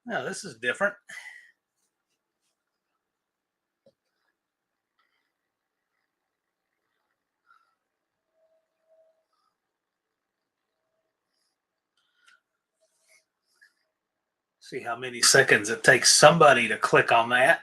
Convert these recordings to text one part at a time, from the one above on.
Now, this is different. See how many seconds it takes somebody to click on that.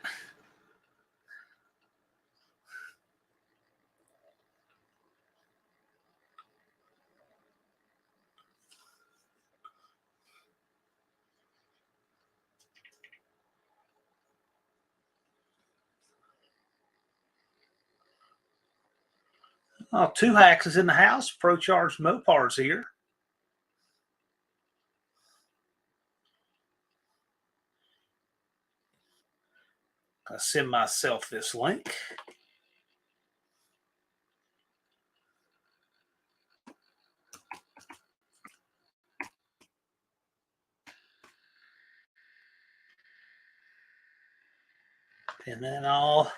Oh, Two Hacks is in the house. Pro Charged Mopar's here. I'll send myself this link. And then I'll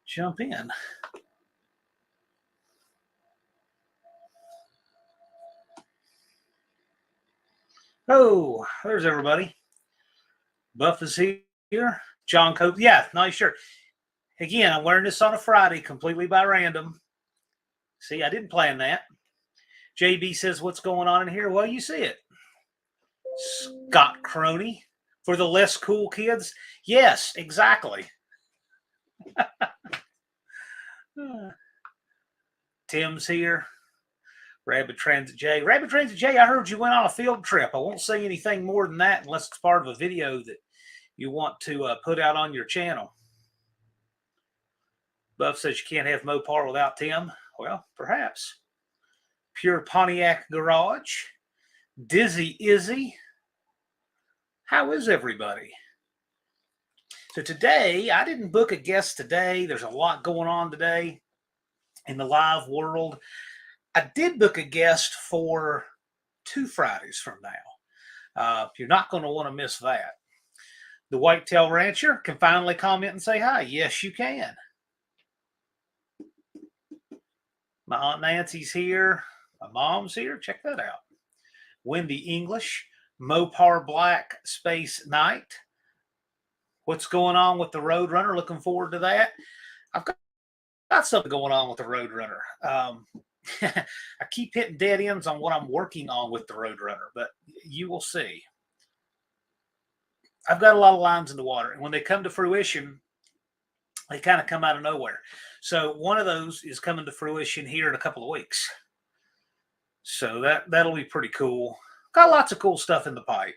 jump in. Oh, there's everybody. Buff is here. John Cope. Yeah, nice shirt. Again, I'm wearing this on a Friday completely by random. See, I didn't plan that. JB says, what's going on in here? Well, you see it. Scott Crony. For the less cool kids? Yes, exactly. Tim's here. Rabbit Transit J. Rabbit Transit J, I heard you went on a field trip. I won't say anything more than that unless it's part of a video that you want to put out on your channel. Buff says you can't have Mopar without Tim. Well, perhaps. Pure Pontiac Garage. Dizzy Izzy. How is everybody? So today, I didn't book a guest today. There's a lot going on today in the live world. I did book a guest for 2 Fridays from now. You're not going to want to miss that. The Whitetail Rancher can finally comment and say hi. Yes, you can. My Aunt Nancy's here. My mom's here. Check that out. Wendy English. Mopar Black Space Night. What's going on with the Roadrunner? Looking forward to that. I've got something going on with the Roadrunner. I keep hitting dead ends on what I'm working on with the Roadrunner, but you will see. I've got a lot of lines in the water, and when they come to fruition, they kind of come out of nowhere. So one of those is coming to fruition here in a couple of weeks. So that'll be pretty cool. Got lots of cool stuff in the pipe.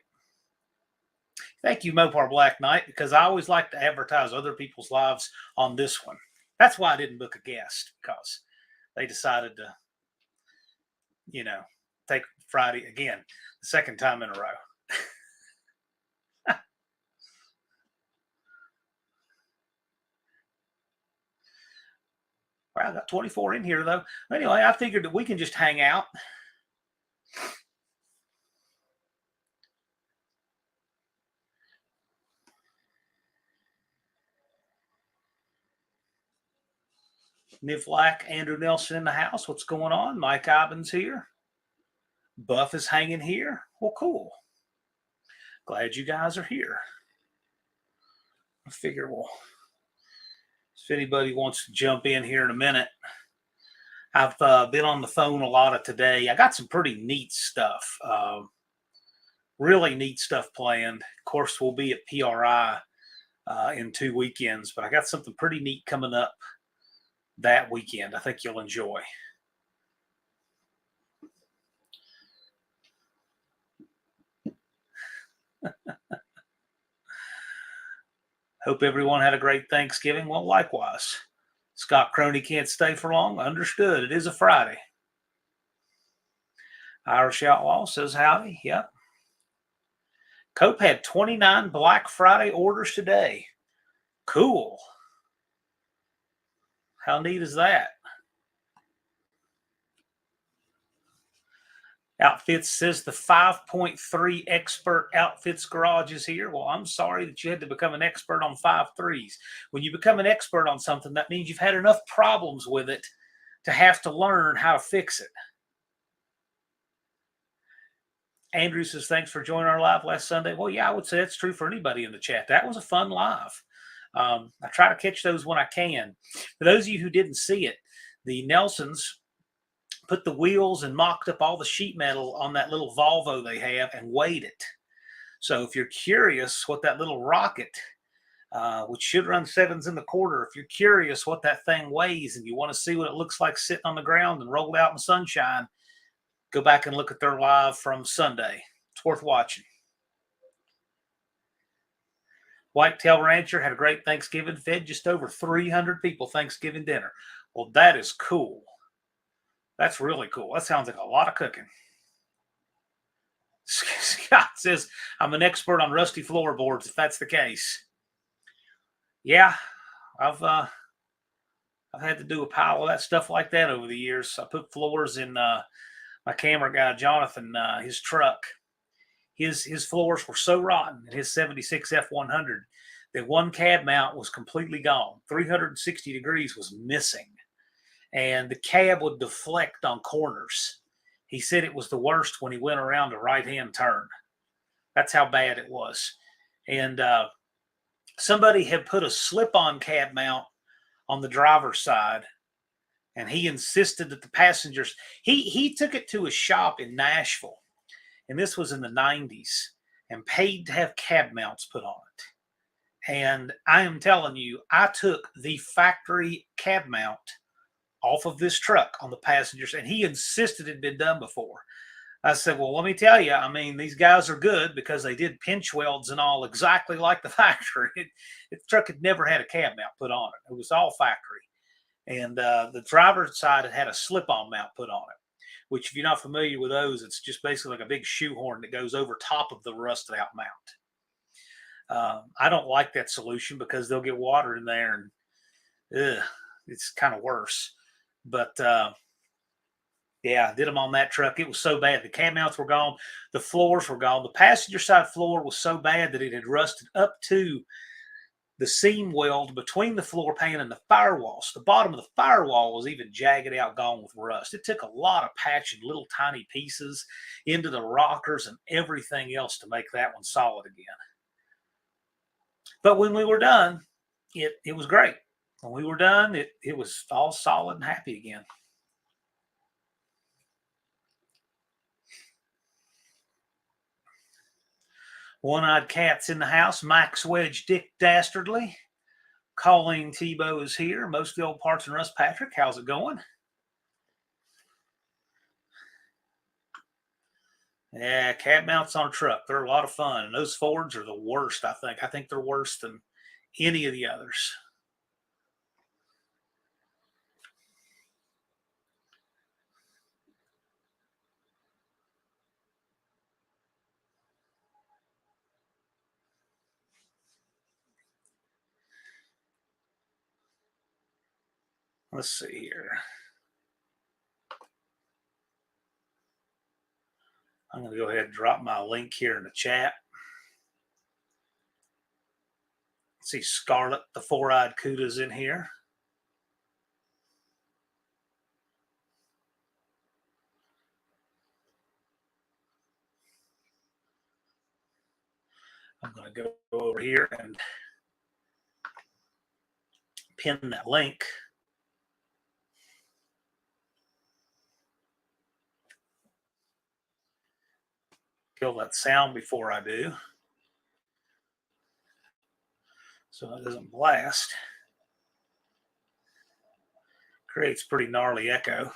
Thank you, Mopar Black Knight, because I always like to advertise other people's lives on this one. That's why I didn't book a guest, because they decided to, take Friday again, the second time in a row. Well, I got 24 in here, though. Anyway, I figured that we can just hang out. Nivlak, Andrew Nelson in the house. What's going on? Mike Ibbins here. Buff is hanging here. Well, cool. Glad you guys are here. I figure, well, if anybody wants to jump in here in a minute. I've been on the phone a lot of today. I got some pretty neat stuff. Really neat stuff planned. Of course, we'll be at PRI in 2 weekends, but I got something pretty neat coming up that weekend. I think you'll enjoy. Hope everyone had a great Thanksgiving. Well, likewise. Scott Crony can't stay for long. Understood. It is a Friday. Irish Outlaw says howdy. Yep. Cope had 29 Black Friday orders today. Cool. How neat is that? Outfits says the 5.3 expert outfits garage is here. Well, I'm sorry that you had to become an expert on 5.3s. When you become an expert on something, that means you've had enough problems with it to have to learn how to fix it. Andrew says, thanks for joining our live last Sunday. Well, yeah, I would say that's true for anybody in the chat. That was a fun live. I try to catch those when I can. For those of you who didn't see it, the Nelsons put the wheels and mocked up all the sheet metal on that little Volvo they have and weighed it. So if you're curious what that little rocket, which should run 7.25, if you're curious what that thing weighs and you want to see what it looks like sitting on the ground and rolled out in the sunshine, go back and look at their live from Sunday. It's worth watching. Whitetail Rancher had a great Thanksgiving, fed just over 300 people Thanksgiving dinner. Well, that is cool. That's really cool. That sounds like a lot of cooking. Scott says, I'm an expert on rusty floorboards, if that's the case. Yeah, I've had to do a pile of that stuff like that over the years. I put floors in my camera guy, Jonathan, his truck. His floors were so rotten in his 76 F100 that one cab mount was completely gone. 360 degrees was missing. And the cab would deflect on corners. He said it was the worst when he went around a right-hand turn. That's how bad it was. And somebody had put a slip-on cab mount on the driver's side, and he insisted that the passengers, he took it to a shop in Nashville, and this was in the 90s, and paid to have cab mounts put on it. And I am telling you, I took the factory cab mount off of this truck on the passengers, and he insisted it had been done before. I said, well, let me tell you, I mean, these guys are good because they did pinch welds and all exactly like the factory. The truck had never had a cab mount put on it. It was all factory. And the driver's side had a slip-on mount put on it, which if you're not familiar with those, it's just basically like a big shoehorn that goes over top of the rusted out mount. I don't like that solution because they'll get water in there and it's kind of worse. But yeah, I did them on that truck. It was so bad. The cab mounts were gone. The floors were gone. The passenger side floor was so bad that it had rusted up to the seam weld between the floor pan and the firewall. So the bottom of the firewall was even jagged out, gone with rust. It took a lot of patching little tiny pieces into the rockers and everything else to make that one solid again. But when we were done, it was great. When we were done, it was all solid and happy again. One-eyed cat's in the house. Max Wedge Dick Dastardly. Colleen Tebow is here. Most of the old parts and Russ Patrick. How's it going? Yeah, cab mounts on a truck. They're a lot of fun. And those Fords are the worst, I think. I think they're worse than any of the others. Let's see here. I'm going to go ahead and drop my link here in the chat. Let's see, Scarlet, the four-eyed Cuda's in here. I'm going to go over here and pin that link. Kill that sound before I do, so it doesn't blast. Creates pretty gnarly echo.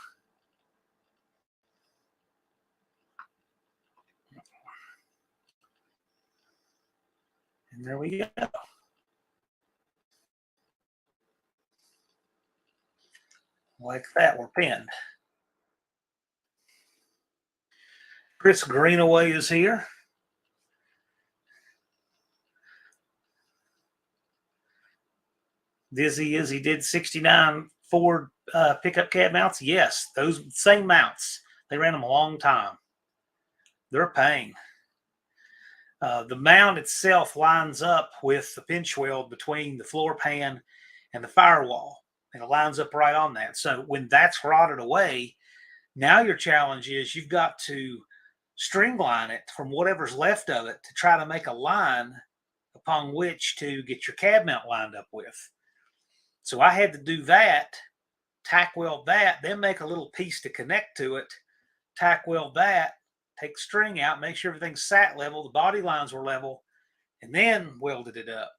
And there we go. Like that, we're pinned. Chris Greenaway is here. Dizzy Izzy did 69 Ford pickup cab mounts. Yes, those same mounts. They ran them a long time. They're a pain. The mount itself lines up with the pinch weld between the floor pan and the firewall, and it lines up right on that. So when that's rotted away, now your challenge is you've got to string line it from whatever's left of it to try to make a line upon which to get your cab mount lined up with. So I had to do that, tack weld that, then make a little piece to connect to it, tack weld that, take the string out, make sure everything's sat level, the body lines were level, and then welded it up.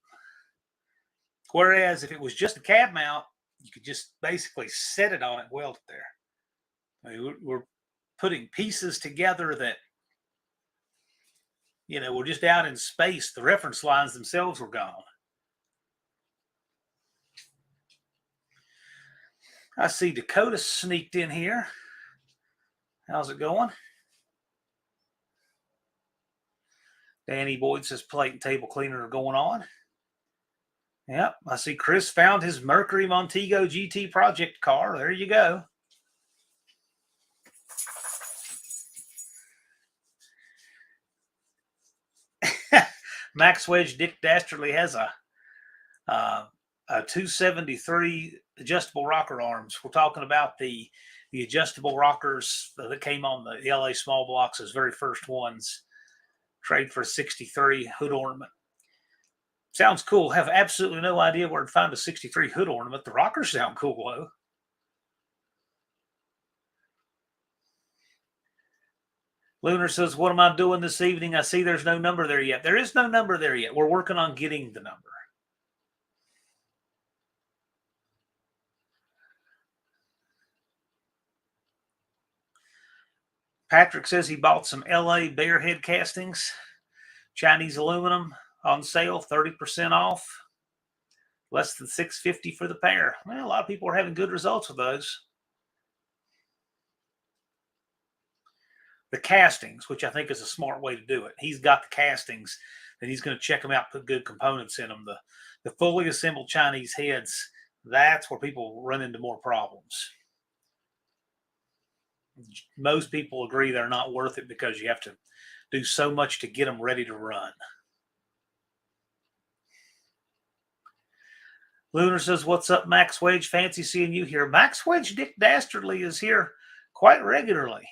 Whereas if it was just a cab mount, you could just basically set it on it and weld it there. I mean, we're putting pieces together that, we're just out in space. The reference lines themselves were gone. I see Dakota sneaked in here. How's it going? Danny Boyd says plate and table cleaner are going on. Yep, I see Chris found his Mercury Montego GT project car. There you go. Max Wedge Dick Dastardly has a 273 adjustable rocker arms. We're talking about the adjustable rockers that came on the LA small blocks as very first ones. Trade for a 63 hood ornament. Sounds cool. Have absolutely no idea where to find a 63 hood ornament. The rockers sound cool, though. Lunar says, what am I doing this evening? I see there's no number there yet. There is no number there yet. We're working on getting the number. Patrick says he bought some LA bear head castings, Chinese aluminum on sale, 30% off, less than $650 for the pair. Well, a lot of people are having good results with those. The castings, which I think is a smart way to do it. He's got the castings, and he's going to check them out, put good components in them. The fully assembled Chinese heads, that's where people run into more problems. Most people agree they're not worth it because you have to do so much to get them ready to run. Lunar says, what's up, Max Wedge? Fancy seeing you here. Max Wedge Dick Dastardly is here quite regularly.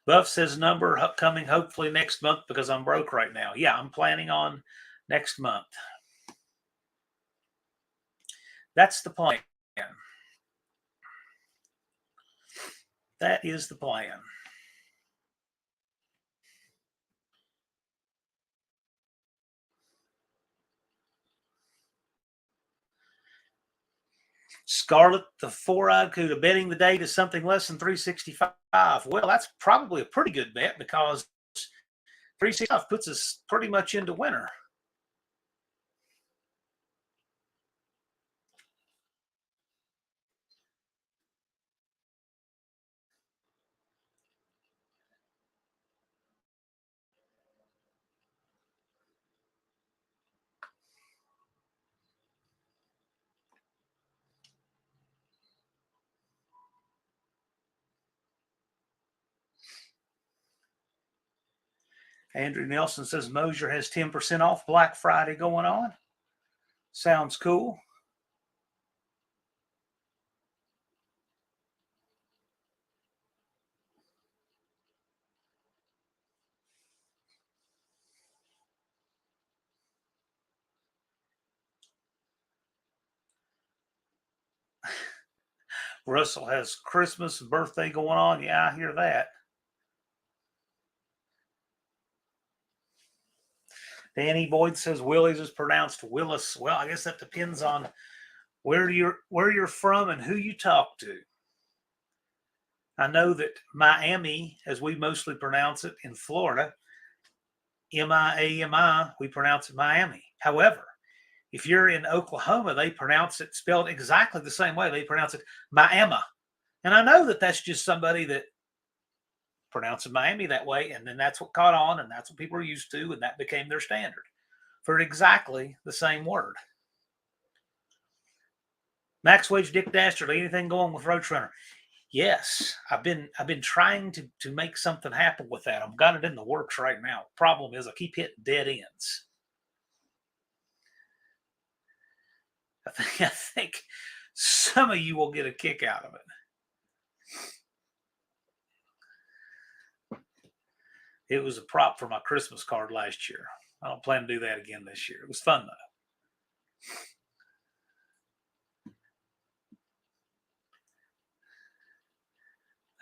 Buff says number coming hopefully next month because I'm broke right now. Yeah, I'm planning on next month. That's the plan. That is the plan. Scarlet, the four-eyed Cuda, betting the day to something less than 365. Well, that's probably a pretty good bet because 365 puts us pretty much into winter. Andrew Nelson says Mosier has 10% off Black Friday going on. Sounds cool. Russell has Christmas and birthday going on. Yeah, I hear that. Danny Boyd says Willie's is pronounced Willis. Well, I guess that depends on where you're from and who you talk to. I know that Miami, as we mostly pronounce it in Florida, Miami, we pronounce it Miami. However, if you're in Oklahoma, they pronounce it spelled exactly the same way. They pronounce it Miami. And I know that that's just somebody that pronounces Miami that way, and then that's what caught on, and that's what people are used to, and that became their standard for exactly the same word. Max Wedge, Dick Dastardly, anything going with Roach Runner? Yes, I've been trying to make something happen with that. I've got it in the works right now. Problem is I keep hitting dead ends. I think Some of you will get a kick out of it. It was a prop for my Christmas card last year. I don't plan to do that again this year. It was fun, though.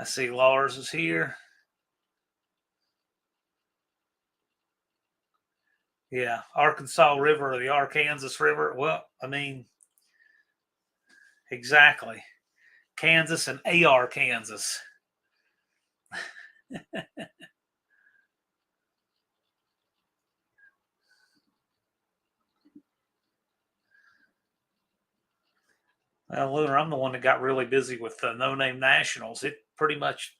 I see Lars is here. Yeah, Arkansas River or the Arkansas River. Well, I mean, exactly. Kansas and AR Kansas. Well, Lunar, I'm the one that got really busy with the No Name Nationals. It pretty much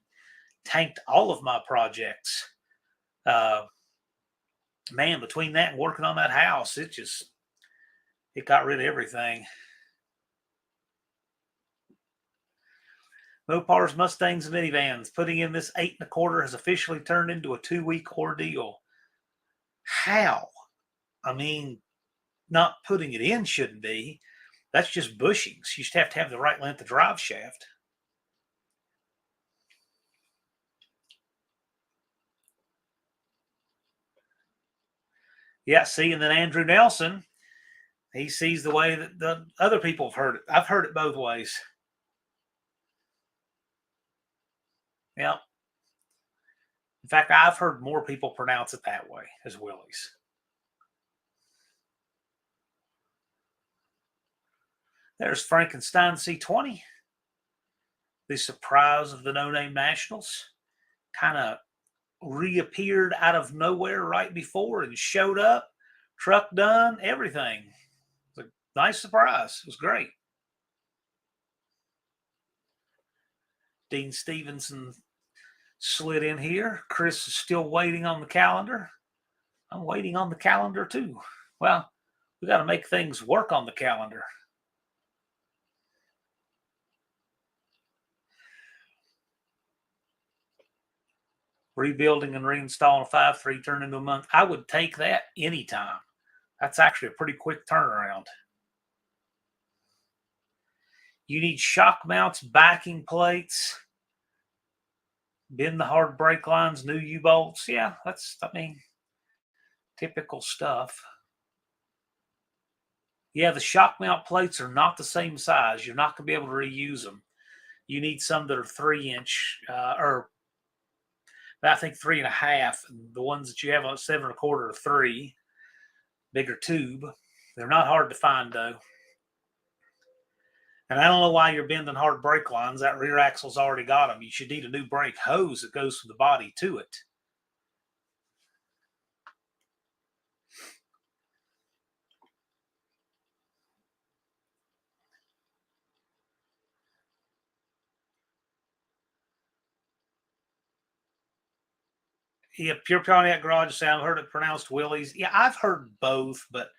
tanked all of my projects. Uh, man, between that and working on that house, it got rid of everything. Mopars, Mustangs, and minivans. Putting in this 8.25 has officially turned into a 2-week ordeal. How? I mean, not putting it in shouldn't be. That's just bushings. You just have to have the right length of drive shaft. Yeah, see, and then Andrew Nelson, he sees the way that the other people have heard it. I've heard it both ways. Yeah. In fact, I've heard more people pronounce it that way as Willie's. There's Frankenstein C20. The surprise of the No Name Nationals kind of reappeared out of nowhere right before and showed up, truck done, everything. It's a nice surprise. It was great. Dean Stevenson slid in here. Chris is still waiting on the calendar. I'm waiting on the calendar too. Well, we got to make things work on the calendar. Rebuilding and reinstalling a 5.3 turn into a month. I would take that anytime. That's actually a pretty quick turnaround. You need shock mounts, backing plates, bend the hard brake lines, new U-bolts. Yeah, typical stuff. Yeah, the shock mount plates are not the same size. You're not going to be able to reuse them. You need some that are 3-inch or I think 3.5. The ones that you have on 7.25 are 3, bigger tube. They're not hard to find though. And I don't know why you're bending hard brake lines. That rear axle's already got them. You should need a new brake hose that goes from the body to it. Yeah, Pure Pontiac Garage Sound. I've heard it pronounced Willie's. Yeah, I've heard both, but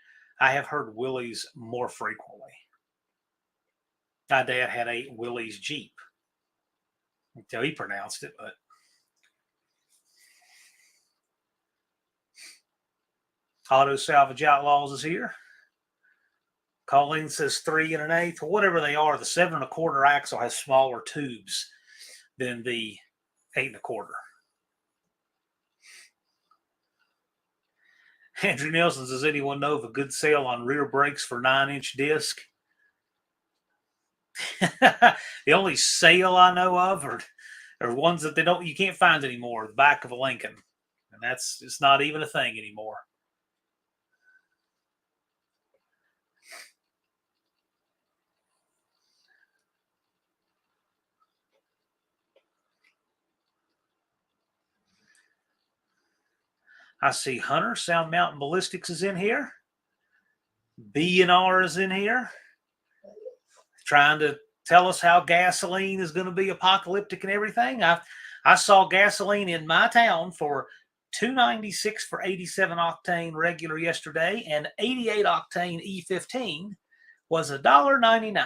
I have heard Willie's more frequently. My dad had a Willie's Jeep until he pronounced it, but Auto Salvage Outlaws is here. Colleen says 3 1/8. Whatever they are, the 7.25 axle has smaller tubes than the 8.25. Andrew Nelson, does anyone know of a good sale on rear brakes for 9-inch disc? The only sale I know of are ones that you can't find anymore. The back of a Lincoln, and it's not even a thing anymore. I see Hunter Sound Mountain Ballistics is in here. B&R is in here, trying to tell us how gasoline is going to be apocalyptic and everything. I saw gasoline in my town for $2.96 for 87 octane regular yesterday, and 88 octane E15 was $1.99.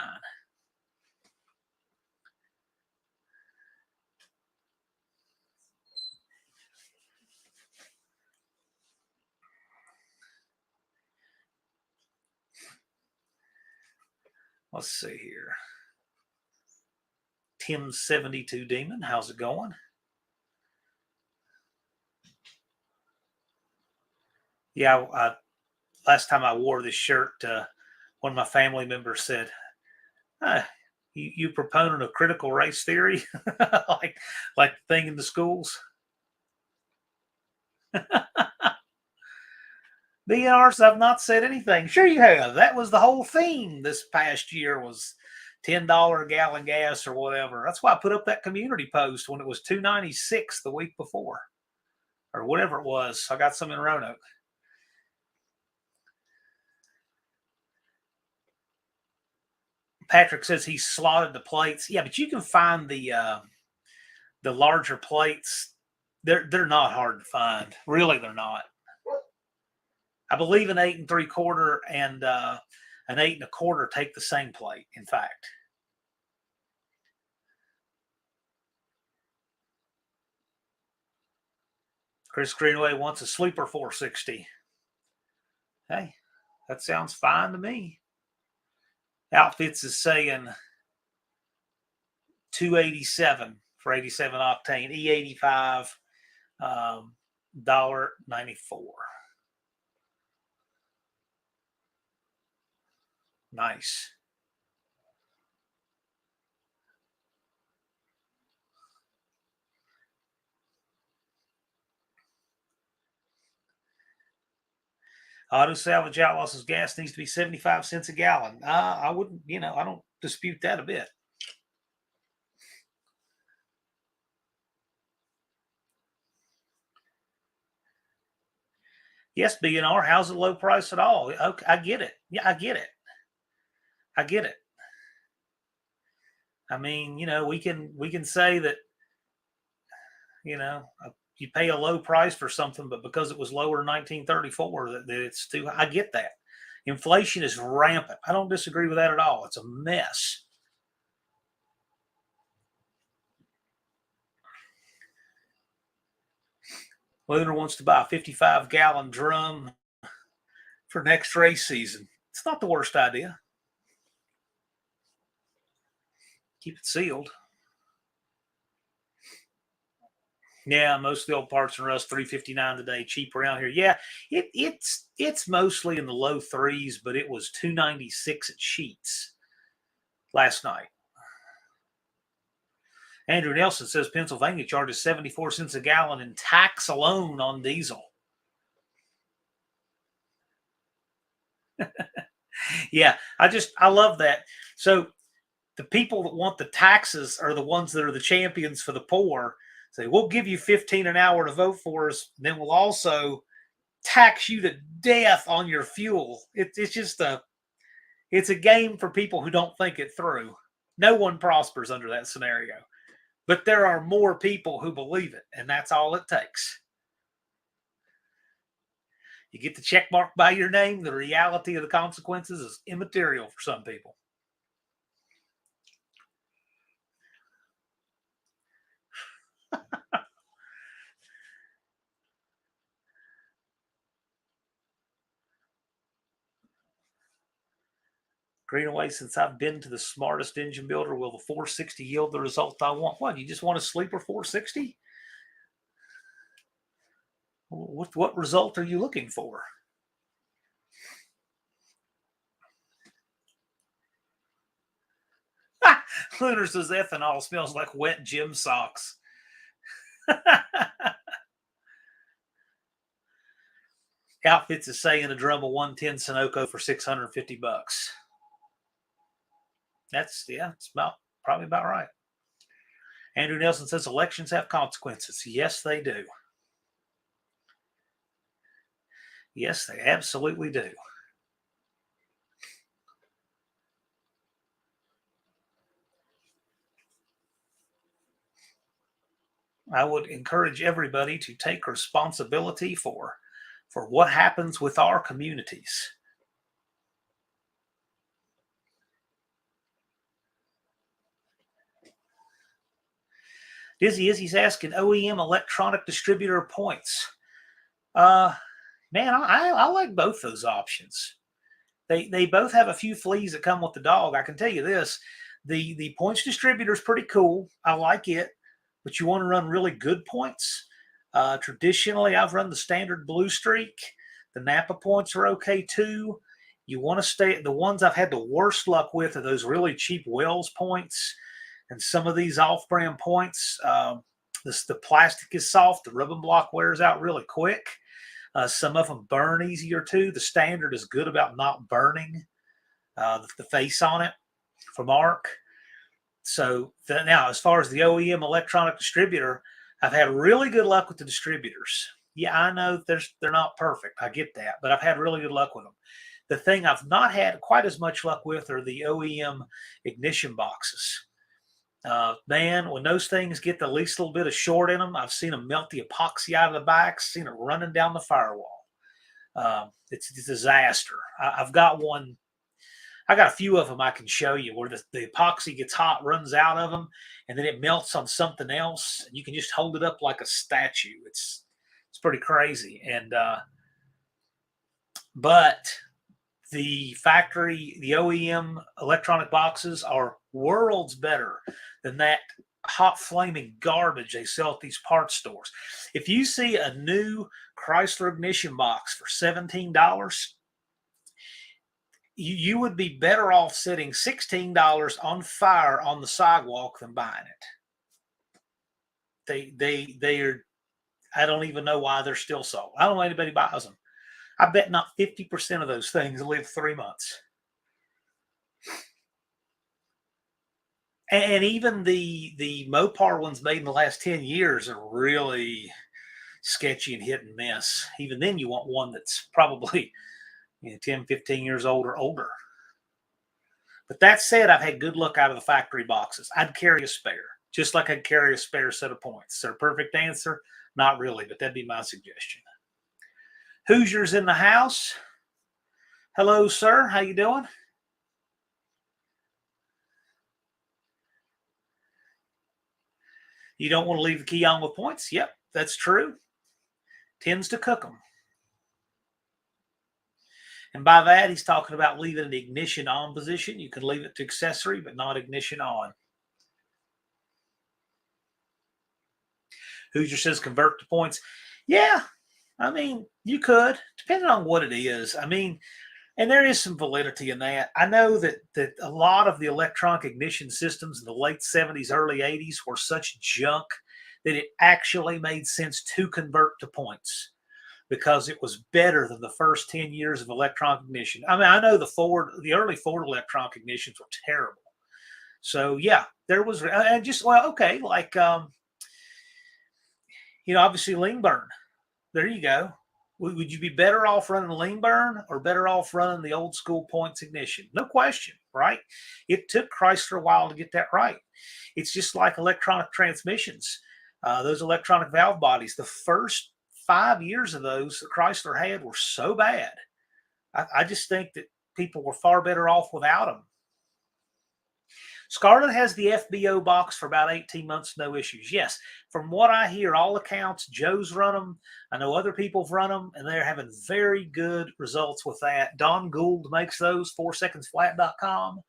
Let's see here. Tim 72 Demon, how's it going? Yeah, last time I wore this shirt, one of my family members said, ah, you proponent of critical race theory, like the thing in the schools. BNRs, I've not said anything. Sure you have. That was the whole theme this past year was $10 a gallon gas or whatever. That's why I put up that community post when it was $2.96 the week before or whatever it was. I got some in Roanoke. Patrick says he slotted the plates. Yeah, but you can find the larger plates. They're not hard to find. Really, they're not. I believe an 8 3/4 and an 8 1/4 take the same plate. In fact, Chris Greenway wants a sleeper 460. Hey, that sounds fine to me. Outfits is saying 287 for 87 octane, E85, $1.94. Nice. Auto Salvage Outlaw says gas needs to be 75 cents a gallon. I wouldn't, I don't dispute that a bit. Yes, BNR, how's it low price at all? Okay, I get it. Yeah, I get it. I get it. I mean, we can say that, you pay a low price for something, but because it was lower in 1934, that it's too. I get that. Inflation is rampant. I don't disagree with that at all. It's a mess. Lunar wants to buy a 55-gallon drum for next race season. It's not the worst idea. Keep it sealed. Yeah, most of the old parts and rust $3.59 today, cheap around here. Yeah, it's mostly in the low threes, but it was $2.96 at Sheets last night. Andrew Nelson says Pennsylvania charges 74 cents a gallon in tax alone on diesel. Yeah, I love that. So the people that want the taxes are the ones that are the champions for the poor. Say, we'll give you 15 an hour to vote for us, then we'll also tax you to death on your fuel. It's a game for people who don't think it through. No one prospers under that scenario. But there are more people who believe it, and that's all it takes. You get the check mark by your name, the reality of the consequences is immaterial for some people. Greenaway, since I've been to the smartest engine builder, will the 460 yield the result I want? What, you just want a sleeper 460? What result are you looking for? Lunar says ethanol smells like wet gym socks. Outfits is saying a drum of 110 Sunoco for $650. It's probably about right. Andrew Nelson says elections have consequences. Yes, they do. Yes, they absolutely do. I would encourage everybody to take responsibility for what happens with our communities. Izzy's asking OEM electronic distributor points. Man, I like both those options. They both have a few fleas that come with the dog. I can tell you this. The points distributor is pretty cool. I like it, but you want to run really good points. Traditionally, I've run the standard Blue Streak. The Napa points are okay too. You want to stay. The ones I've had the worst luck with are those really cheap Wells points, and some of these off-brand points. The plastic is soft. The ribbon block wears out really quick. Some of them burn easier too. The standard is good about not burning the face on it from arc. So now, as far as the OEM electronic distributor, I've had really good luck with the distributors. Yeah, I know they're not perfect. I get that, but I've had really good luck with them. The thing I've not had quite as much luck with are the OEM ignition boxes. Man, when those things get the least little bit of short in them, I've seen them melt the epoxy out of the back, seen it running down the firewall. It's a disaster. I've got one. I got a few of them I can show you where the epoxy gets hot, runs out of them, and then it melts on something else, and you can just hold it up like a statue. It's pretty crazy. And but the factory, the OEM electronic boxes are worlds better than that hot flaming garbage they sell at these parts stores. If you see a new Chrysler ignition box for $17, you would be better off sitting $16 on fire on the sidewalk than buying it. They are, I don't even know why they're still sold. I don't know anybody buys them. I bet not 50% of those things live 3 months. And even the Mopar ones made in the last 10 years are really sketchy and hit and miss. Even then, you want one that's probably 10, 15 years old or older. But that said, I've had good luck out of the factory boxes. I'd carry a spare, just like I'd carry a spare set of points. Is there a perfect answer? Not really, but that'd be my suggestion. Hoosiers in the house. Hello, sir. How you doing? You don't want to leave the key on with points? Yep, that's true. Tends to cook them. And by that, he's talking about leaving the ignition on position. You can leave it to accessory, but not ignition on. Hoosier says convert to points. Yeah, I mean, you could, depending on what it is. I mean, and there is some validity in that. I know that a lot of the electronic ignition systems in the late 70s, early 80s were such junk that it actually made sense to convert to points because it was better than the first 10 years of electronic ignition. I mean, I know the early Ford electronic ignitions were terrible. So yeah, there was, and just, well, okay, like, obviously lean burn. There you go. Would you be better off running lean burn or better off running the old school points ignition? No question, right? It took Chrysler a while to get that right. It's just like electronic transmissions. Those electronic valve bodies, the first 5 years of those that Chrysler had were so bad. I just think that people were far better off without them. Scarlett has the FBO box for about 18 months, no issues. Yes, from what I hear, all accounts, Joe's run them. I know other people have run them, and they're having very good results with that. Don Gould makes those, 4secondsflat.com.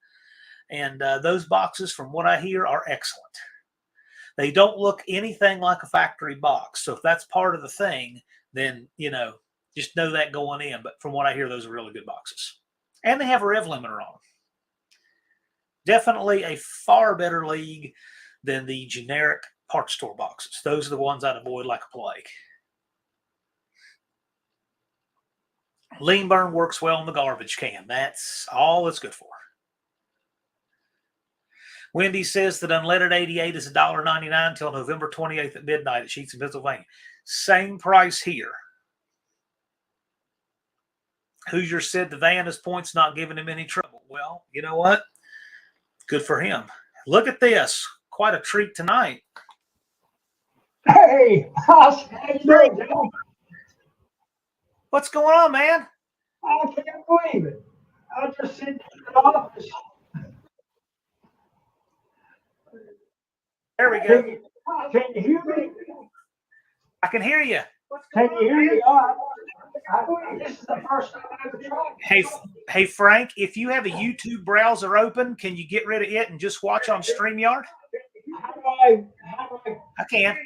And those boxes, from what I hear, are excellent. They don't look anything like a factory box. So if that's part of the thing, then, just know that going in. But from what I hear, those are really good boxes. And they have a rev limiter on them. Definitely a far better league than the generic parts store boxes. Those are the ones I'd avoid like a plague. Lean burn works well in the garbage can. That's all it's good for. Wendy says that unleaded 88 is $1.99 until November 28th at midnight at Sheets in Pennsylvania. Same price here. Hoosier said the van is points, not giving him any trouble. Well, you know what? Good for him. Look at this. Quite a treat tonight. Hey, how you doing, Joe? What's going on, man? I can't believe it. I just sit in the office. There we go. Can you hear me? I can hear you. Can you hear me? All right. This is the first time I've ever tried. Hey, Hey, Frank, if you have a YouTube browser open, can you get rid of it and just watch on StreamYard? I can.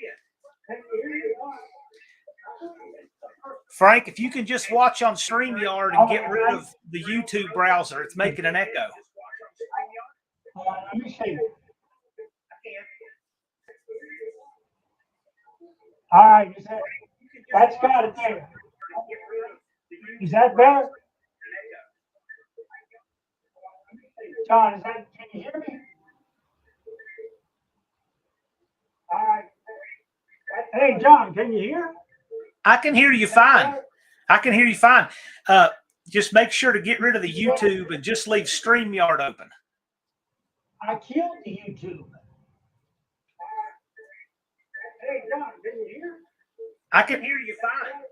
Frank, if you can just watch on StreamYard and get rid of the YouTube browser, it's making an echo. Let me see. All right, that's got it there. Is that better? John, can you hear me? All right. Hey, John, can you hear? I can hear you fine. I can hear you fine. Just make sure to get rid of the YouTube and just leave StreamYard open. I killed the YouTube. Hey, John, can you hear? I can hear you fine.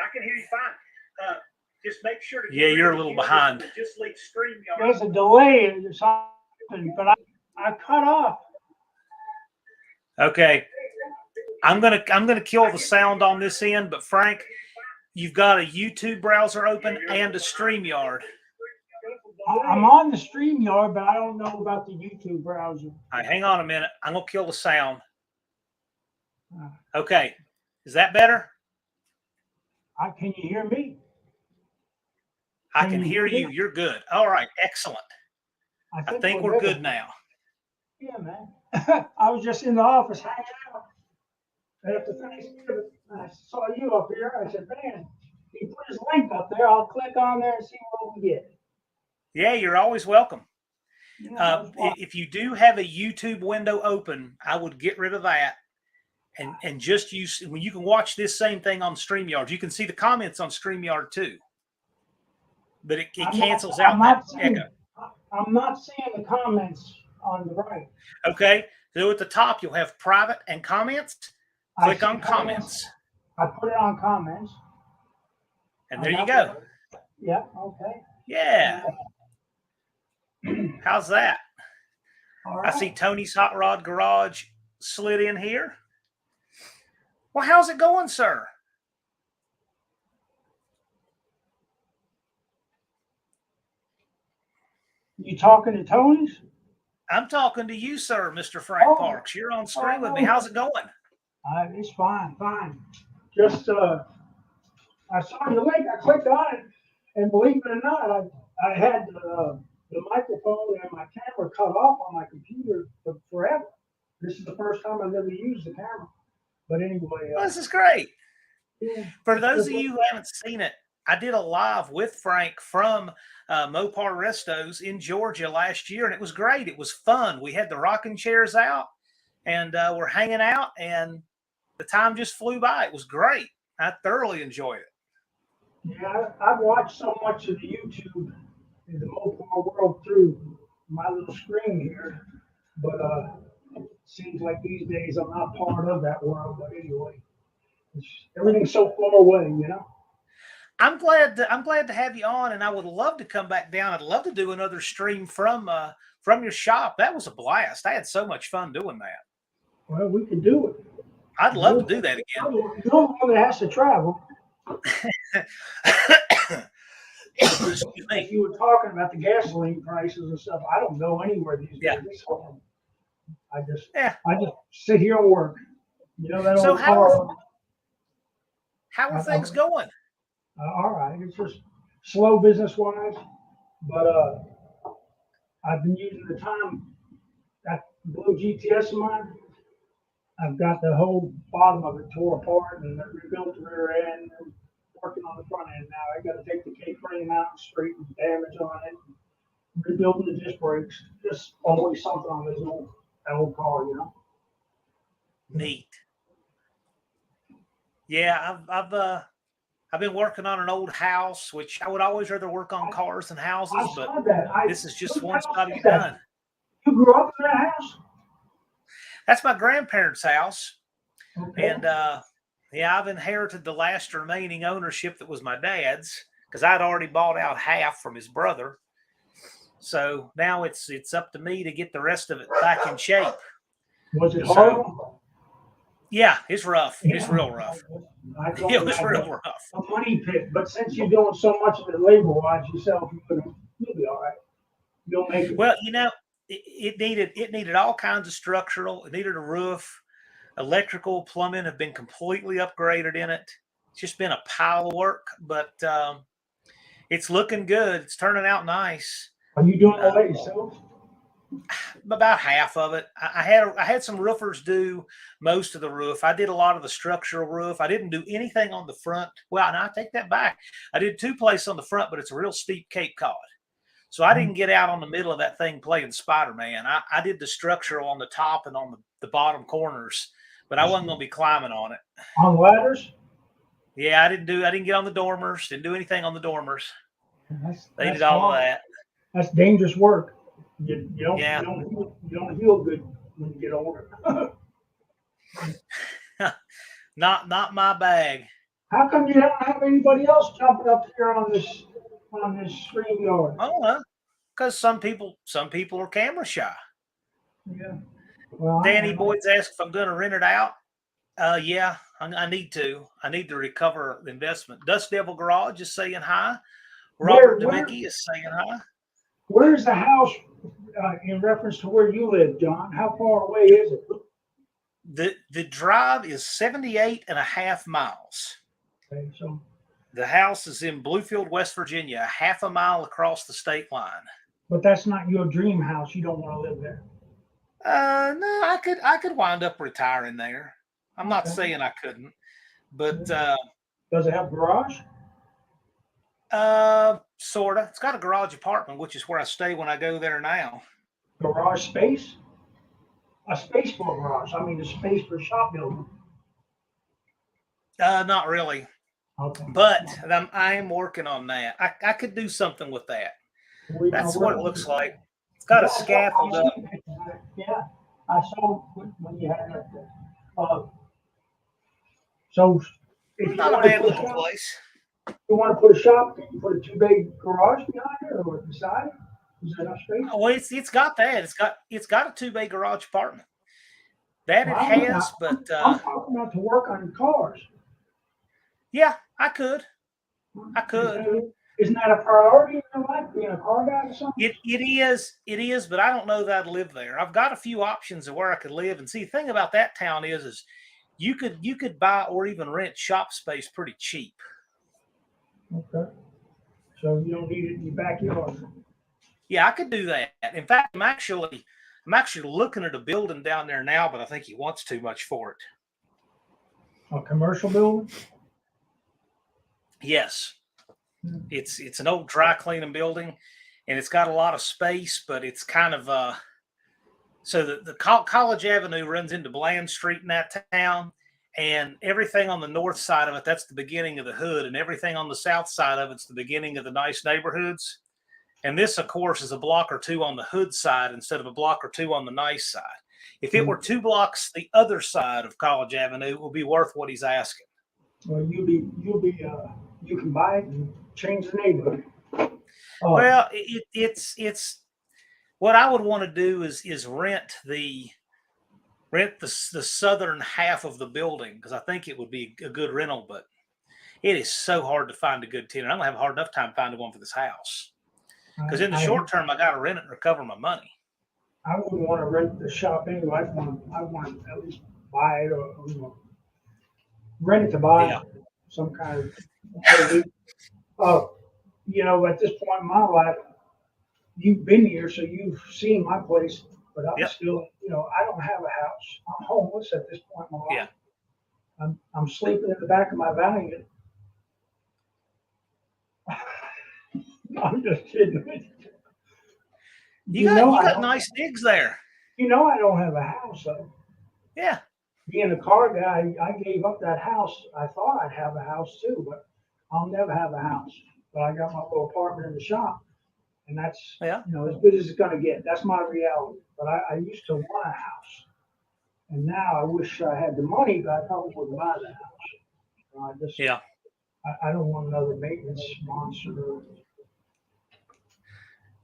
I can hear you fine. Just make sure to. Yeah, you're a little behind. Just leave StreamYard. There's a delay or something, but I cut off. Okay. I'm gonna kill the sound on this end, but Frank, you've got a YouTube browser open and a StreamYard. I'm on the StreamYard, but I don't know about the YouTube browser. All right, hang on a minute. I'm gonna kill the sound. Okay, is that better? Can you hear me? I can hear you. You're good. All right, excellent. I think we're good now. Yeah, man. I was just in the office hanging out. After Thanksgiving, I saw you up here. I said, man, he put his link up there. I'll click on there and see what we get. Yeah, you're always welcome. If you do have a YouTube window open, I would get rid of that and just use, when you can watch this same thing on StreamYard. You can see the comments on StreamYard too, but it cancels out that echo. I'm not seeing the comments on the right. Okay, so at the top you'll have private and comments. Click on comments. I put it on comments. And there you go. Yeah, okay. Yeah. How's that? All right. I see Tony's Hot Rod Garage slid in here. Well, how's it going, sir? You talking to Tony's? I'm talking to you, sir, Mr. Frank Parks. You're on screen with me. How's it going? It's fine. Just I saw your link. I clicked on it, and believe it or not, I had the microphone and my camera cut off on my computer for forever. This is the first time I've ever used the camera. But anyway, this is great. Yeah. For those of you who haven't seen it, I did a live with Frank from Mopar Restos in Georgia last year, and it was great. It was fun. We had the rocking chairs out, and we're hanging out, and the time just flew by. It was great. I thoroughly enjoyed it. Yeah, I've watched so much of the YouTube in the Mopar world through my little screen here, but it seems like these days I'm not part of that world. But anyway, everything's so far away, you know. I'm glad to have you on, and I would love to come back down. I'd love to do another stream from your shop. That was a blast. I had so much fun doing that. Well, we can do it. I'd love to do that again. You're the one that has to travel. Excuse me. You were talking about the gasoline prices and stuff. I don't go anywhere these days. I just sit here and work. You know that old car. How are things going? All right, it's just slow business wise, but I've been using the time. That blue GTS of mine, I've got the whole bottom of it tore apart and rebuilt the rear end and working on the front end now. I got to take the K-frame out and straighten the damage on it, rebuilding the disc brakes. Just always something on this old car, you know. Neat. Yeah, I've been working on an old house, which I would always rather work on cars than houses, but this is just one spot to get done. You grew up in that house? That's my grandparents' house. Okay. And I've inherited the last remaining ownership that was my dad's, because I'd already bought out half from his brother. So now it's up to me to get the rest of it back in shape. Was it horrible? Yeah, it's rough. It's Yeah. real rough. I told It him was I real got rough. a money pit, but since you're doing so much of it labor-wise yourself, you'll be all right. You'll make it. Well, it needed all kinds of structural. It needed a roof. Electrical, plumbing have been completely upgraded in it. It's just been a pile of work, but it's looking good. It's turning out nice. Are you doing all Uh, that yourself? about half of it. I had some roofers do most of the roof. I did a lot of the structural roof. I didn't do anything on the front. Well, and I take that back. I did two places on the front, but it's a real steep Cape Cod. So I didn't get out on the middle of that thing playing Spider-Man. I did the structural on the top and on the bottom corners, but I wasn't going to be climbing on it. On ladders? Yeah, I didn't get on the dormers. Didn't do anything on the dormers. They That's did all of hard. that. That's dangerous work. You don't Yeah. you don't heal good when you get older. Not my bag. How come you don't have anybody else jumping up here on this stream yard? Oh, because some people are camera shy. Yeah. Well, I Danny am. Boyd's asked if I'm going to rent it out. Yeah, I need to. I need to recover the investment. Dust Devil Garage is saying hi. Where Robert Demicky is saying hi. where's the house in reference to where you live, John? How far away is it? The drive is 78 and a half miles. Okay, so The house is in Bluefield, West Virginia, a half a mile across the state line. but that's not your dream house. You don't want to live there. No, I could wind up retiring there. I'm not Okay. saying I couldn't, but Does it have garage? sorta. It's got a garage apartment, which is where I stay when I go there now. Garage space? A space for a garage. I mean, a space for shop building. Not really, Okay. but I am working on that. I could do something with that. That's what it looks like. It's got a scaffold up. Yeah, I saw when you had that. Uh, so if you Not a want to bad put a looking shop, place. you want to put a shop, can you put a two-bay garage behind it or beside it? Is there enough space? Well, it's got that. It's got a 2-bay garage apartment. That Well, it has, but I'm talking about to work on cars. yeah, I could. I could. Isn't that a priority in your life, being a car guy or something? It is, but I don't know that I'd live there. I've got a few options of where I could live, and see, the thing about that town is you could buy or even rent shop space pretty cheap. Okay. So you don't need it in your backyard. Yeah, I could do that. In fact, I'm actually looking at a building down there now, but I think he wants too much for it. A commercial building? Yes, it's an old dry cleaning building, and it's got a lot of space, but it's kind of so the College Avenue runs into Bland Street in that town, and everything on the north side of it, that's the beginning of the hood, and everything on the south side of it's the beginning of the nice neighborhoods. And this, of course, is a block or two on the hood side instead of a block or two on the nice side. If it were 2 blocks the other side of College Avenue, it would be worth what he's asking. Well, you can buy it and change the neighborhood. Well, it's what I would want to do is rent the southern half of the building, because I think it would be a good rental, but it is so hard to find a good tenant. I'm gonna have a hard enough time finding one for this house, because in the short term I got to rent it and recover my money. I wouldn't want to rent the shop anyway. I want to at least buy it or rent it to buy Yeah. some kind of. At this point in my life, you've been here, so you've seen my place, but I'm Yep. still, I don't have a house. I'm homeless at this point in my life. Yeah. I'm sleeping in the back of my Valiant. I'm just kidding. You got nice digs there. I don't have a house though. Yeah. Being a car guy, I gave up that house. I thought I'd have a house too, but I'll never have a house. But I got my little apartment in the shop, and that's Yeah. as good as it's gonna get. That's my reality. But I used to want a house, and now I wish I had the money, but I probably wouldn't buy the house. Yeah. I don't want another maintenance monster.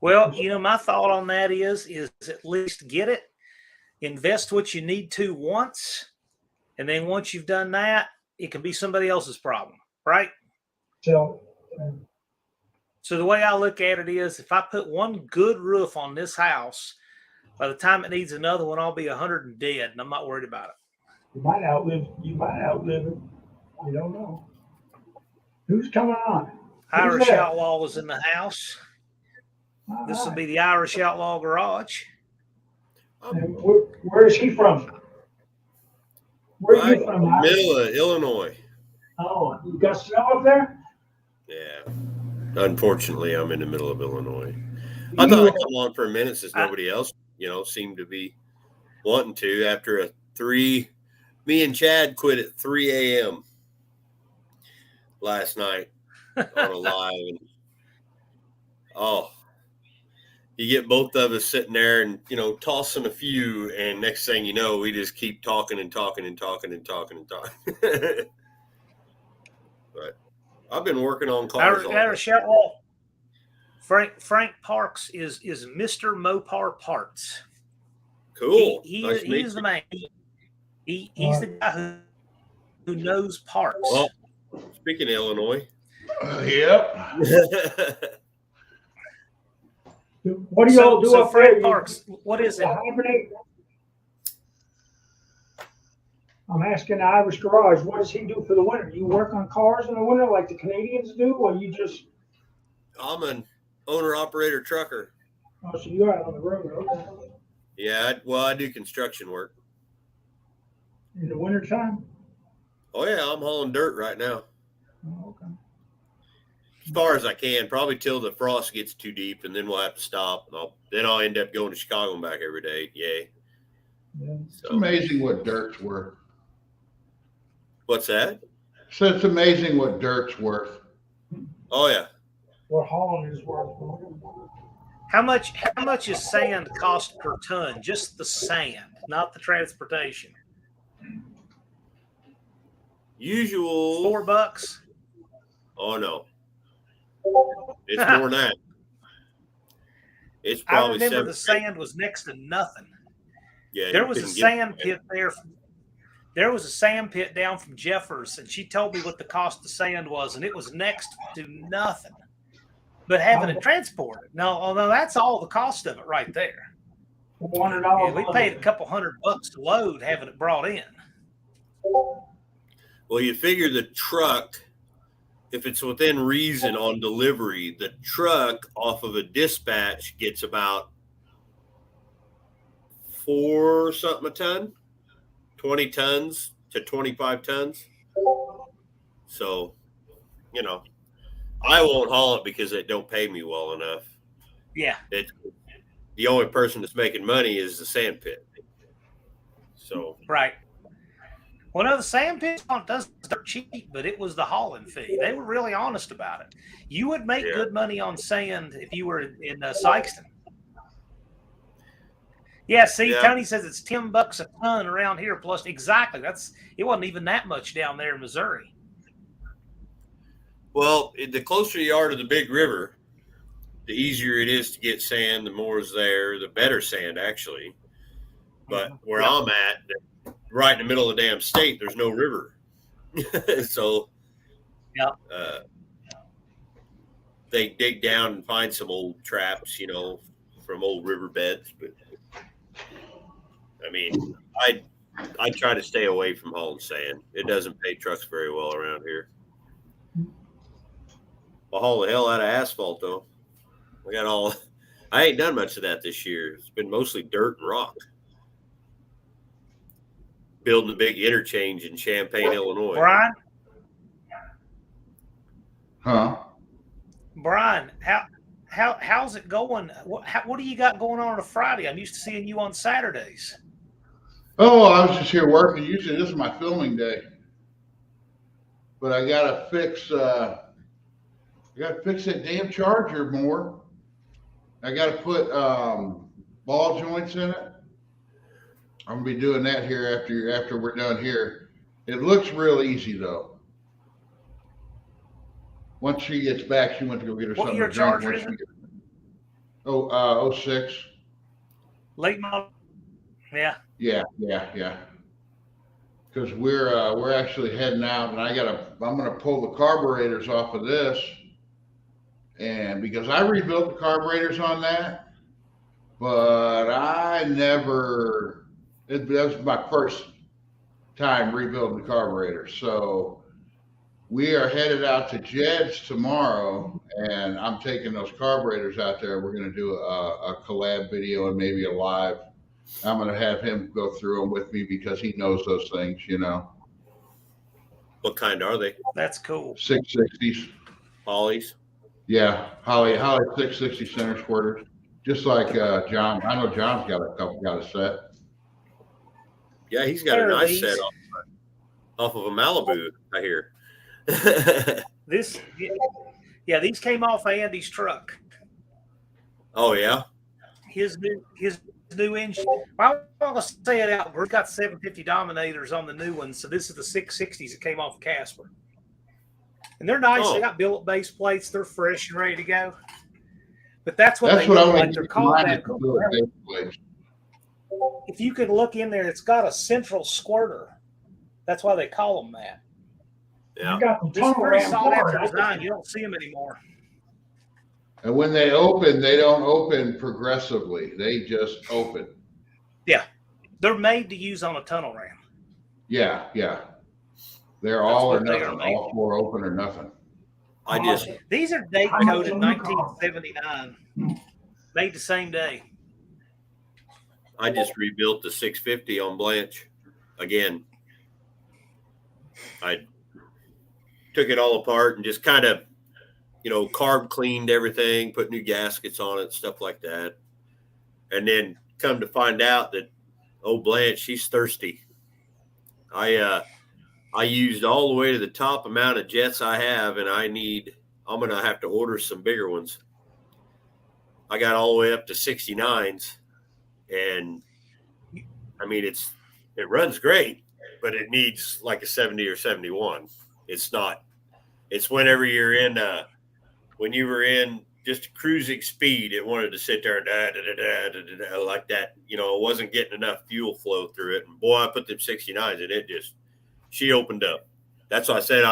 Well, my thought on that is at least get it, invest what you need to once, And then once you've done that, it can be somebody else's problem, right? So, So the way I look at it is, if I put one good roof on this house, by the time it needs another one, I'll be 100 and dead, and I'm not worried about it. you might outlive it. You don't know. Who's coming on? Who's Irish there? Outlaw was in the house. All This will right. be the Irish Outlaw garage. And where is he from? Where are you from? Irish? Middle of Illinois. Oh, you got snow up there? Yeah. Unfortunately, I'm in the middle of Illinois. I thought I'd come on for a minute since nobody else, seemed to be wanting to after me and Chad quit at 3 a.m. last night on a live. And, you get both of us sitting there and, tossing a few, and next thing you know, we just keep talking and talking and talking and talking and talking. But I've been working on cars. Irish Outlaw. Frank Parks is Mr. Mopar Parts. Cool. He's the man. He's the guy who knows parts. Well, speaking of Illinois. Yep. What do y'all do up Frank there? Parks, what is it? Hibernate? I'm asking the Irish Garage, what does he do for the winter? You work on cars in the winter like the Canadians do, or you just... I'm an owner-operator trucker. Oh, so you're out on the road, okay. Yeah, I do construction work. In the wintertime? Oh, yeah, I'm hauling dirt right now. Oh, okay. As far as I can, probably till the frost gets too deep, and then we'll have to stop. Then I'll end up going to Chicago and back every day. Yay. Yeah. It's amazing what dirt's worth. What's that? So it's amazing what dirt's worth. Oh, yeah. What hauling is worth. How much is sand cost per ton? Just the sand, not the transportation. Usual. $4. Oh, no. It's more than that. It's probably I remember the sand was next to nothing. Yeah, there was a sand pit there. There was a sand pit down from Jeffers, and she told me what the cost of sand was, and it was next to nothing. But having it transported, no, that's all the cost of it right there. $400. Yeah, we paid a couple $100 to load having it brought in. Well, you figure the truck, if it's within reason on delivery, the truck off of a dispatch gets about 4 something a ton, 20 tons to 25 tons. So, I won't haul it because they don't pay me well enough. Yeah. The only person that's making money is the sand pit. So. Right. Well, no, the sand pit does dirt cheap, but it was the hauling fee. They were really honest about it. You would make good money on sand if you were in Sykeston. Yeah, see, Tony says it's $10 a ton around here. Plus, exactly, it wasn't even that much down there in Missouri. Well, the closer you are to the big river, the easier it is to get sand. The more is there, the better sand, actually. But where I'm at, right in the middle of the damn state, there's no river. So they dig down and find some old traps, from old riverbeds. But I mean, I try to stay away from hauling sand. It doesn't pay trucks very well around here. I'll haul the hell out of asphalt, though. I ain't done much of that this year. It's been mostly dirt and rock. Building a big interchange in Champaign, Illinois. Brian? Huh? Brian, how's it going? What do you got going on a Friday? I'm used to seeing you on Saturdays. Oh, I was just here working. Usually this is my filming day. But I gotta fix that damn charger more. I gotta put ball joints in it. I'm gonna be doing that here after we're done here. It looks real easy though. Once she gets back, she went to go get her What something year to drink. charger is it? 06. Late model. Yeah. Yeah. because we're actually heading out, and I'm gonna pull the carburetors off of this, and because I rebuilt the carburetors on that, but I never. That was my first time rebuilding the carburetor, so we are headed out to Jed's tomorrow, and I'm taking those carburetors out there. We're going to do a collab video and maybe a live. I'm going to have him go through them with me because he knows those things, you know. What kind are they? That's cool. 660s. Polys? Yeah, Holly 660 center squirters. Just like John. I know John's got a set. Yeah, he's got a nice set off of a Malibu, I hear. These came off Andy's truck. Oh yeah, His new engine. Well, I'm gonna say it out. We've got 750 Dominators on the new one, so this is the 660s that came off of Casper, and they're nice. Oh. They got billet base plates. They're fresh and ready to go. But that's what I'm like. They're called that. plates. If you can look in there, it's got a central squirter. That's why they call them that. yeah. I got the This is tunnel pretty ram sought car. after design. You don't see them anymore. And when they open, they don't open progressively. They just open. Yeah, they're made to use on a tunnel ram. Yeah. They're That's all or what they nothing. are made All four open or nothing. These are date coded 1979, made the same day. I just rebuilt the 650 on Blanche again. I took it all apart and just kind of, carb cleaned everything, put new gaskets on it, stuff like that. And then come to find out that, Blanche, she's thirsty. I used all the way to the top amount of jets I have, and I'm going to have to order some bigger ones. I got all the way up to 69s, and I mean, it runs great, but it needs like a 70 or 71. It's whenever you're in, when you were in just cruising speed, it wanted to sit there and like that. It wasn't getting enough fuel flow through it. And boy, I put them 69s and she opened up. That's why I said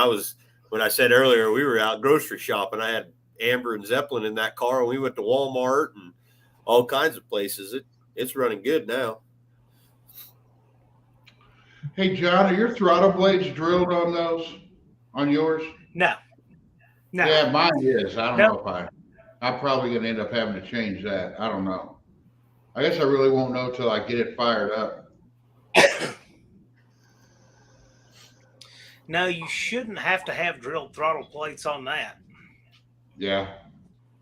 when I said earlier, we were out grocery shopping. I had Amber and Zeppelin in that car, and we went to Walmart and all kinds of places. It's running good now. Hey, John, are your throttle blades drilled on those? On yours? No. Yeah, mine is. I don't know if I'm probably going to end up having to change that. I don't know. I guess I really won't know till I get it fired up. No, you shouldn't have to have drilled throttle plates on that. Yeah.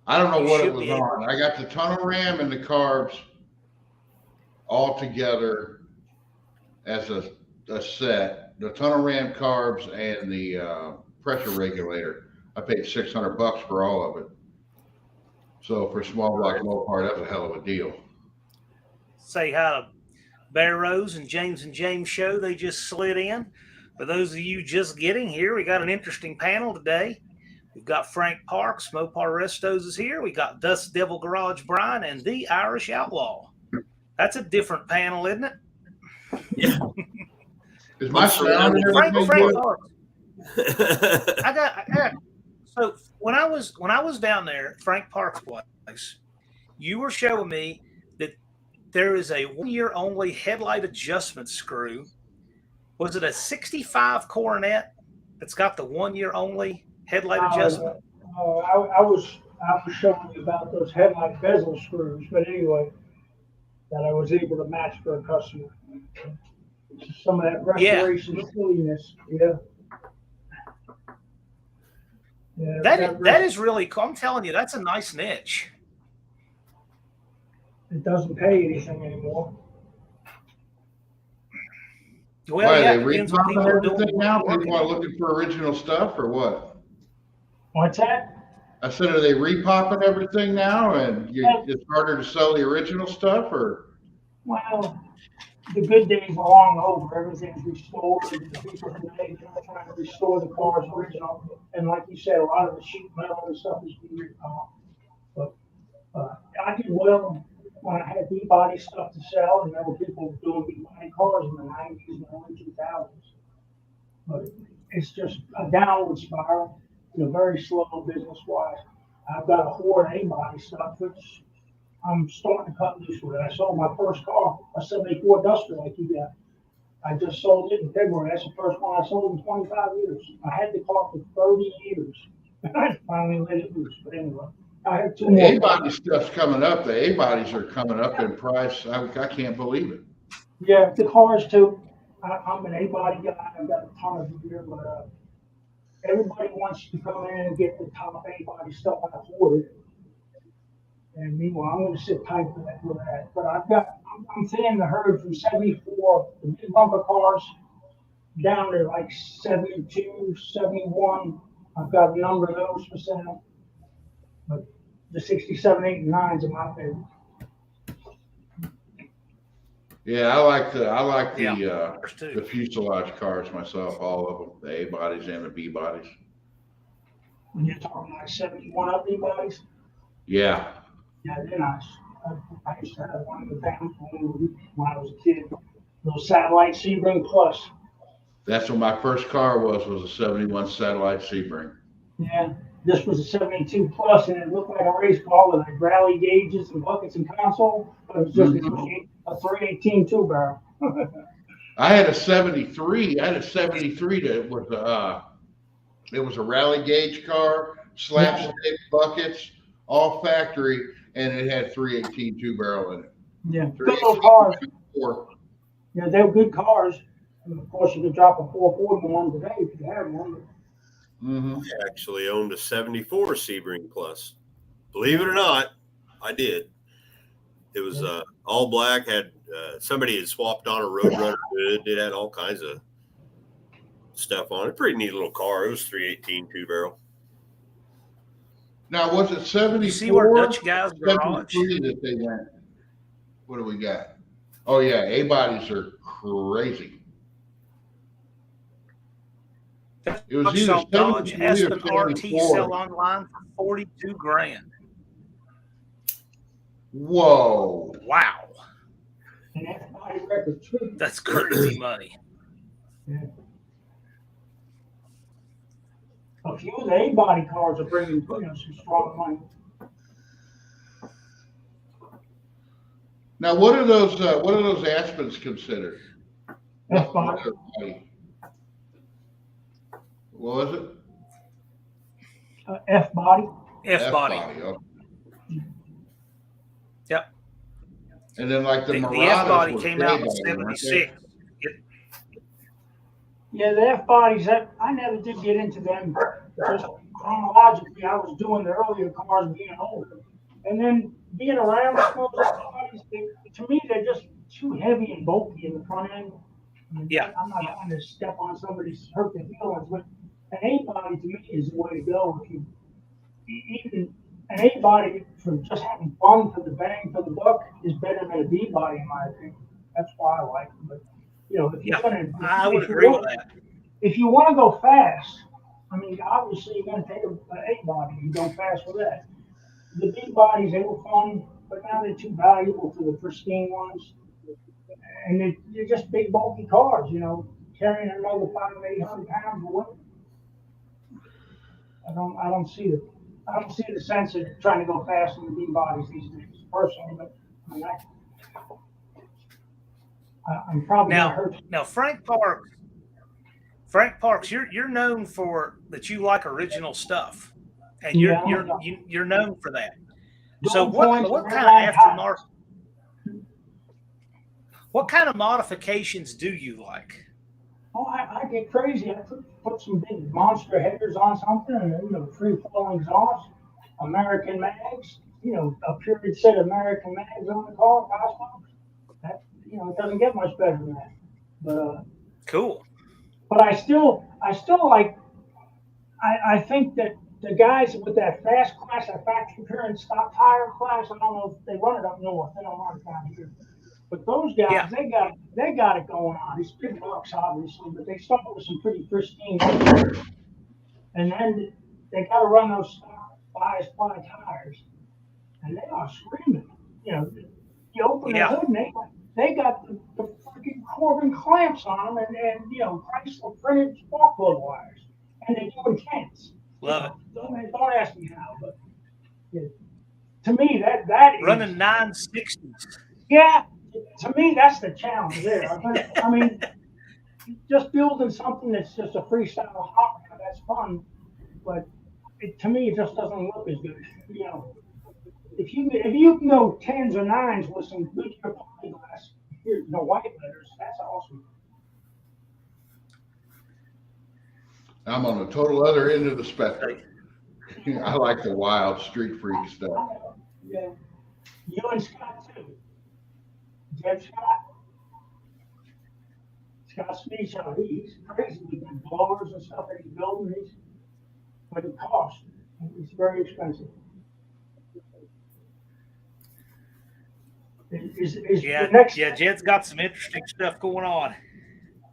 I don't know what it was on. I got the tunnel ram and the carbs all together as a set. The tunnel ram, carbs, and the pressure regulator. I paid $600 for all of it. So for small block Mopar, that's a hell of a deal. Say hi to Bear Rose and James show. They just slid in. For those of you just getting here, we got an interesting panel today. We've got Frank Parks, Mopar Restos is here. We got Dust Devil Garage Brian and the Irish Outlaw. That's a different panel, isn't it? Yeah. Is my sound Frank good? Parks. I got so when I was down there at Frank Parks' place, you were showing me that there is a 1 year only headlight adjustment screw. Was it a 65 Coronet that's got the 1 year only headlight adjustment? I was showing you about those headlight bezel screws, but anyway, that I was able to match for a customer. Some of that restoration silliness, yeah. That is really cool. I'm telling you, that's a nice niche. It doesn't pay anything anymore. Well, Why, yeah, are they depends what people repopping are doing. everything now? People are looking for original stuff or what? What's that? I said, are they repopping everything now and it's harder to sell the original stuff or? Well, the good days are long over. Everything's restored. The people today are trying to restore the car's original. And like you said, a lot of the sheet metal and stuff is being repopped. But I did well when I had B-body stuff to sell, and there were people doing B-body cars in the 90s and early 2000s. but it's just a downward spiral, very slow business-wise. I've got a hoard of A-body stuff, which I'm starting to cut loose with it. I sold my first car, a 74 Duster like you got. I just sold it in February. That's the first one I sold in 25 years. I had the car for 30 years. I finally let it loose. But anyway, I have two The more. A-body stuff's coming up. The A-bodies are coming up in price. I can't believe it. Yeah, the cars too. I'm an A-body guy. I've got a ton of them here, but everybody wants to come in and get the top A-body stuff I afford it. And meanwhile, I'm going to sit tight for that. But I'm thinning the herd from 74, the big bumper cars, down to like 72, 71. I've got a number of those for sale. But the 67, 8, and 9s are my favorite. Yeah, I like the Ours too. the fuselage cars myself, all of them, the A bodies and the B bodies. When you're talking like 71 up B bodies, Yeah, yeah, they're nice. I used to have one in the family when I was a kid. Those satellite Sebring Plus. that's what my first car was a 71 Satellite Sebring. Yeah, this was a 72 Plus, and it looked like a race car with like rally gauges and buckets and console, but it was just a 318 two barrel. I had a 73. I had a 73 that was it was a rally gauge car, slapstick buckets, all factory, and it had 318 two barrel in it. Yeah, good little cars. 318. Yeah, they're good cars. And of course, you could drop a 440 one today if you had one. Mm-hmm. I actually owned a 74 Sebring Plus. Believe it or not, I did. It was all black, had somebody had swapped on a Roadrunner hood. It had all kinds of stuff on it. Pretty neat little car. It was 318 two barrel. Now, was it 74? You see where Dutch Guy's Garage? 73 that they went. What do we got? Oh yeah, A bodies are crazy. It was either Saw Dodge 73 or Aspen RT 74. sell online for 42 grand. Whoa. Wow, And that's body record too. that's crazy money. Yeah. A few of the A-body cars are bringing some strong money. Now, what are those Aspens considered? F-body. What was it? F-body. F-body. Okay. Yep. And then like the The Muratas F-body was came out in J-body, weren't they? 76. Yeah, the F-bodies, I never did get into them. Just chronologically, I was doing the earlier cars being older. And then being around those F-bodies, to me, they're just too heavy and bulky in the front end. I mean, Yeah. I'm not trying to step on somebody's hurt their feelings, but an A-body to me is the way to go. If you even an A-body for just having fun for the bang for the buck is better than a B-body in my opinion. That's why I like them. But if you're I would agree with that. If you want to go fast, I mean, obviously you're going to take an A-body and go fast with that. The B-bodies, they were fun, but now they're too valuable for the pristine ones. And they're just big, bulky cars, carrying another 500 to 800 pounds of weight. I don't see the sense of trying to go fast in the B bodies these days, personally. But I mean, I'm probably gonna hurt. Now Frank Parks, you're known for that. You like original stuff, and you're known for that. So what kind of aftermarket? What kind of modifications do you like? Oh, I get crazy. I put some big monster headers on something, and free flowing exhaust, American mags. A period set American mags on the car. That it doesn't get much better than that. But cool. But I still like. I think that the guys with that fast class, that factory current stock tire class, I don't know if they run it up north. They don't run it down here. But those guys, they got it going on. It's big bucks, obviously, but they start with some pretty pristine tires. And then they got to run those bias ply tires, and they are screaming. You open the hood, and they got the freaking Corbin clamps on them and Chrysler printed spark plug wires, and they do intense. Love it. Don't ask me how, but yeah, to me that is Running 960s. Yeah, to me that's the challenge there. I mean, just building something that's just a freestyle hot rod, that's fun, but to me it just doesn't look as good. If you can go tens or nines with some Goodyear polyglass, white letters, that's awesome. I'm on the total other end of the spectrum. I like the wild street freak stuff. Yeah, you and Scott too. Jeb Scott Speech, he's crazy with the blowers and stuff that he's building. But it costs. It's very expensive. Jed's got some interesting stuff going on.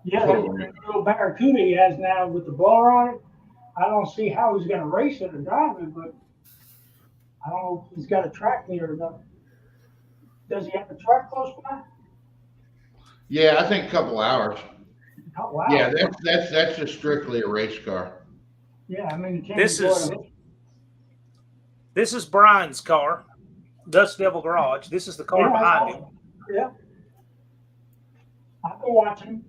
Yeah, that little Barracuda he has now with the blower on it. I don't see how he's going to race it or drive it, but I don't know if he's got a track near enough. Does he have a track close by? Yeah, I think a couple hours. Oh, wow. Yeah, that's just strictly a race car. Yeah, I mean, you can't. This is Brian's car, Dust Devil Garage. This is the car behind him. Yeah. I've been watching.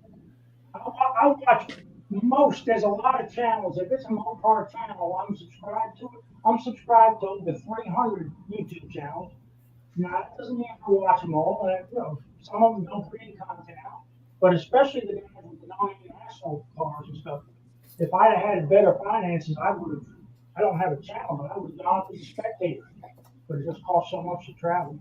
I watch most. There's a lot of channels. If it's a Mopar channel, I'm subscribed to it. I'm subscribed to over 300 YouTube channels. Now, it doesn't mean I watch them all. Some of them don't put any content out. But especially the guys with the non-international cars and stuff. If I'd have had better finances, I would have. I don't have a channel, but I would have gone to the Spectator. But it just costs so much to travel.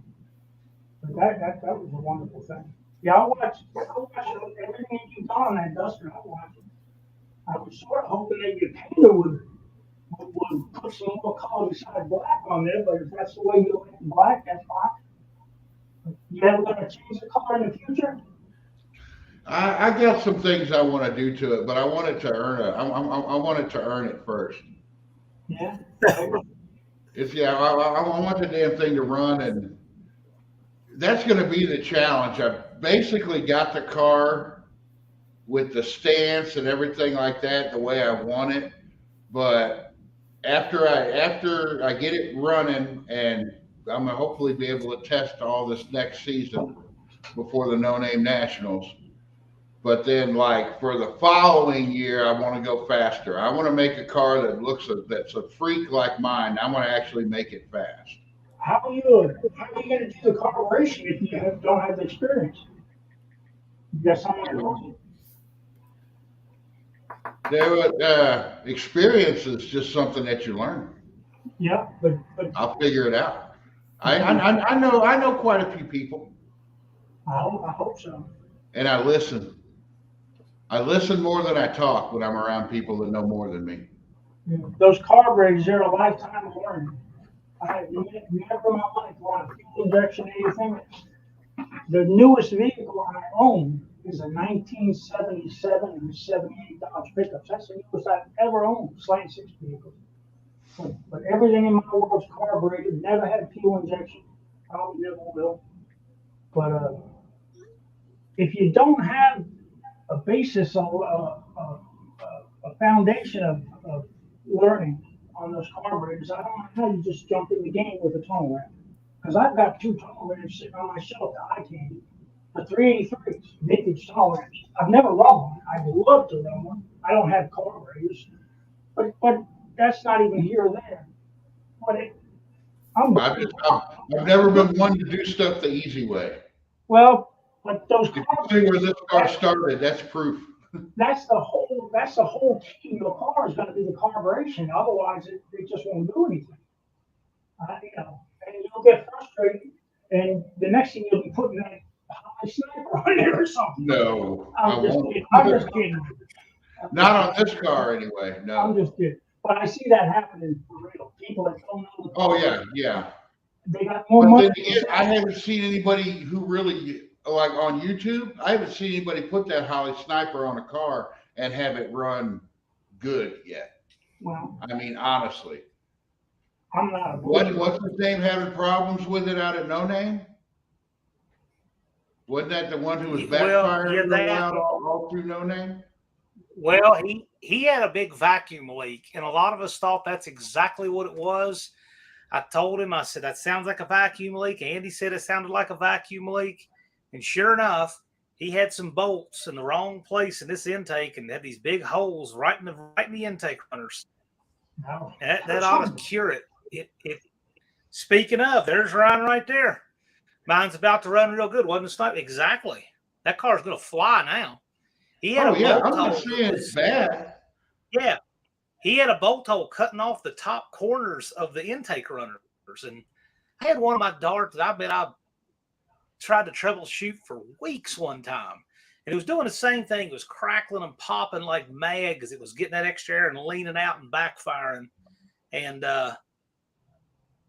But that was a wonderful thing. Yeah, I watch everything you've done on that Duster. I watch it. I was sort of hoping that your painter would put some more color beside black on there, but if that's the way you look at black, that's fine. You ever going to change the color in the future? I got some things I want to do to it, but I want it to earn it. I want it to earn it first. Yeah. I want the damn thing to run, and that's going to be the challenge. I've basically got the car with the stance and everything like that the way I want it, but after I get it running, and I'm gonna hopefully be able to test all this next season before the No Name Nationals. But then, like, for the following year, I want to go faster. I want to make a car that's a freak like mine. I want to actually make it fast. How are you going to do the carburation if you don't have the experience? You got someone else? Experience is just something that you learn. Yeah, but I'll figure it out. I know quite a few people. I hope so. And I listen. I listen more than I talk when I'm around people that know more than me. Those carburetors, they're a lifetime of learning. I never in my life want a fuel injection or anything. The newest vehicle I own is a 1977 and 78 Dodge pickup. That's the newest I've ever owned, slant six vehicle. But everything in my world's carbureted. Never had fuel injection. Probably never will. But if you don't have a basis of a foundation of learning on those carburetors, I don't know how you just jump in the game with a tunnel ramp. Because I've got two tunnel ramps sitting on my shelf that I can. The 383s, vintage tunnel ramps. I've never run one. I'd love to run one. I don't have carburetors, but that's not even here or there. But I've never been one to do stuff the easy way. Well, but those carburetors, where this car started, that's proof. That's the whole key to a car is going to be the carburation. Otherwise, it just won't do anything. And you'll get frustrated, and the next thing you'll be putting that high sniper on there or something. No, I'm just kidding. Not on this car, anyway. No, I'm just kidding. But I see that happening for real. People that don't know. Oh yeah. They got more money. I haven't seen anybody who really, like on YouTube, I haven't seen anybody put that Holly Sniper on a car and have it run good yet. Well, I mean, honestly. I'm not. What's his name having problems with it out at No Name? Wasn't that the one who was Well, backfiring yeah, real that. loud all through No Name? Well, he had a big vacuum leak, and a lot of us thought that's exactly what it was. I told him, I said, that sounds like a vacuum leak. Andy said it sounded like a vacuum leak. And sure enough, he had some bolts in the wrong place in this intake and had these big holes right in the intake runners. No. That ought to cure it. Speaking of, there's Ryan right there. Mine's about to run real good, wasn't it, Snipe? Exactly. That car's going to fly now. He had Oh a yeah, bolt I'm not hole. saying it's bad. Yeah. He had a bolt hole cutting off the top corners of the intake runners. And I had one of my darts that I bet I tried to troubleshoot for weeks one time. And it was doing the same thing. It was crackling and popping like mad because it was getting that extra air and leaning out and backfiring. And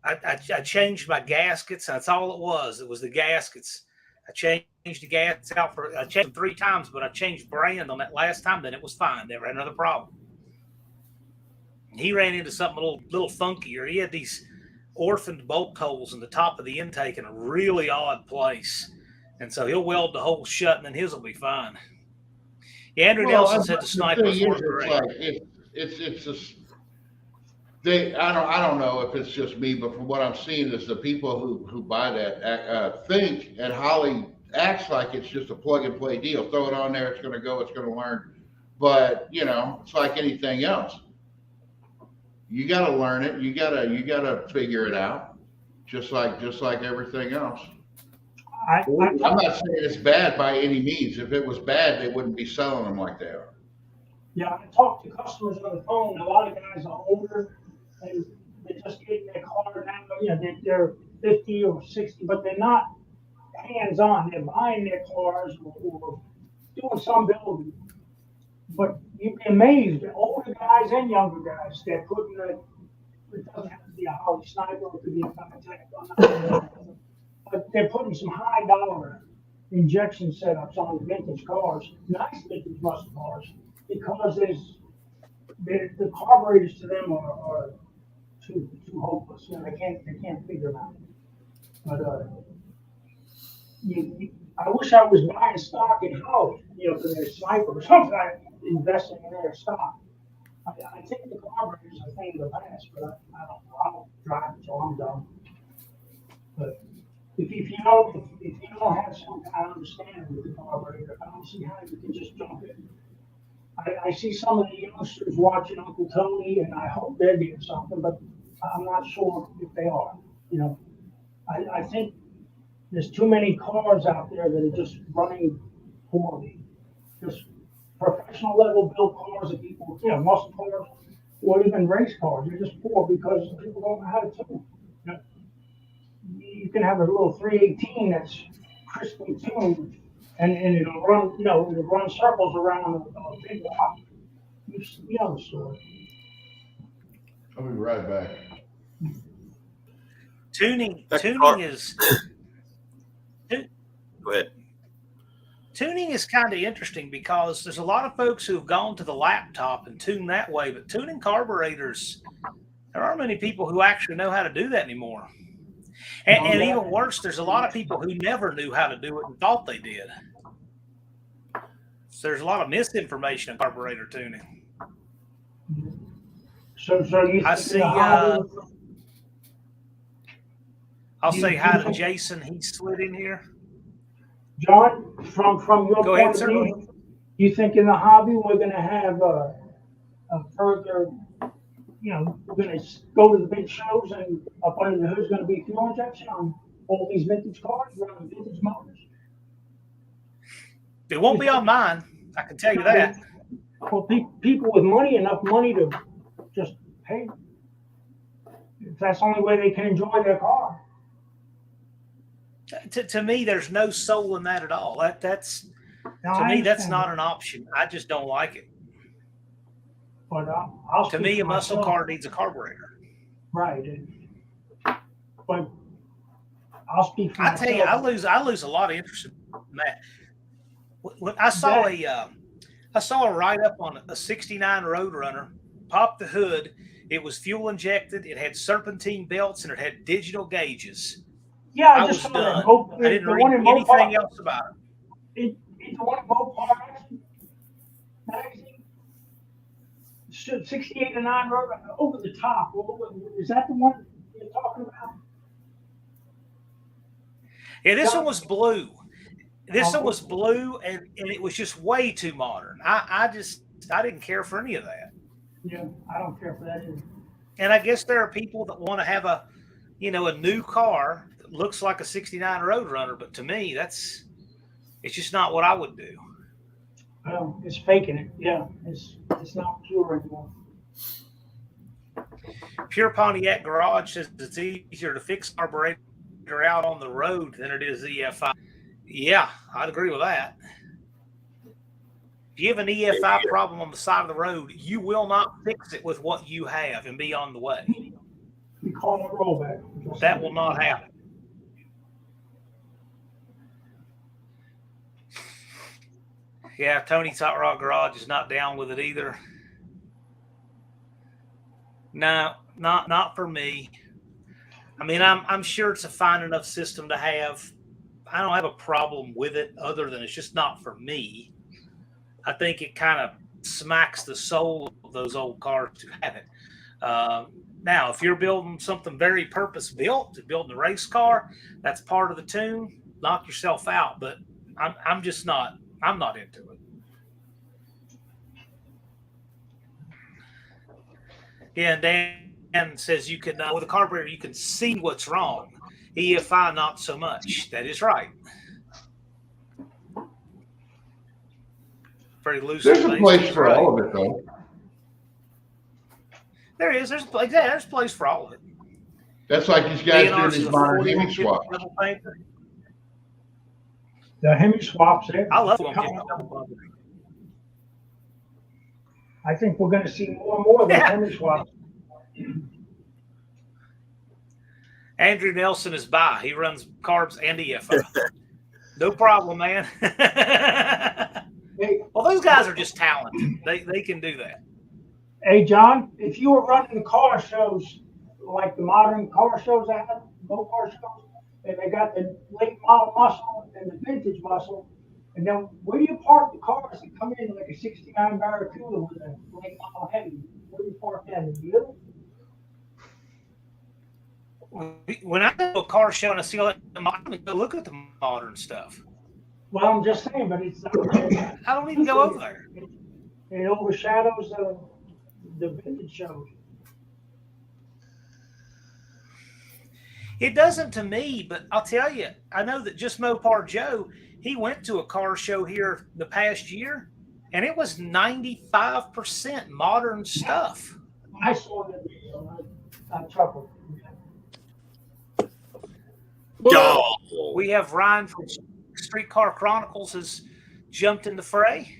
I changed my gaskets. That's all it was. It was the gaskets. I changed the gaskets out I changed them 3 times, but I changed brand on that last time. Then it was fine. Never had another problem. He ran into something a little funkier. He had these orphaned bolt holes in the top of the intake in a really odd place. And so he'll weld the hole shut and then his will be fine. Yeah, Andrew Nelson said the snipers were great. It's just I don't know if it's just me, but from what I'm seeing is the people who buy that think, and Holly acts like it's just a plug and play deal. Throw it on there, it's going to go, it's going to learn. But it's like anything else. You got to learn it. You got to figure it out, just like everything else. I'm not saying it's bad by any means. If it was bad, they wouldn't be selling them like they are. Yeah, I talk to customers on the phone. A lot of guys are older, and they just get in their car now. They're 50 or 60, but they're not hands-on. They're buying their cars or doing some building. But you'd be amazed, older guys and younger guys, they're putting it doesn't have to be a Holly Sniper, it could be a Contact, but they're putting some high dollar injection setups on vintage cars, nice vintage muscle cars, because the carburetors to them are too hopeless. They can't figure them out. But I wish I was buying stock in Holly, for their Sniper or something. Investing in their stock. I think the carburetors are a thing of the past, but I don't know. I don't drive until I'm done. But if you don't have some kind of understanding with the carburetor, I don't see how you can just jump in. I see some of the youngsters watching Uncle Tony, and I hope they're doing something, but I'm not sure if they are. I think there's too many cars out there that are just running poorly. Just professional level built cars that people, muscle cars, or even race cars, they're just poor because people don't know how to tune. You can have a little 318 that's crisply tuned, and it'll run circles around a big rock. You know the story. I'll be right back. Tuning is. Go ahead. Tuning is kind of interesting because there's a lot of folks who have gone to the laptop and tuned that way, but tuning carburetors, there aren't many people who actually know how to do that anymore. And even worse, there's a lot of people who never knew how to do it and thought they did. So there's a lot of misinformation in carburetor tuning. So you I see. I'll say hi to Jason. He slid in here. John, from your Go point ahead, of sir. view, you think in the hobby we're going to have a further, we're going to go to the big shows and up under the hood's going to be fuel injection on all these vintage cars running vintage motors? It won't be on mine. I can tell you that. Well, people with enough money to just pay. If that's the only way they can enjoy their car. To me, there's no soul in that at all. That's not an option. I just don't like it. But to me, a muscle car needs a carburetor. Right. But I'll speak for myself. I tell you, I lose a lot of interest in that. When I saw a write-up on a '69 Roadrunner. Popped the hood. It was fuel injected. It had serpentine belts and it had digital gauges. Yeah, I I just was saw that. done. I didn't The read one in anything Mopar, else about it. it's the one in Mopar magazine. 68 and 9 road over the top. Is that the one you're talking about? Yeah, this one John? was blue. This one Oh, was blue, and it was just way too modern. I didn't care for any of that. yeah, I don't care for that either. And I guess there are people that want to have a new car that looks like a 69 Roadrunner, but to me, it's just not what I would do. Well, it's faking it. Yeah, it's not pure anymore. Pure Pontiac Garage says it's easier to fix carburetor out on the road than it is EFI. Yeah, I'd agree with that. If you have an EFI problem on the side of the road, you will not fix it with what you have and be on the way. We call it rollback. That will not happen. Yeah, Tony's Hot Rod Garage is not down with it either. No, not for me. I mean, I'm sure it's a fine enough system to have. I don't have a problem with it, other than it's just not for me. I think it kind of smacks the soul of those old cars to have it. Now, if you're building something very purpose built, building a race car, that's part of the tune. Knock yourself out. But I'm just not. I'm not into it. Yeah, Dan says you can with a carburetor you can see what's wrong. EFI not so much. That is right. Very loose. There's a place for right. all of it, though. There is. There's a place for all of it. That's like these guys DNR's doing these a modern 40, Hemi 50 swaps. double painter. The Hemi swaps there. I love them getting double bumper. I think we're going to see more and more of those Hemi swaps. Andrew Nelson is by. He runs carbs and EFI. No problem, man. Well, those guys are just talented. They can do that. Hey, John, if you were running the car shows, like the modern car shows I have, boat car shows, and they got the late model muscle and the vintage muscle, and then where do you park the cars that come in like a 69 Barracuda with a late model Hemi? Where do you park that, in the middle? When I go to a car show and I see all that, I go look at the modern stuff. Well, I'm just saying, but it's not. I don't even go over there. It overshadows the vintage shows. It doesn't to me, but I'll tell you, I know that just Mopar Joe, he went to a car show here the past year, and it was 95% modern stuff. I saw that video. I chuckled. Oh. We have Ryan from Streetcar Chronicles has jumped in the fray.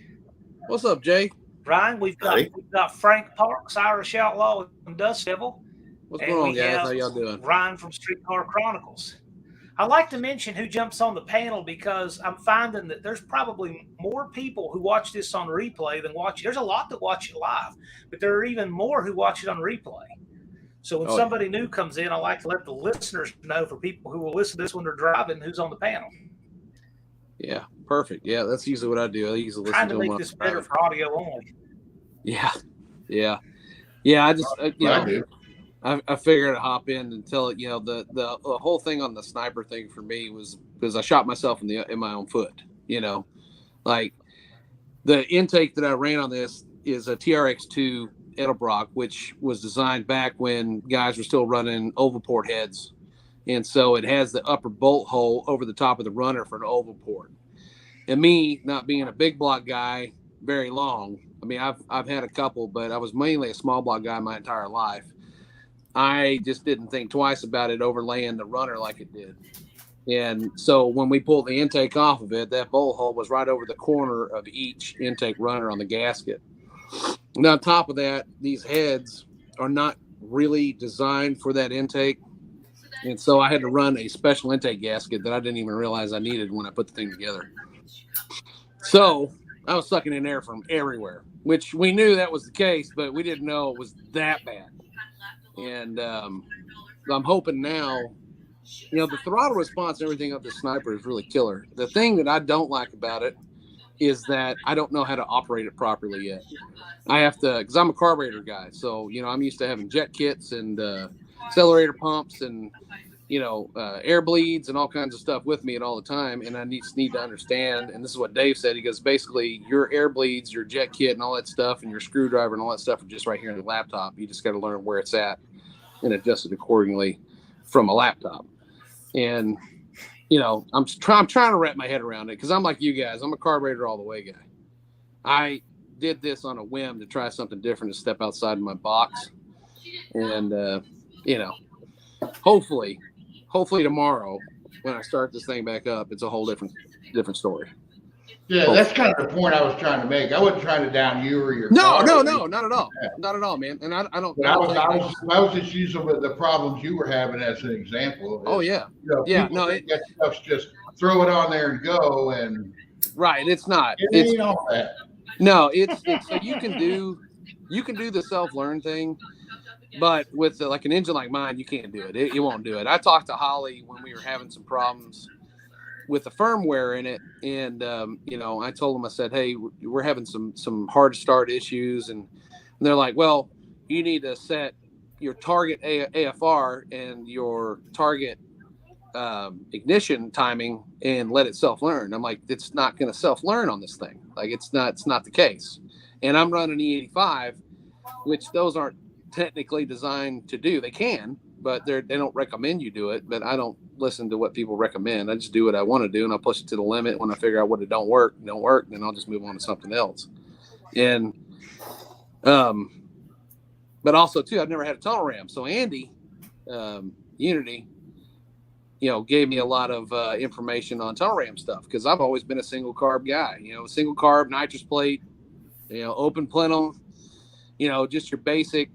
What's up, Jay? Ryan, we've got Frank Parks, Irish Outlaw, and Dust Devil. What's going on, guys? How y'all doing? Ryan from Streetcar Chronicles. I like to mention who jumps on the panel because I'm finding that there's probably more people who watch this on replay than watch it. There's a lot that watch it live, but there are even more who watch it on replay. So when somebody new comes in, I like to let the listeners know, for people who will listen to this when they're driving, who's on the panel. Yeah, perfect. Yeah, that's usually what I do. I usually listen to them. Trying to make this better for audio only. Yeah. I just I figured I'd hop in and tell it. You know, the whole thing on the sniper thing for me was because I shot myself in my own foot. You know, like the intake that I ran on this is a TRX2 Edelbrock, which was designed back when guys were still running oval port heads. And so it has the upper bolt hole over the top of the runner for an oval port. And me not being a big block guy very long, I mean, I've had a couple, but I was mainly a small block guy my entire life. I just didn't think twice about it overlaying the runner like it did. And so when we pulled the intake off of it, that bolt hole was right over the corner of each intake runner on the gasket. And on top of that, these heads are not really designed for that intake. And so I had to run a special intake gasket that I didn't even realize I needed when I put the thing together. So I was sucking in air from everywhere, which we knew that was the case, but we didn't know it was that bad. And I'm hoping now the throttle response and everything of the Sniper is really killer. The thing that I don't like about it is that I don't know how to operate it properly yet. I have to, because I'm a carburetor guy. So, I'm used to having jet kits and accelerator pumps and, air bleeds and all kinds of stuff with me and all the time. And I need to understand. And this is what Dave said. He goes, basically, your air bleeds, your jet kit and all that stuff and your screwdriver and all that stuff are just right here in the laptop. You just got to learn where it's at and adjust it accordingly from a laptop. And, I'm trying to wrap my head around it because I'm like you guys. I'm a carburetor all the way guy. I did this on a whim to try something different, to step outside of my box. And, hopefully tomorrow when I start this thing back up, it's a whole different story. Yeah, that's kind of the point I was trying to make. I wasn't trying to down you or your car. No, not at all. Not at all, man. And I don't. I was just using the problems you were having as an example. Oh yeah, that stuff's just throw it on there and go, and right. It's not. It ain't all that. No, it's so you can do the self-learn thing, but with like an engine like mine, you can't do it. It won't do it. I talked to Holly when we were having some problems with the firmware in it, and I told them, I said, hey, we're having some hard start issues, and they're like, well, you need to set your target AFR and your target ignition timing and let it self-learn. I'm like, it's not going to self-learn on this thing. Like it's not the case. And I'm running E85, which those aren't technically designed to do. They can, but they don't recommend you do it. But I don't listen to what people recommend. I just do what I want to do, and I'll push it to the limit. When I figure out what it don't work, then I'll just move on to something else. And but also too, I've never had a tunnel ram. So Andy, Unity, gave me a lot of information on tunnel ram stuff because I've always been a single carb guy. Single carb, nitrous plate, open plenum, just your basic,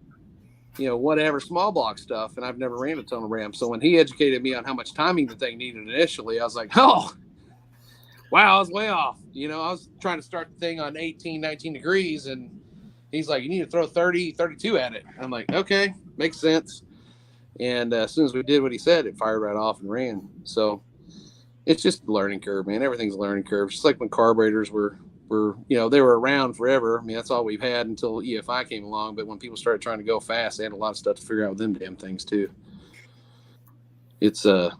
whatever small block stuff. And I've never ran a tunnel ram. So when he educated me on how much timing the thing needed initially, I was like, oh, wow, I was way off. I was trying to start the thing on 18, 19 degrees. And he's like, you need to throw 30, 32 at it. I'm like, okay, makes sense. And as soon as we did what he said, it fired right off and ran. So it's just a learning curve, man. Everything's a learning curve. Just like when carburetors were they were around forever. I mean, that's all we've had until EFI came along. But when people started trying to go fast, they had a lot of stuff to figure out with them damn things too. It's a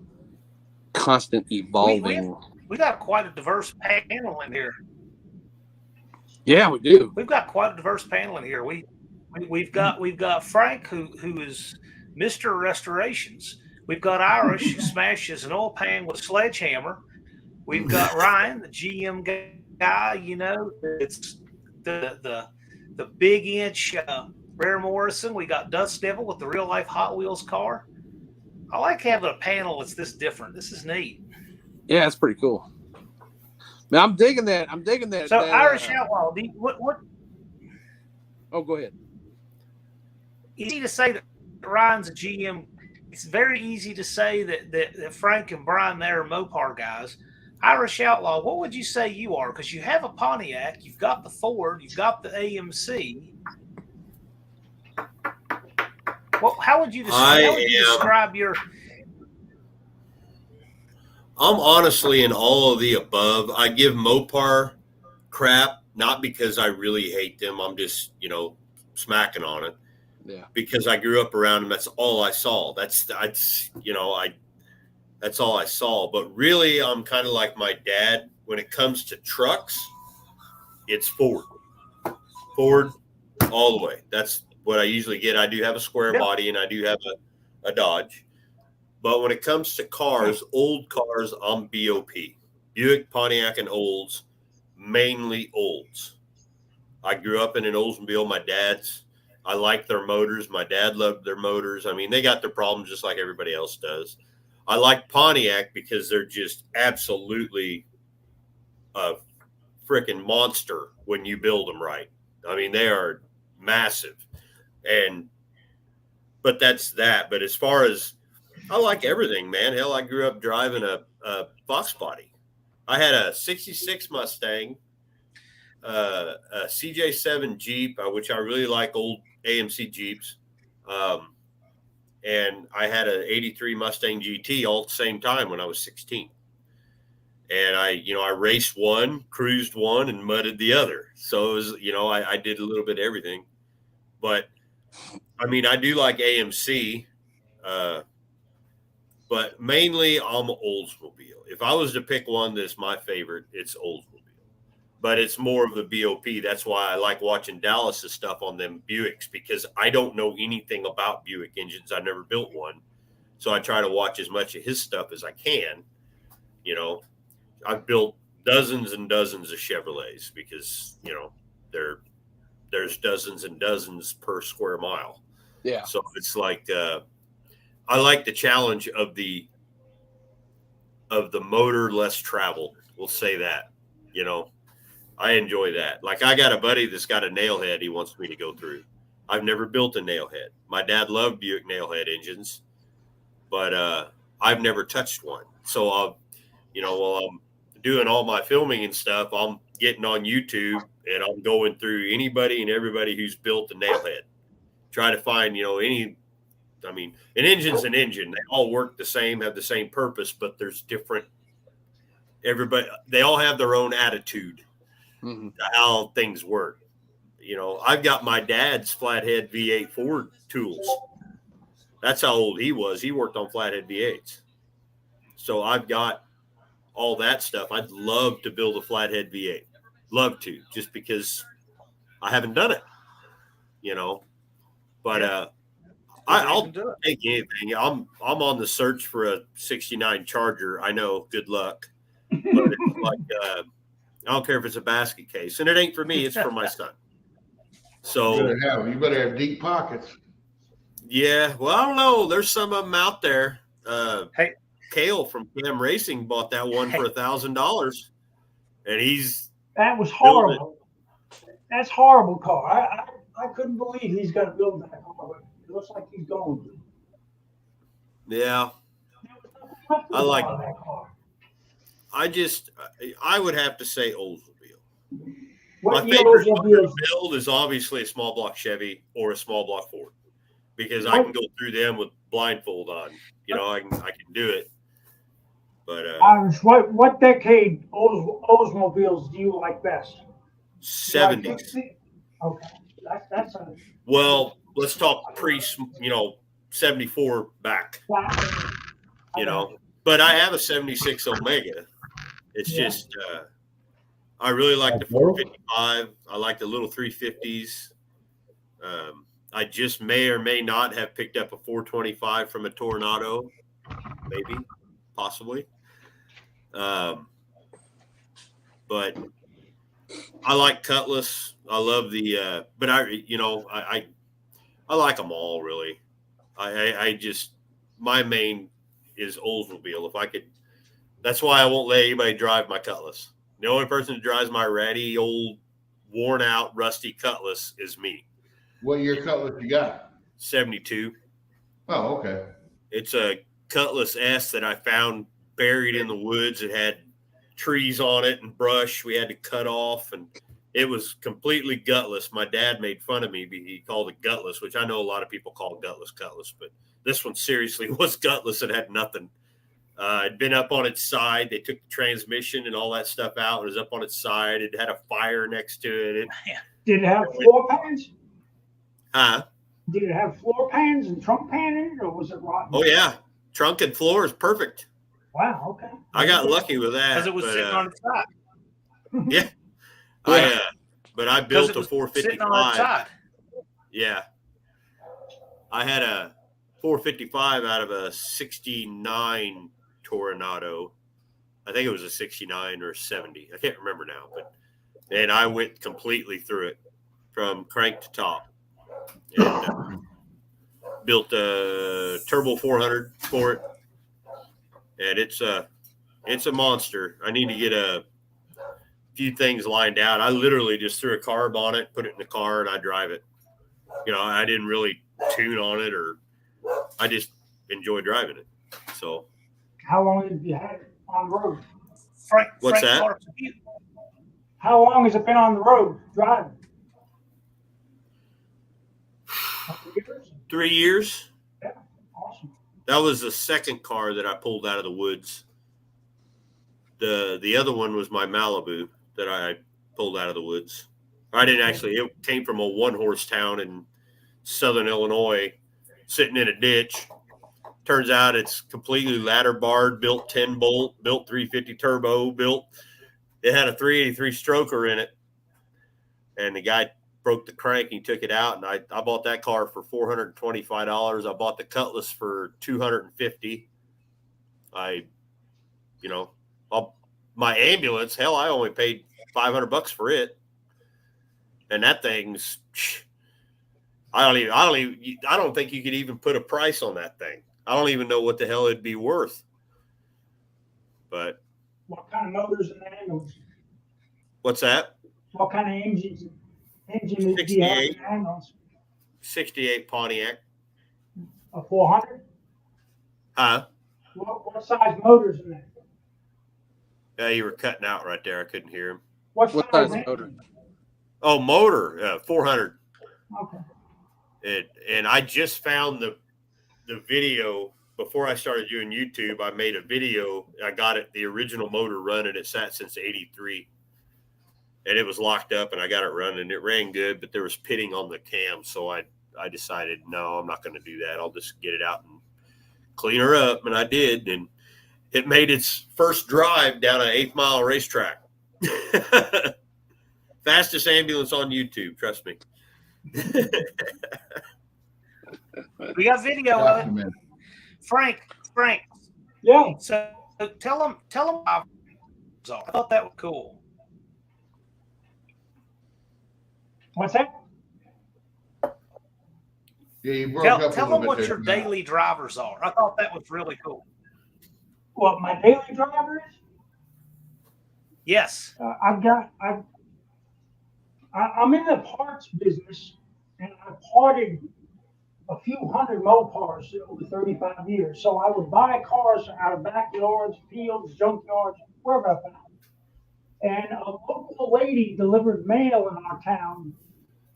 constant evolving. We got quite a diverse panel in here. Yeah, we do. We've got quite a diverse panel in here. We've got Frank who is Mr. Restorations. We've got Irish who smashes an oil pan with a sledgehammer. We've got Ryan, the GM guy. It's the big inch Rare Morrison. We got Dust Devil with the real life Hot Wheels car. I like having a panel that's this different. This is neat. Yeah, it's pretty cool. Man, I'm digging that. So Irish Outlaw, what? Oh, go ahead. Easy to say that Ryan's a GM. It's very easy to say that Frank and Brian there are Mopar guys. Irish Outlaw, what would you say you are? Because you have a Pontiac, you've got the Ford, you've got the AMC. Well, how would you describe your? I'm honestly in all of the above. I give Mopar crap, not because I really hate them. I'm just, smacking on it. Yeah. Because I grew up around them. That's all I saw. That's all I saw. But really, I'm kind of like my dad. When it comes to trucks, it's Ford. Ford all the way. That's what I usually get. I do have a square body, and I do have a Dodge. But when it comes to cars, old cars, I'm BOP. Buick, Pontiac, and Olds, mainly Olds. I grew up in an Oldsmobile. My dad's. I like their motors. My dad loved their motors. I mean, they got their problems just like everybody else does. I like Pontiac because they're just absolutely a freaking monster when you build them right. I mean, they are massive. But that's that. But as far as, I like everything, man. Hell, I grew up driving a Fox body. I had a 66 Mustang, a CJ7 Jeep, which I really like, old AMC Jeeps. and I had an 83 Mustang GT all at the same time when I was 16. And I raced one, cruised one, and mudded the other. So it was, I did a little bit of everything. But I mean, I do like AMC, but mainly I'm Oldsmobile. If I was to pick one that's my favorite, it's Oldsmobile. But it's more of the BOP. That's why I like watching Dallas's stuff on them Buicks, because I don't know anything about Buick engines. I never built one. So I try to watch as much of his stuff as I can. I've built dozens and dozens of Chevrolets because, there's dozens and dozens per square mile. Yeah. So it's like, I like the challenge of the motor less travel. We'll say that, I enjoy that. Like, I got a buddy that's got a nailhead he wants me to go through. I've never built a nailhead. My dad loved Buick nailhead engines, but I've never touched one. So while I'm doing all my filming and stuff, I'm getting on YouTube and I'm going through anybody and everybody who's built a nailhead. Try to find, an engine's an engine. They all work the same, have the same purpose, but there's different. They all have their own attitude. Mm-hmm. How things work. I've got my dad's flathead V8 Ford tools. That's how old he was. He worked on flathead V8s. So I've got all that stuff. I'd love to build a flathead V8. Love to, just because I haven't done it, but I'll take anything. I'm on the search for a 69 Charger. I know, good luck. But it's like, I don't care if it's a basket case, and it ain't for me. It's for my son. So you better have deep pockets. Yeah. Well, I don't know. There's some of them out there. Hey, Kale from Cam Racing bought that one for $1,000, and that was horrible. That's horrible car. I couldn't believe he's got to build that car. It looks like he's going to. Yeah. I like that car. I would have to say Oldsmobile. What My favorite build is obviously a small block Chevy or a small block Ford, because I can go through them with blindfold on. I can do it. But what decade Oldsmobiles do you like best? 70s. Okay, that's well, let's talk pre 74 back. But I have a 76 Omega. It's just I really like the 455. I like the little 350s. I just may or may not have picked up a 425 from a Tornado, maybe, possibly. But I like Cutlass. I love the, but I like them all, really. I just, my main is Oldsmobile. If I could, that's why I won't let anybody drive my Cutlass. The only person who drives my ratty, old, worn out, rusty Cutlass is me. What year Cutlass you got? 72. Oh, okay. It's a Cutlass S that I found buried in the woods. It had trees on it and brush we had to cut off, and it was completely gutless. My dad made fun of me. He called it gutless, which I know a lot of people call gutless Cutlass, but this one seriously was gutless. It had nothing. It'd been up on its side. They took the transmission and all that stuff out. It was up on its side. It had a fire next to it. Did it have floor pans? Huh? Did it have floor pans and trunk pan in it, or was it rotten? Oh, yeah. Trunk and floor is perfect. Wow, okay. I got lucky with that. Because it was sitting on its side. Yeah. But I built a 455. Yeah. I had a 455 out of a 69 Tornado. I think it was a 69 or 70. I can't remember now, and I went completely through it from crank to top, and built a turbo 400 for it, and it's a monster. I need to get a few things lined out. I literally just threw a carb on it, put it in the car, and I drive it. I didn't really tune on it, or I just enjoy driving it. So, how long have you had it on the road? What's that? How long has it been on the road driving? 3 years. Yeah. That was the second car that I pulled out of the woods. The other one was my Malibu that I pulled out of the woods. I didn't actually. It came from a 1-horse town in southern Illinois, sitting in a ditch. Turns out it's completely ladder barred, built 10 bolt, built 350 turbo, it had a 383 stroker in it. And the guy broke the crank. He took it out, and I bought that car for $425. I bought the Cutlass for $250. My ambulance, hell, I only paid $500 for it. And that thing's, I don't think you could even put a price on that thing. I don't even know what the hell it'd be worth. But what kind of motors and angles? What's that? What kind of engine do you have in angles? 68 Pontiac. A 400? Huh? What size motors in that? Yeah, you were cutting out right there. I couldn't hear him. What size motor? Oh, motor, 400. Okay. And I just found the video before I started doing YouTube. I made a video. I got the original motor running. It sat since '83, and it was locked up. And I got it running. It ran good, but there was pitting on the cam, so I decided no, I'm not going to do that. I'll just get it out and clean her up, and I did, and it made its first drive down an 8th Mile racetrack. Fastest ambulance on YouTube, trust me. We got video of it. Frank. Yeah. So tell them. I thought that was cool. What's that? Yeah, you broke up Tell a them little what bit your there. daily drivers are. I thought that was really cool. What my daily drivers? Yes. I'm in the parts business, and I parted a few hundred Mopars over 35 years. So I would buy cars out of backyards, fields, junkyards, wherever I found. And a local lady delivered mail in our town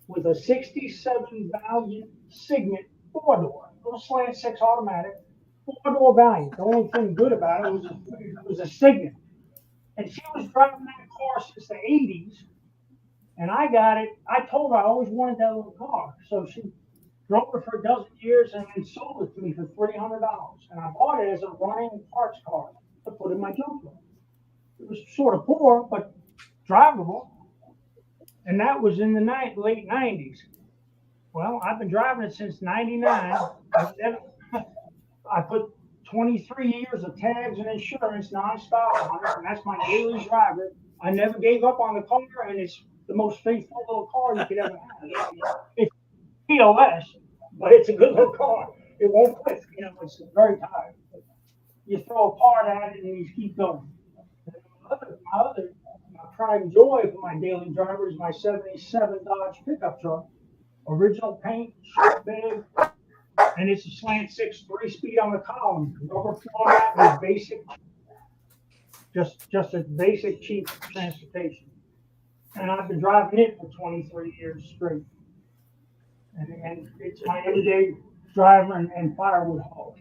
with a 67 Valiant Signet 4-door, little slant 6 automatic, 4-door Valiant. The only thing good about it was a Signet. And she was driving that car since the 80s. And I got it. I told her I always wanted that little car. So she drove it for a dozen years and then sold it to me for $300. And I bought it as a running parts car to put in my junkyard. It was sort of poor, but drivable. And that was in the late 90s. Well, I've been driving it since 99. I put 23 years of tags and insurance nonstop on it, and that's my daily driver. I never gave up on the car, and it's the most faithful little car you could ever have. It's POS, but it's a good little car. It won't quit. It's very tired. You throw a part at it, and you keep going. My pride and joy for my daily driver is my 77 Dodge pickup truck. Original paint, short bed, and it's a slant 6 3-speed on the column. Rubber floor mat with basic, just a basic cheap transportation. And I've been driving it for 23 years straight. And it's my everyday driver and firewood haul.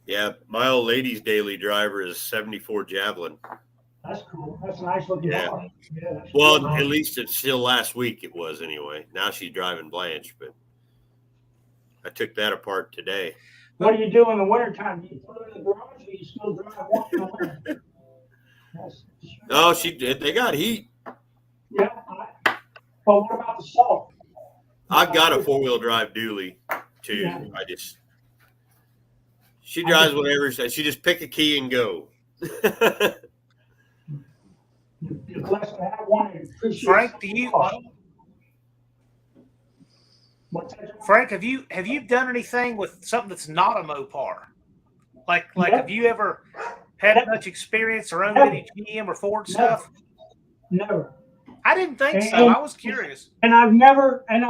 Yeah, my old lady's daily driver is 74 Javelin. That's cool. That's a nice looking car. Yeah, well, cool. At least it's still last week it was anyway. Now she's driving Blanche, but I took that apart today. What do you do in the wintertime? Do you put it in the garage or you still drive one in the winter? No, they got heat. Yeah. But what about the salt? I've got a 4-wheel drive dually too. Yeah. She drives whatever. She just pick a key and go. You're blessed to have one. Frank, Frank, have you done anything with something that's not a Mopar? Like have you ever had much experience or owned any GM or Ford stuff? Never. I didn't think so. I was curious. And I've never had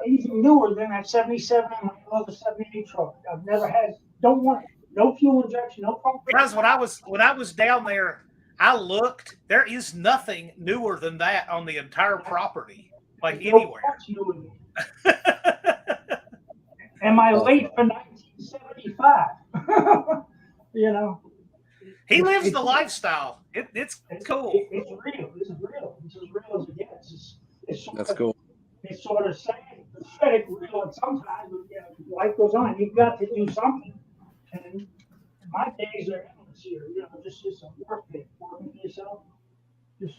anything newer than that 77 and my other 78 truck. I've never had. Don't want it. No fuel injection. No pump. Guys, when I was down there, I looked. There is nothing newer than that on the entire property, like anywhere. Am I Awesome. late for 1975? You know, He lives it's the lifestyle. It's cool. It's real. This is real. It's as real as it gets. It's sort That's of, cool. it's sort of sad, pathetic, real, and sometimes life goes on. You've got to do something. And my days are endless here. Just a work day, working for yourself. Just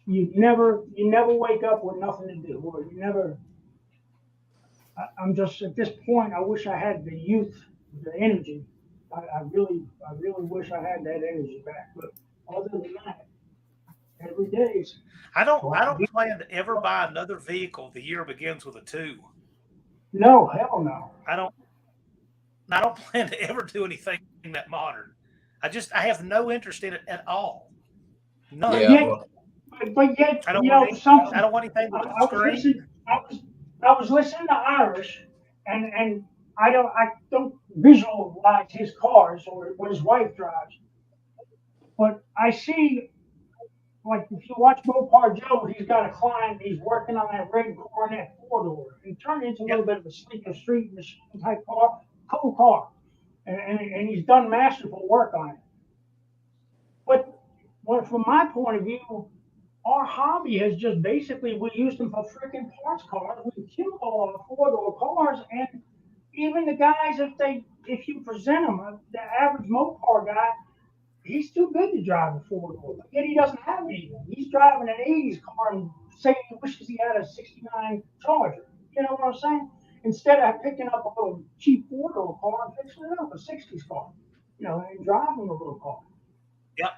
you never wake up with nothing to do, or you never. I'm just at this point. I wish I had the youth, the energy. I really wish I had that energy back. But other than that, every day is. I don't plan to ever buy another vehicle. The year begins with a 2. No, hell no. I don't plan to ever do anything that modern. I have no interest in it at all. None. Yeah. But yet, I don't want something. I don't want anything with a screen. I was listening to Irish, and I don't visualize his cars or what his wife drives, but I see, like, if you watch Mopar Joe, he's got a client, he's working on that red Coronet 4-door. He turned it into a little bit of a sleeker street machine type car, cool car, and he's done masterful work on it. But from my point of view, our hobby has just basically, we use them for freaking parts cars. We kill all the 4-door cars, and even the guys, if you present them, the average Mopar guy, he's too good to drive a 4-door. But yet he doesn't have anything. He's driving an 80s car and saying he wishes he had a 69 Charger. You know what I'm saying? Instead of picking up a little cheap 4-door car and fixing it up, a 60s car, and driving a little car. Yeah.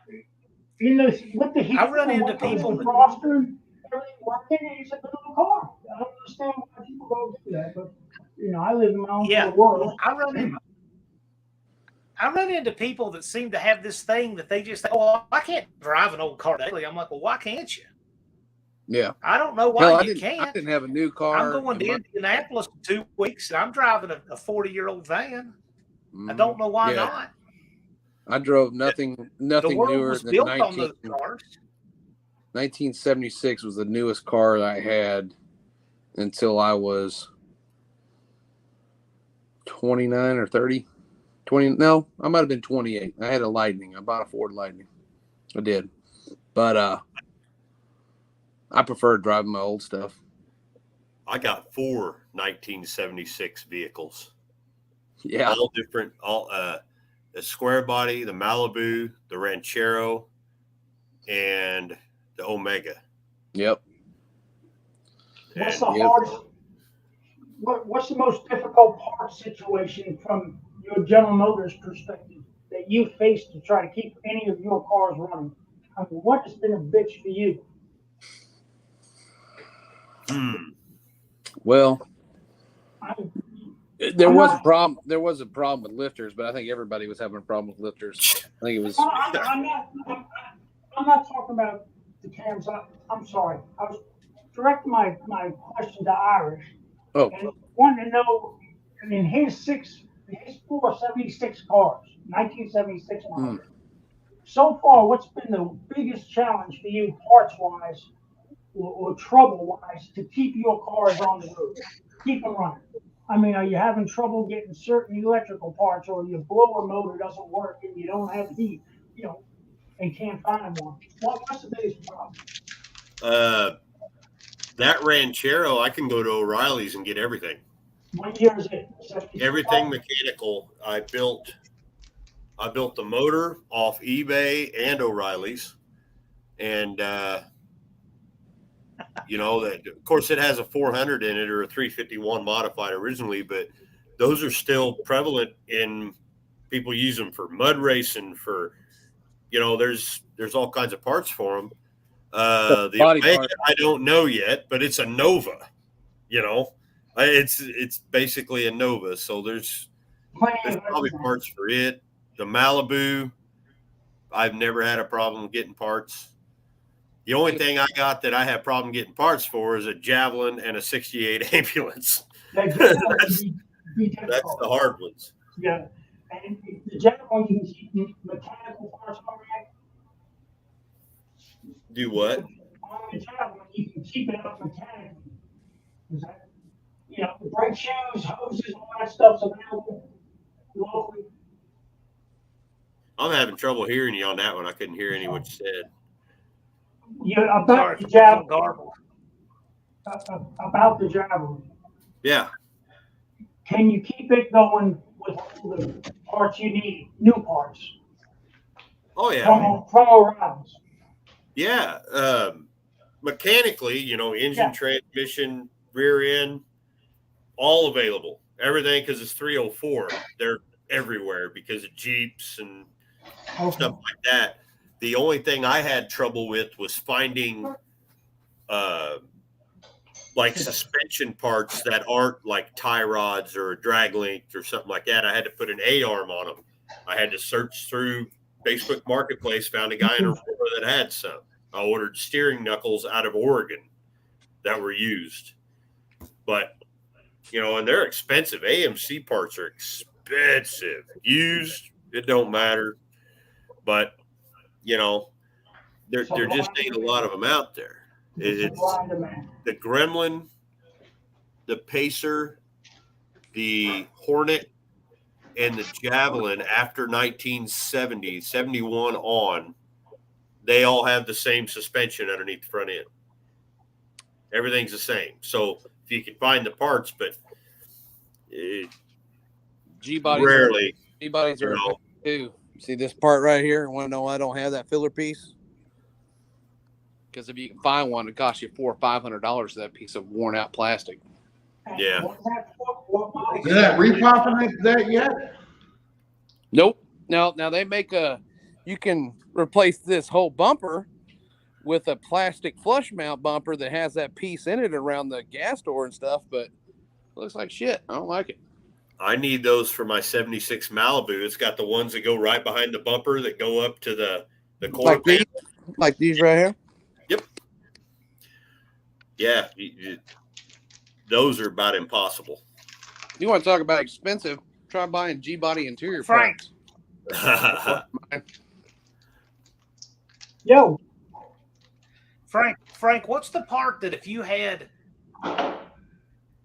With the heat, I run into people the froster and everything working, and it's a good little car. I don't understand why people don't do that, but I live in my own little world. I run into people that seem to have this thing that they just say, "Oh, I can't drive an old car daily." I'm like, "Well, why can't you?" Yeah. I don't know why you can't. I didn't have a new car. I'm going to Indianapolis in 2 weeks, and I'm driving a 40-year-old van. I don't know why not. I drove nothing the world newer was than built on those cars. 1976 was the newest car that I had until I was 29 or 30. 20. No, I might have been 28. I had a Lightning. I bought a Ford Lightning. I did. But I prefer driving my old stuff. I got 4 1976 vehicles. Yeah. All different, the square body, the Malibu, the Ranchero, and the Omega. Yep. What's the hardest? What's the most difficult part situation from your General Motors perspective that you faced to try to keep any of your cars running? I mean, what has been a bitch for you? Well, there was a problem. There was a problem with lifters, but I think everybody was having a problem with lifters. I think it was. I'm not talking about the cams. I'm sorry. I was directing my question to Irish. Oh. And wanted to know, I mean, his 476 cars, 1976 model. So far, what's been the biggest challenge for you, parts-wise or trouble-wise, to keep your cars on the road, keep them running? I mean, are you having trouble getting certain electrical parts, or your blower motor doesn't work and you don't have heat, and can't find one? What's the biggest problem? That Ranchero, I can go to O'Reilly's and get everything. What year is it? Everything mechanical. I built the motor off eBay and O'Reilly's, and that of course it has a 400 in it or a 351 modified originally, but those are still prevalent in people use them for mud racing. For there's all kinds of parts for them. The Omega, I don't know yet, but it's a Nova. It's basically a Nova, so there's probably parts for it. The Malibu, I've never had a problem getting parts. The only thing I got that I have problem getting parts for is a Javelin and a 68 ambulance. That's the hard ones. Yeah, and the Javelin, you can keep mechanical parts on that. Do what? On the Javelin, you can keep it up mechanically. you know, the brake shoes, hoses, all that stuff's available locally. I'm having trouble hearing you on that one. I couldn't hear any of what you said. Yeah, Sorry about for the being Javelin. garbled. About the Javelin. Yeah. Can you keep it going with all the parts you need, new parts Oh yeah. from O'Reilly's? Yeah. Mechanically, you know, engine, Yeah. transmission, rear end, all available. Everything, because it's 304. They're everywhere because of Jeeps and Okay. stuff like that. The only thing I had trouble with was finding like suspension parts that aren't like tie rods or a drag link or something like that. I had to put an A-arm on them. I had to search through Facebook Marketplace, found a guy in Aurora that had some. I ordered steering knuckles out of Oregon that were used. But, you know, and they're expensive. AMC parts are expensive. Used, it don't matter. But, you know, there just ain't a lot of them out there. It's the Gremlin, the Pacer, the Hornet, and the Javelin after 1970, 71 on, they all have the same suspension underneath the front end. Everything's the same. So if you can find the parts, but G-bodies rarely. G-bodies are too. See this part right here? Want to know why I don't have that filler piece? Because if you can find one, it costs you $400 or $500 for that piece of worn out plastic. Yeah. Is that repopping that yet? Nope. Now they make you can replace this whole bumper with a plastic flush mount bumper that has that piece in it around the gas door and stuff, but it looks like shit. I don't like it. I need those for my 76 Malibu. It's got the ones that go right behind the bumper that go up to the quarter panel. Like these right here? Yep. Yeah. Those are about impossible. You want to talk about expensive? Try buying G-body interior Frank. parts. Yo, Frank, what's the part that if you had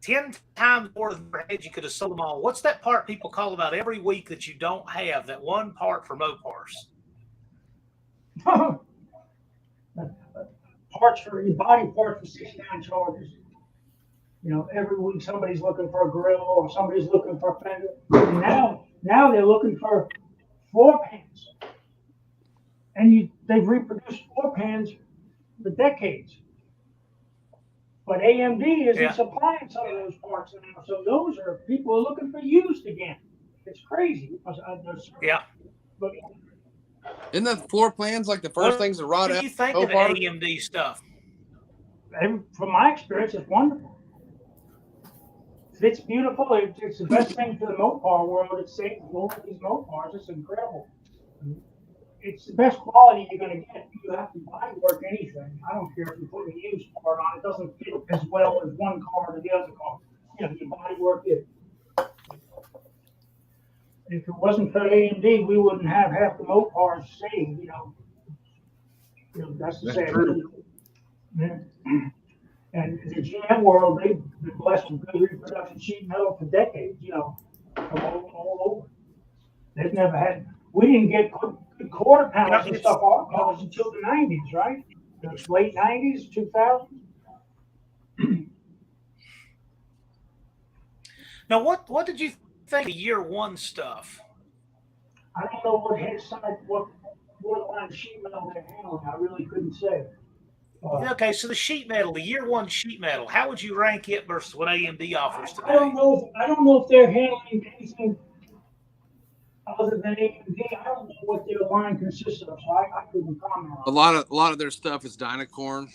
10 times more than your head, you could have sold them all? What's that part people call about every week that you don't have, that one part for Mopars? parts for your body parts for 69 Chargers. You know, every week somebody's looking for a grill or somebody's looking for a fender. And now they're looking for floor pans. And they've reproduced floor pans for decades. But AMD isn't supplying some of those parts now. So those are, people are looking for used again. It's crazy. Yeah. But, isn't the floor plans like the first things that rot out? What do you think of the AMD stuff? From my experience, it's wonderful. It's beautiful. It's the best thing for the Mopar world. It's safe to go with these Mopars. It's incredible. It's the best quality you're going to get. You have to body work anything. I don't care if you put a used part on. It doesn't fit as well as one car to the other car. You know, you body work it. If it wasn't for AMD, we wouldn't have half the Mopars saved. You know that's the same. Yeah. And the GM world, they've been blessed with good reproduction sheet metal for decades, you know, from all over. They've never had, we didn't get good quarter panels and stuff our cars until the 90s, right? The late 90s, 2000s. Now, what did you think of year one stuff? I don't know what line of sheet metal they're handling. I really couldn't say. Okay, so the sheet metal, the year one sheet metal, how would you rank it versus what AMD offers today? I don't know if they're handling anything other than AMD. I don't know what their line consists of, so I couldn't comment on it. A lot of their stuff is Dynacorn.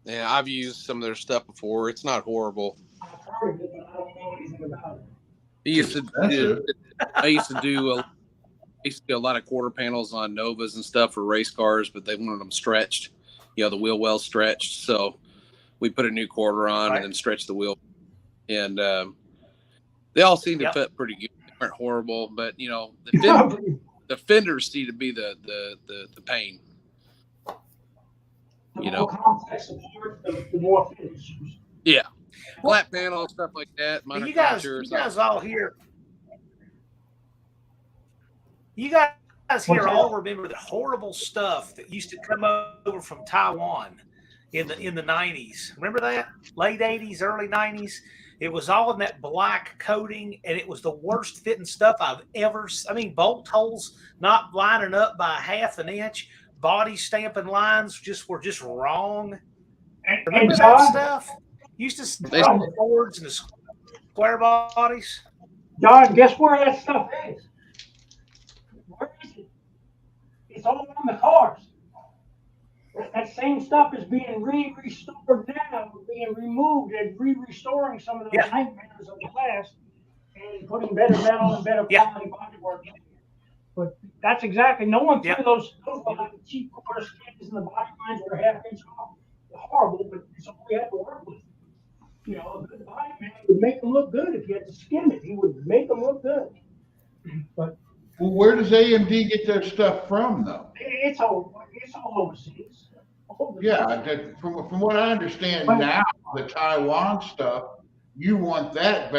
Yeah, I've used some of their stuff before. It's not horrible. I've heard of it, but I don't know anything about it. I used to do a lot of quarter panels on Novas and stuff for race cars, but they wanted them stretched. You know, the wheel well stretched. So we put a new quarter on and then stretched the wheel. And they all seem to fit pretty good. They weren't horrible, but you know, the fenders seem to be the pain. The more complex the part, the more fenders. Yeah. flat panel stuff like that. Minor You guys all here. You guys here all remember the horrible stuff that used to come over from Taiwan in the 90s. Remember that? Late 80s, early 90s. It was all in that black coating, and it was the worst fitting stuff I've ever. I mean, bolt holes not lining up by half an inch, body stamping lines were just wrong. Remember that stuff? Used to see on the boards and the square bodies. John, guess where that stuff is? Where is it? It's all on the cars. That same stuff is being restored now, being removed and restoring some of the nightmares of the past and putting better metal and better quality bodywork in. But that's exactly, no one threw those like cheap quarter skins and the body lines were a half inch off. Horrible, but it's all we had to work with. You know, a good body man would make them look good if you had to skim it. He would make them look good. But where does AMD get their stuff from, though? It's all overseas. Yeah, from what I understand now, the Taiwan stuff, you want that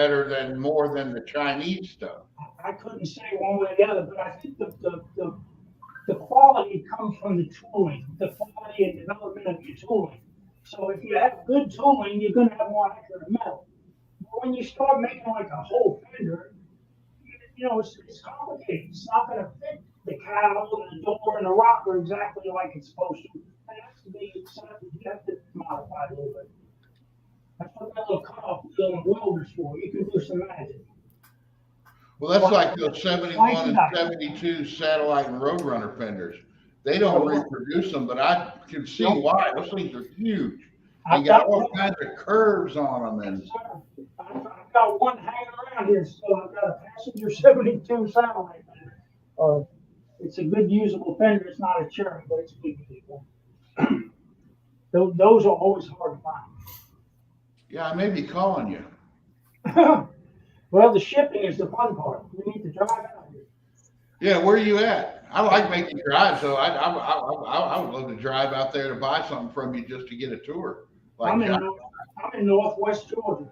more than the Chinese stuff. I couldn't say one way or the other, but I think the quality comes from the tooling, the quality and development of your tooling. So if you have good tooling, you're going to have more accurate metal. But when you start making like a whole fender, you know, it's complicated. It's not going to fit the cowl and the door and the rocker exactly like it's supposed to. It has to be accepted. You have to modify it a little bit. That's what that little cutoff welder's for. You can do some magic. Well, that's like those 71 and 72 satellite and Roadrunner fenders. They don't reproduce them, but I can see why. Those things are huge. They got all kinds of curves on them. And I've got one hanging around here still. I've got a passenger 72 satellite fender. It's a good usable fender. It's not a cherry, but it's a good usable. Those are always hard to find. Yeah, I may be calling you. Well, the shipping is the fun part. We need to drive out here. Yeah, where are you at? I like making drives, so I would love to drive out there to buy something from you just to get a tour. I'm in Northwest Georgia,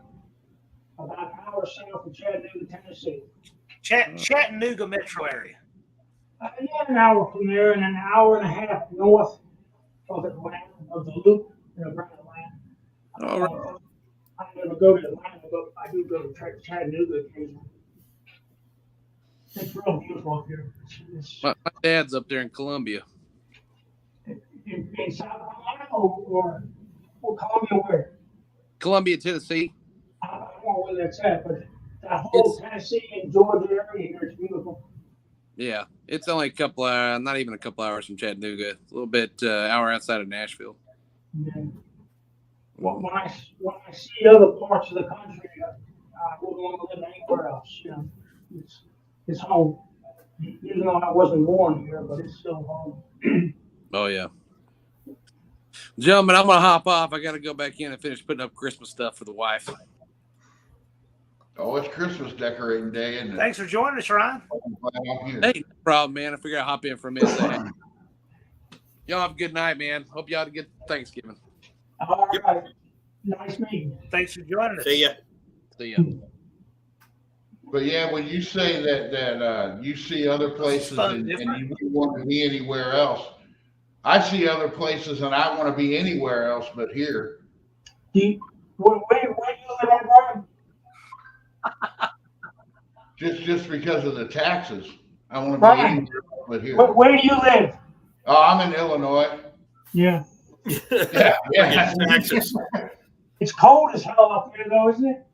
about an hour south of Chattanooga, Tennessee. Chattanooga metro area. Yeah, an hour from there and an hour and a half north of Atlanta, of the loop, around Atlanta. All right. I never go to Atlanta, but I do go to Chattanooga occasionally. It's real beautiful up here. My dad's up there in Columbia. In South Carolina or Columbia where? Columbia, Tennessee. I don't know where that's at, but that whole Tennessee and Georgia area here is beautiful. Yeah, it's only not even a couple hours from Chattanooga. A little bit hour outside of Nashville. Yeah. Well, when I see other parts of the country, I wouldn't want to live anywhere else. You know, it's home. Even though I wasn't born here, but it's still home. Oh yeah. Gentlemen, I'm gonna hop off. I got to go back in and finish putting up Christmas stuff for the wife. Oh, it's Christmas decorating day, isn't it? Thanks for joining us, Ryan. Hey, no problem, man. I figured I'd hop in for a minute. Y'all have a good night, man. Hope y'all had a good Thanksgiving. All right. Nice meeting. Thanks for joining us. See ya. See ya. But yeah, when you say that you see other places and you wouldn't want to be anywhere else, I see other places and I want to be anywhere else but here. Where do you live at, Brian? Just because of the taxes, I want to be Brian, anywhere else but here. Where do you live? Oh, I'm in Illinois. Yeah. Yeah. Texas. It's cold as hell up here, though, isn't it?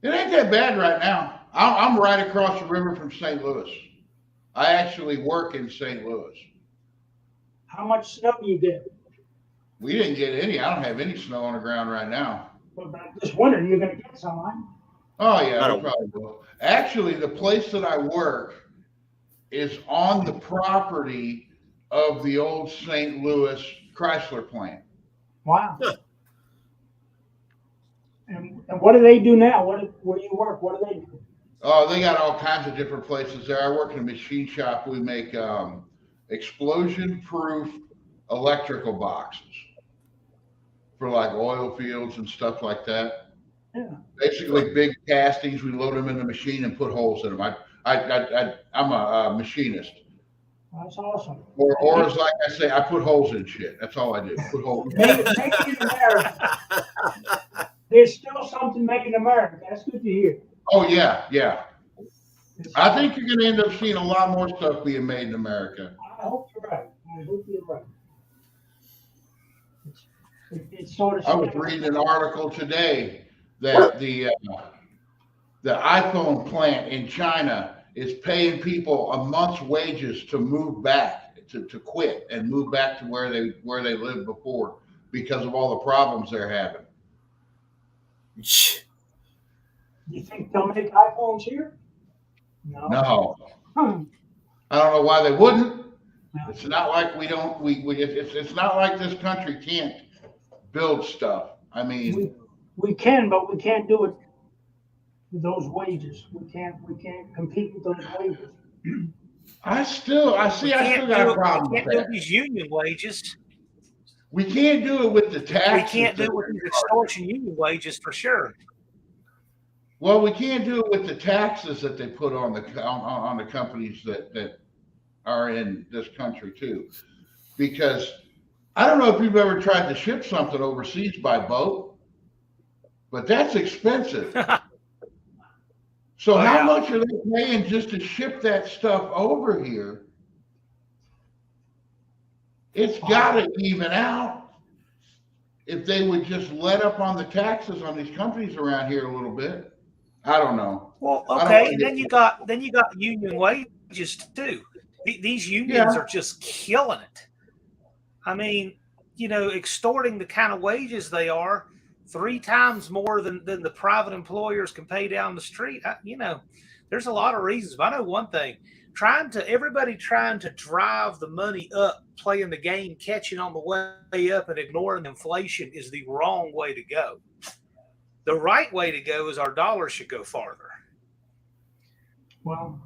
It ain't that bad right now. I'm right across the river from St. Louis. I actually work in St. Louis. How much snow do you get? We didn't get any. I don't have any snow on the ground right now. But this winter, you're going to get some, right? Oh, yeah, I probably will. Actually, the place that I work is on the property of the old St. Louis Chrysler plant. Wow. Yeah. And what do they do now? Where do you work? What do they do? Oh, they got all kinds of different places there. I work in a machine shop. We make explosion-proof electrical boxes for like oil fields and stuff like that. Yeah. Basically, big castings. We load them in the machine and put holes in them. I'm a machinist, That's awesome. or as like I say, I put holes in shit. That's all I do. Put holes. Made in America. There's still something made in America. That's good to hear. Oh yeah. I think you're going to end up seeing a lot more stuff being made in America. I hope you're right. It's sort of. I was reading an article today that the iPhone plant in China is paying people a month's wages to move back, to quit and move back to where they lived before because of all the problems they're having. You think they'll make iPhones here? No. I don't know why they wouldn't. It's not like it's not like this country can't build stuff. I mean, we can, but we can't do it with those wages. We can't compete with those wages. I still got a problem with We can't do that. these union wages. We can't do it with the taxes. We can't do it with these extortion union wages for sure. Well, we can't do it with the taxes that they put on the companies that are in this country too, because I don't know if you've ever tried to ship something overseas by boat, but that's expensive. So how much are they paying just to ship that stuff over here? It's got to even out if they would just let up on the taxes on these companies around here a little bit. I don't know. Well, okay, and then you got union wages too. These unions are just killing it. I mean, extorting the kind of wages they are 3 times more than the private employers can pay down the street. There's a lot of reasons. But I know one thing: everybody trying to drive the money up, playing the game, catching on the way up, and ignoring inflation is the wrong way to go. The right way to go is our dollar should go farther. Well,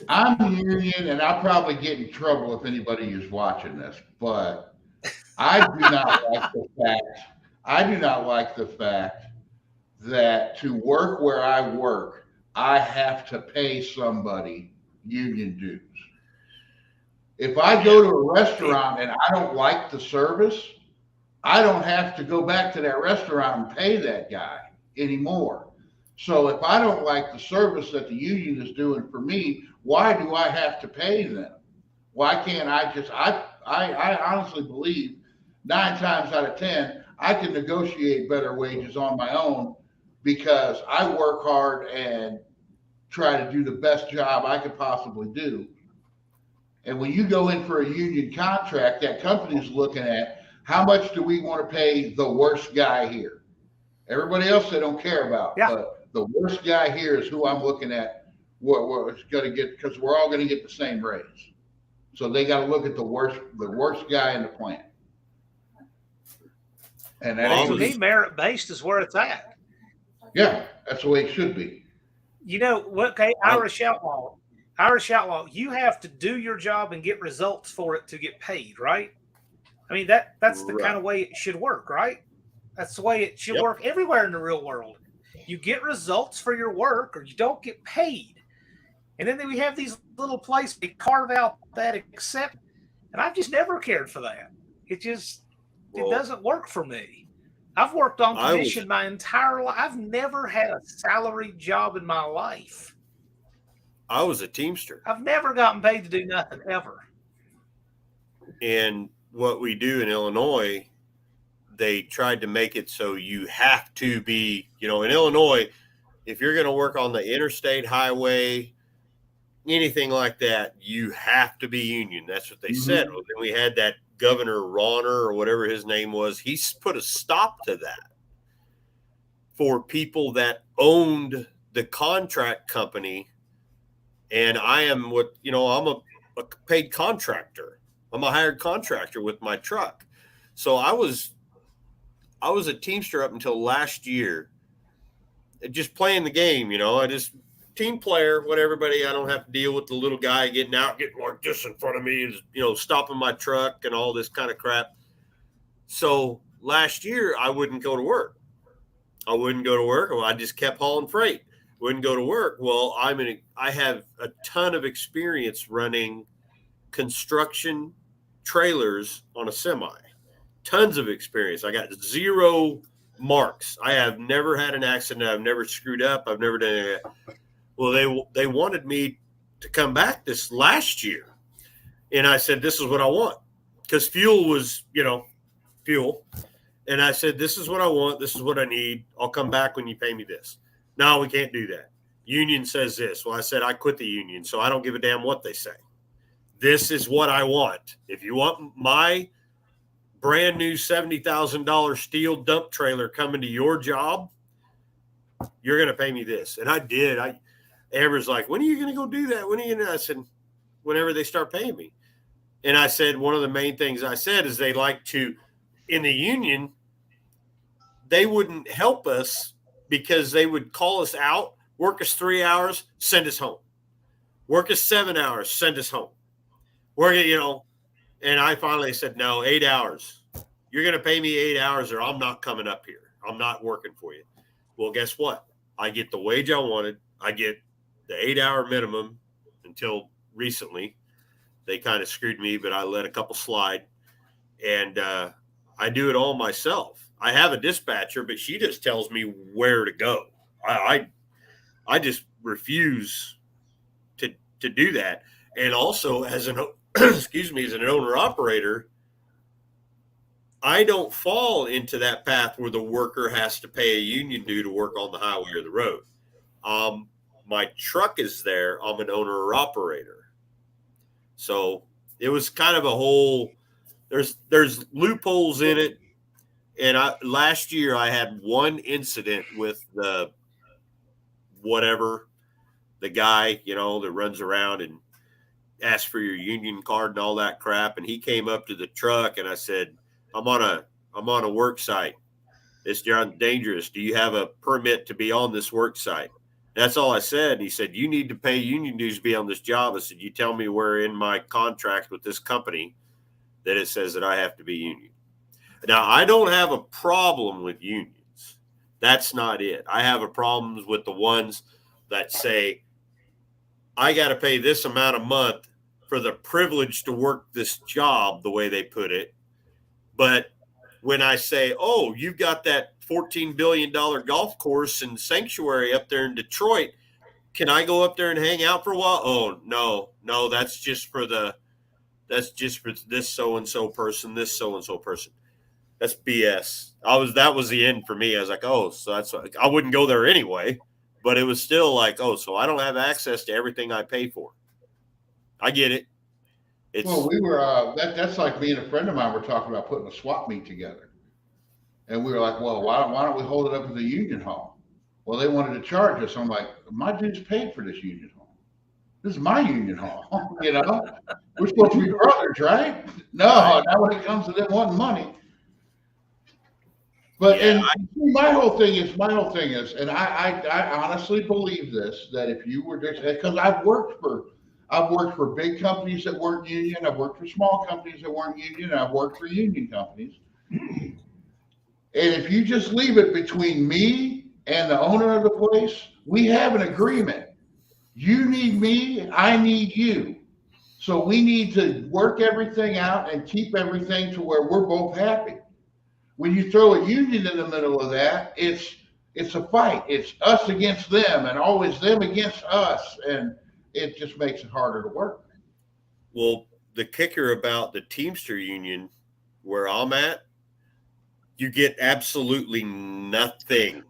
I'm union, and I'll probably get in trouble if anybody is watching this, but I do not like the fact. I do not like the fact that to work where I work, I have to pay somebody union dues. If I go to a restaurant and I don't like the service, I don't have to go back to that restaurant and pay that guy anymore. So if I don't like the service that the union is doing for me, why do I have to pay them? Why can't I just, I honestly believe 9 times out of 10, I can negotiate better wages on my own because I work hard and try to do the best job I could possibly do. And when you go in for a union contract, that company's looking at how much do we want to pay the worst guy here? Everybody else they don't care about, but the worst guy here is who I'm looking at. What's going to get, because we're all going to get the same raise. So they got to look at the worst guy in the plant. And that to me, merit-based is where it's at. Yeah, that's the way it should be. Okay, Irish Outlaw, you have to do your job and get results for it to get paid, right? I mean, that's the kind of way it should work, right? That's the way it should work everywhere in the real world. You get results for your work or you don't get paid. And then we have these little places that carve out that except, and I've just never cared for that. It doesn't work for me. I've worked on commission my entire life. I've never had a salaried job in my life. I was a Teamster. I've never gotten paid to do nothing ever. And what we do in Illinois, they tried to make it so you have to be, in Illinois, if you're going to work on the interstate highway, anything like that, you have to be union. That's what they said. Well, then we had that Governor Ronner or whatever his name was. He put a stop to that for people that owned the contract company. And I am I'm a paid contractor. I'm a hired contractor with my truck. So I was a Teamster up until last year, just playing the game, I just team player, what everybody, I don't have to deal with the little guy getting like this in front of me, stopping my truck and all this kind of crap. So last year I wouldn't go to work. I wouldn't go to work. Well, I just kept hauling freight. Wouldn't go to work. Well, I have a ton of experience running construction trailers on a semi. Tons of experience. I got 0 marks. I have never had an accident. I've never screwed up. I've never done anything. Well, they wanted me to come back this last year. And I said, this is what I want. Because fuel was, fuel. And I said, this is what I want. This is what I need. I'll come back when you pay me this. No, we can't do that. Union says this. Well, I said, I quit the union, so I don't give a damn what they say. This is what I want. If you want my brand new $70,000 steel dump trailer coming to your job, you're going to pay me this. And I did. Amber's like, when are you going to go do that? When are you going to? I said, whenever they start paying me. And I said, one of the main things I said is they like to, in the union, they wouldn't help us because they would call us out, work us 3 hours, send us home. Work us 7 hours, send us home. And I finally said, no, 8 hours. You're going to pay me 8 hours or I'm not coming up here. I'm not working for you. Well, guess what? I get the wage I wanted. I get the 8-hour minimum until recently. They kind of screwed me, but I let a couple slide. And I do it all myself. I have a dispatcher, but she just tells me where to go. I just refuse to do that. And also as an as an owner operator, I don't fall into that path where the worker has to pay a union due to work on the highway or the road. My truck is there. I'm an owner or operator. So it was kind of a whole, there's loopholes in it. And last year I had one incident with the guy, that runs around and asks for your union card and all that crap. And he came up to the truck and I said, I'm on a work site. It's dangerous. Do you have a permit to be on this work site? That's all I said. And he said, you need to pay union dues to be on this job. I said, you tell me where in my contract with this company that it says that I have to be union. Now, I don't have a problem with unions. That's not it. I have a problem with the ones that say, I got to pay this amount a month for the privilege to work this job, the way they put it. But when I say, oh, you've got that $14 billion golf course and sanctuary up there in Detroit, can I go up there and hang out for a while? Oh, no, that's just for this so-and-so person, this so-and-so person. That's BS. That was the end for me. I was like, oh, so I wouldn't go there anyway, but it was still like, oh, so I don't have access to everything I pay for. I get it. Well, we were, that's like me and a friend of mine were talking about putting a swap meet together. And we were like, well, why don't we hold it up at the union hall? Well, they wanted to charge us. I'm like, my dude's paid for this union hall. This is my union hall. We're supposed to be brothers, right? No, not when it comes to them wanting money. But my whole thing is, and I honestly believe this, that if you were just, because I've worked for big companies that weren't union, I've worked for small companies that weren't union, and I've worked for union companies. And if you just leave it between me and the owner of the place, we have an agreement. You need me, I need you. So we need to work everything out and keep everything to where we're both happy. When you throw a union in the middle of that, it's a fight. It's us against them and always them against us. And it just makes it harder to work. Well, the kicker about the Teamster union where I'm at, you get absolutely nothing.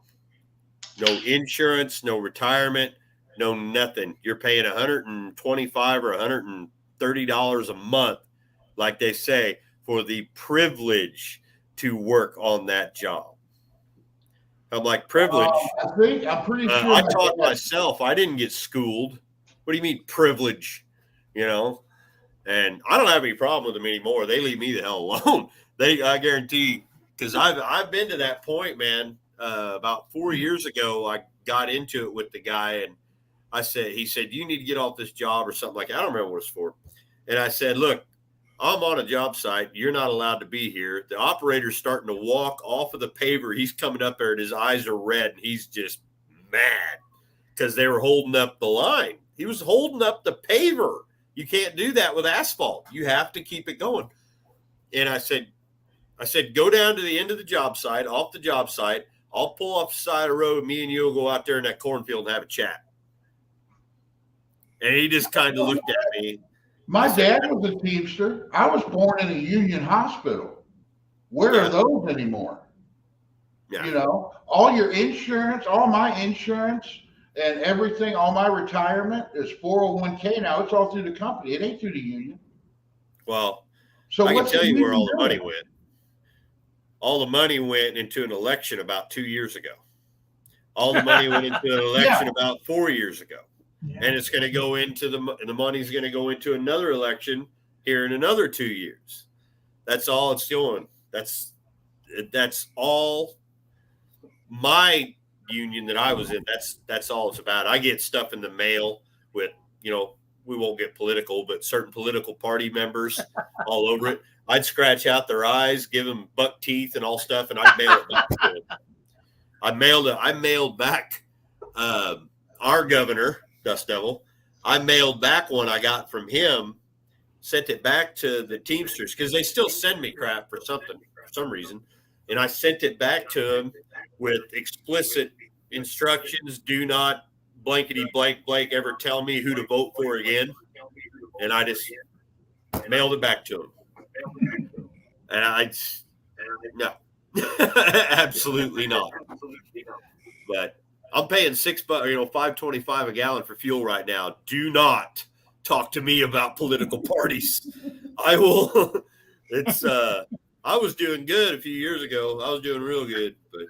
No insurance, no retirement, no nothing. You're paying $125 or $130 a month, like they say, for the privilege to work on that job. I'm like, privilege? I'm pretty sure. I taught myself. I didn't get schooled. What do you mean privilege? And I don't have any problem with them anymore. They leave me the hell alone. I guarantee, because I've been to that point, man. About 4 years ago, I got into it with the guy, and he said, you need to get off this job or something like that. I don't remember what it's for. And I said, look, I'm on a job site. You're not allowed to be here. The operator's starting to walk off of the paver. He's coming up there and his eyes are red and he's just mad because they were holding up the line. He was holding up the paver. You can't do that with asphalt. You have to keep it going. And I said, go down to the end of the job site, off the job site. I'll pull off the side of the road. Me and you will go out there in that cornfield and have a chat. And he just kind of looked at me. My dad was a Teamster. I was born in a union hospital. Where are those anymore? Yeah. You know, all your insurance, all my insurance and everything, all my retirement is 401k now. It's all through the company. It ain't through the union. Well, so I can what's tell the you where union all the money doing? went. All the money went into an election about 2 years ago. All the money went into an election about 4 years ago. Yeah. And it's going to go into the money's going to go into another election here in another 2 years. That's all it's doing. That's all my union that I was in. That's all it's about. I get stuff in the mail with, you know, we won't get political, but certain political party members all over it. I'd scratch out their eyes, give them buck teeth and all stuff, and I'd mail it back to them. I mailed back our governor, Dust Devil. I mailed back one I got from him, sent it back to the Teamsters because they still send me crap for some reason. And I sent it back to him with explicit instructions. Do not blankety blank ever tell me who to vote for again. And I just mailed it back to him. And no, absolutely not. But I'm paying $6, $5.25 a gallon for fuel right now. Do not talk to me about political parties. I will. It's I was doing good a few years ago. I was doing real good, but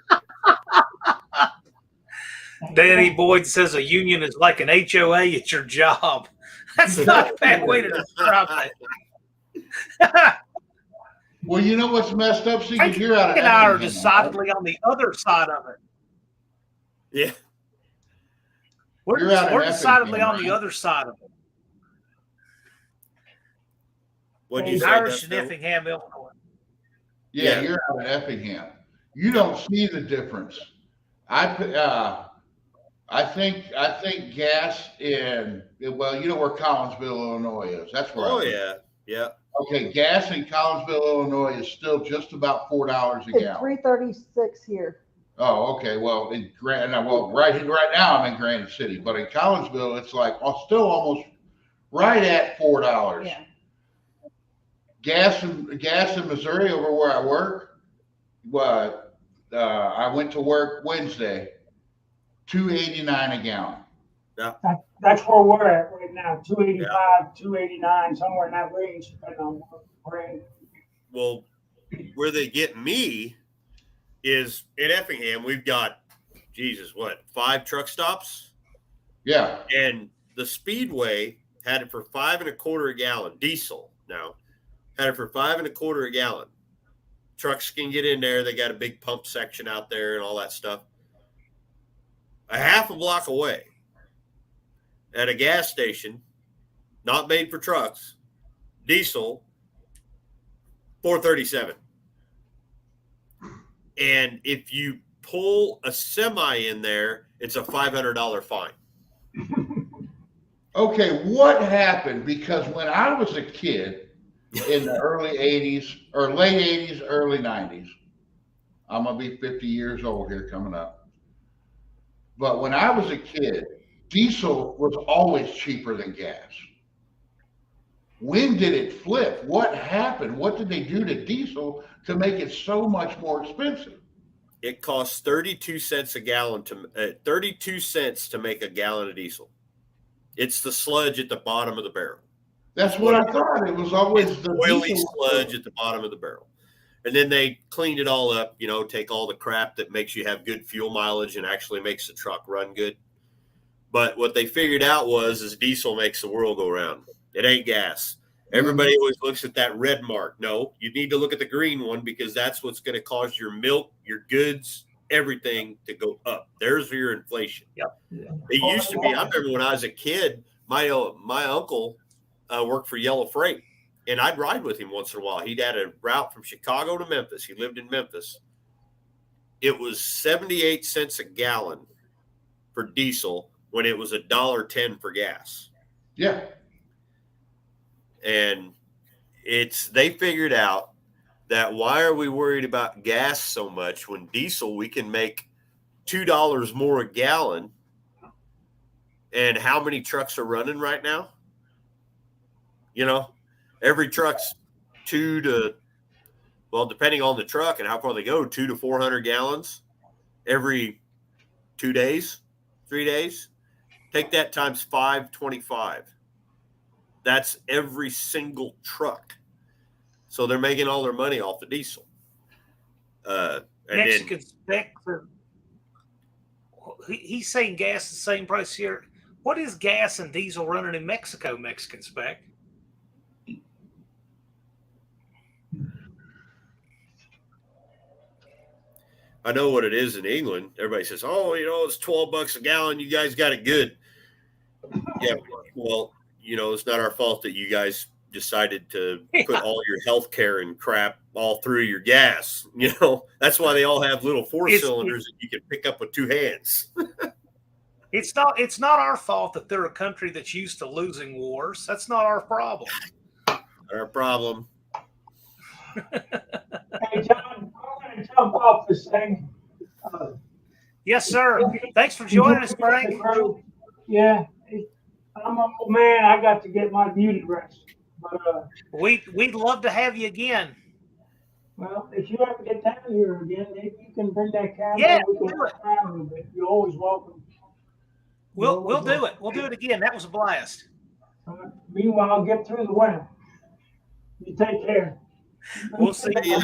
Danny Boyd says a union is like an HOA at your job. That's not a bad way to describe it. Well, you know what's messed up? See, because you're out of and I are Effingham, decidedly on the other side of it. yeah. We're You're out of decidedly Effingham, on the right? other side of it. What'd you say? Irish and Dustin? Effingham, Illinois. Yeah, Yeah. you're out of Effingham. You don't see the difference. I think gas in, well, you know where Collinsville, Illinois is. That's where. Oh I live. yeah, yeah. Okay, gas in Collinsville, Illinois is still just about $4 a It's gallon. $3.36 here. Oh, okay. Well, right now I'm in Granite City, but in Collinsville it's like still almost right at $4. Yeah. Gas in Missouri over where I work. I went to work Wednesday, $2.89 a gallon. That's where we're at right now, 285, 289, somewhere in that range, depending on what brand. Well, where they get me is in Effingham. We've got, 5 truck stops? Yeah. And the Speedway had it for $5.25 a gallon, diesel now. Had it for $5.25 a gallon. Trucks can get in there. They got a big pump section out there and all that stuff. A half a block away at a gas station, not made for trucks, diesel, $4.37. And if you pull a semi in there, it's a $500 fine. Okay, what happened? Because when I was a kid in the early 80s or late 80s, early 90s, I'm going to be 50 years old here coming up. But when I was a kid, diesel was always cheaper than gas. When did it flip? What happened? What did they do to diesel to make it so much more expensive? It costs 32 cents a gallon 32 cents to make a gallon of diesel. It's the sludge at the bottom of the barrel. That's what I thought. It was always the Oily diesel sludge at the bottom of the barrel. And then they cleaned it all up, take all the crap that makes you have good fuel mileage and actually makes the truck run good. But what they figured out is diesel makes the world go round. It ain't gas. Everybody always looks at that red mark. No, you need to look at the green one because that's what's going to cause your milk, your goods, everything to go up. There's your inflation. Yep. It used to be, I remember when I was a kid, my uncle worked for Yellow Freight. and I'd ride with him once in a while. He'd had a route from Chicago to Memphis. He lived in Memphis. It was 78 cents a gallon for diesel when it was $1.10 for gas. Yeah. And they figured out that why are we worried about gas so much when diesel we can make $2 more a gallon? And how many trucks are running right now? You know, every truck's depending on the truck and how far they go, 200 to 400 gallons every 2 days, 3 days. Take that times 525. That's every single truck. So they're making all their money off the diesel. Mexican spec for, he's saying gas the same price here. What is gas and diesel running in Mexico, Mexican spec? I know what it is in England. Everybody says, "Oh, it's $12 a gallon. You guys got it good." Yeah, well, it's not our fault that you guys decided to put all your health care and crap all through your gas. That's why they all have little cylinders that you can pick up with two hands. It's not our fault that they're a country that's used to losing wars. That's not our problem. Our problem. Hey, John, I'm going to jump off this thing. Yes, sir. Thanks for joining us, Frank. Yeah, I'm an old man. I got to get my beauty rest. But we'd love to have you again. Well, if you ever get down here again, maybe you can bring that camera. Yeah, we can look around a little bit. You're always welcome. We'll do it. We'll do it again. That was a blast. Meanwhile, get through the winter. You take care. We'll see you.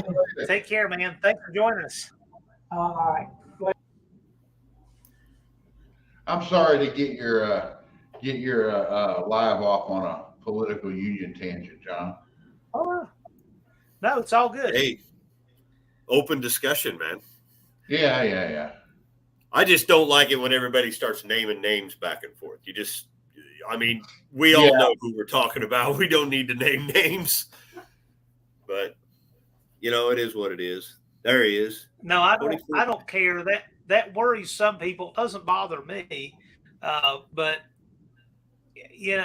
Take care, man. Thanks for joining us. All right. I'm sorry to get your live off on a political union tangent, John. Oh, no, it's all good. Hey, open discussion, man. Yeah. I just don't like it when everybody starts naming names back and forth. We all know who we're talking about. We don't need to name names. But, it is what it is. There he is. No, I don't care. That worries some people. It doesn't bother me. But,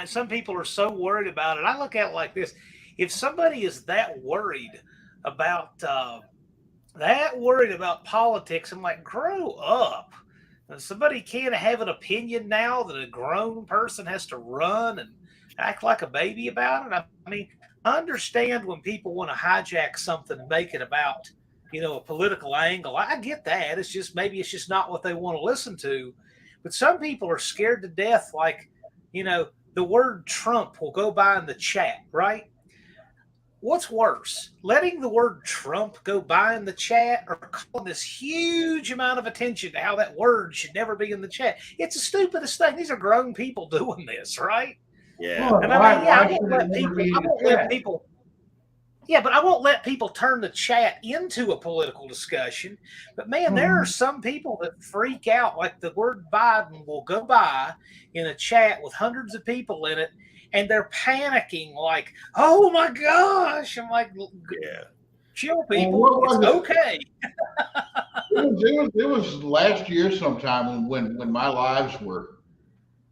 some people are so worried about it. I look at it like this. If somebody is that worried about politics, I'm like, grow up. Somebody can't have an opinion now that a grown person has to run and act like a baby about it. I understand when people want to hijack something and make it about, a political angle. I get that. It's just not what they want to listen to. But some people are scared to death, like, the word Trump will go by in the chat, right? What's worse, letting the word Trump go by in the chat or calling this huge amount of attention to how that word should never be in the chat? It's the stupidest thing. These are grown people doing this, right? Yeah. Well, and I won't let people turn the chat into a political discussion. But man, there are some people that freak out, like the word Biden will go by in a chat with hundreds of people in it, and they're panicking like, oh my gosh. I'm like, chill, people. It's okay. It was last year sometime when my lives were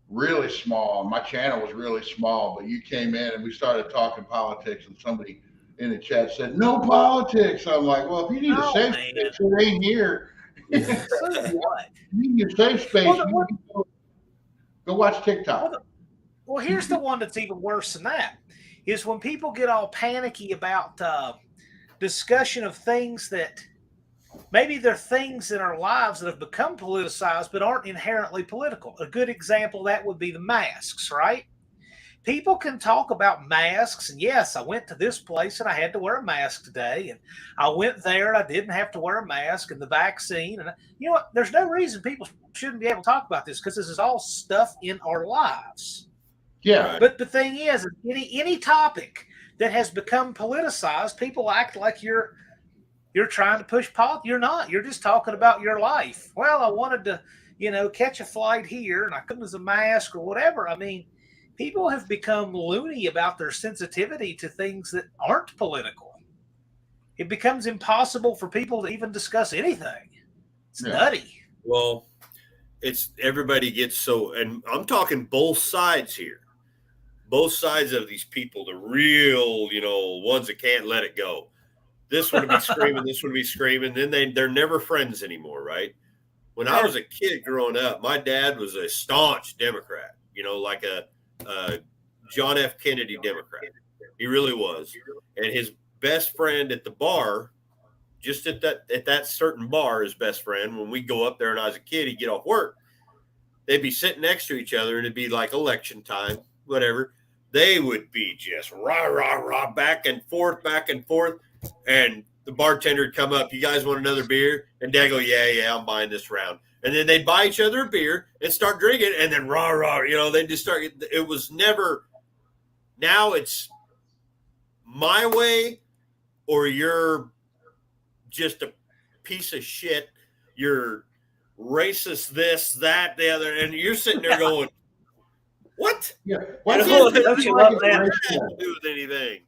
really small. My channel was really small, but you came in and we started talking politics, and somebody in the chat said, "No politics." I'm like, well, if you need a safe space, it ain't here. So what? You need a safe space. Go watch TikTok. Well, here's the one that's even worse than that, is when people get all panicky about discussion of things that maybe they're things in our lives that have become politicized but aren't inherently political. A good example of that would be the masks, right? People can talk about masks, and yes, I went to this place and I had to wear a mask today, and I went there and I didn't have to wear a mask, and the vaccine, and you know what? There's no reason people shouldn't be able to talk about this, because this is all stuff in our lives. Yeah. But the thing is, any topic that has become politicized, people act like you're trying to push politics. You're not. You're just talking about your life. Well, I wanted to, catch a flight here, and I couldn't as a mask or whatever. people have become loony about their sensitivity to things that aren't political. It becomes impossible for people to even discuss anything. It's nutty. Well, it's everybody gets so, and I'm talking both sides here. Both sides of these people, the real, ones that can't let it go. This one would be screaming, this one would be screaming. Then they're never friends anymore, right? When I was a kid growing up, my dad was a staunch Democrat, like a John F. Kennedy Democrat. He really was. And his best friend at the bar, just at that certain bar, his best friend, when we go up there and I was a kid, he'd get off work. They'd be sitting next to each other and it'd be like election time, whatever. They would be just rah, rah, rah, back and forth. And the bartender would come up, you guys want another beer? And Dad go, yeah, I'm buying this round. And then they'd buy each other a beer and start drinking, and then rah, rah, they just start. It was never, now it's my way or you're just a piece of shit. You're racist, this, that, the other. And you're sitting there going, what? Yeah. Why can't it Don't you love that? do with anything.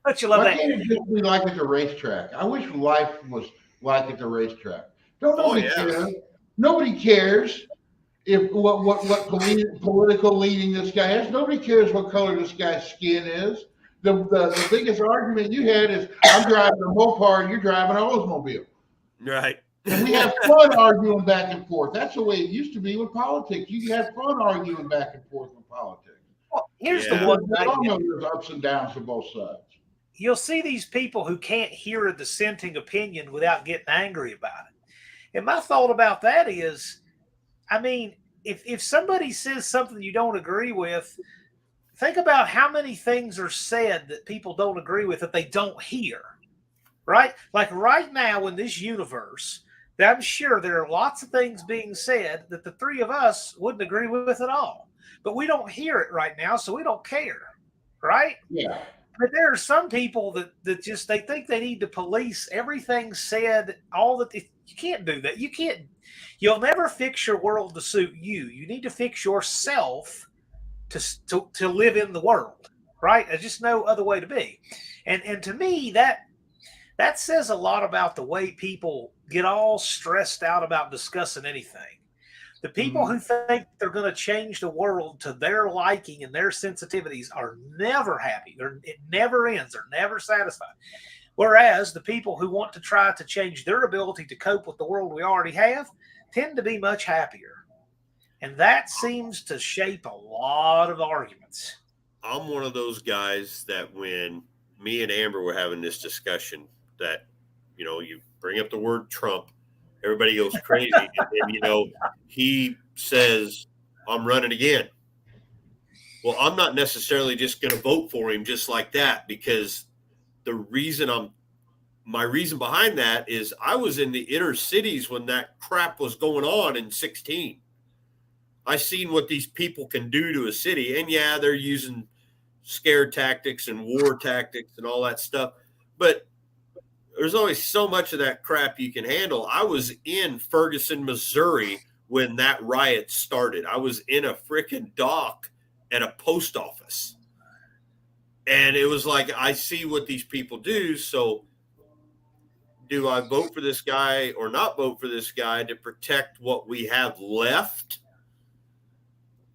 Don't you love Why that? can't it just be like at the racetrack? I wish life was like at the racetrack. Nobody cares. Nobody cares if what political leaning this guy has. Nobody cares what color this guy's skin is. The biggest argument you had is I'm driving a Mopar and you're driving an Oldsmobile. Right. And we have fun arguing back and forth. That's the way it used to be with politics. You had fun arguing back and forth with politics. Well, here's Yeah. the one I don't thing. know there's ups and downs to both sides. You'll see these people who can't hear a dissenting opinion without getting angry about it. And my thought about that is, I mean, if somebody says something you don't agree with, think about how many things are said that people don't agree with that they don't hear, right? Like right now in this universe, I'm sure there are lots of things being said that the three of us wouldn't agree with at all. But we don't hear it right now, so we don't care, right? Yeah. But there are some people that just they think they need to police everything said, all that you can't do that. You'll never fix your world to suit you. You need to fix yourself to live in the world, right? There's just no other way to be. And to me, that says a lot about the way people get all stressed out about discussing anything. The people who think they're going to change the world to their liking and their sensitivities are never happy. It never ends. They're never satisfied. Whereas the people who want to try to change their ability to cope with the world we already have tend to be much happier. And that seems to shape a lot of arguments. I'm one of those guys that when me and Amber were having this discussion that, you bring up the word Trump, everybody goes crazy. And then, he says, I'm running again. Well, I'm not necessarily just going to vote for him just like that, because my reason behind that is I was in the inner cities when that crap was going on in 2016. I seen what these people can do to a city. And yeah, they're using scare tactics and war tactics and all that stuff. But there's always so much of that crap you can handle. I was in Ferguson, Missouri when that riot started. I was in a freaking dock at a post office. And it was like, I see what these people do. So do I vote for this guy or not vote for this guy to protect what we have left?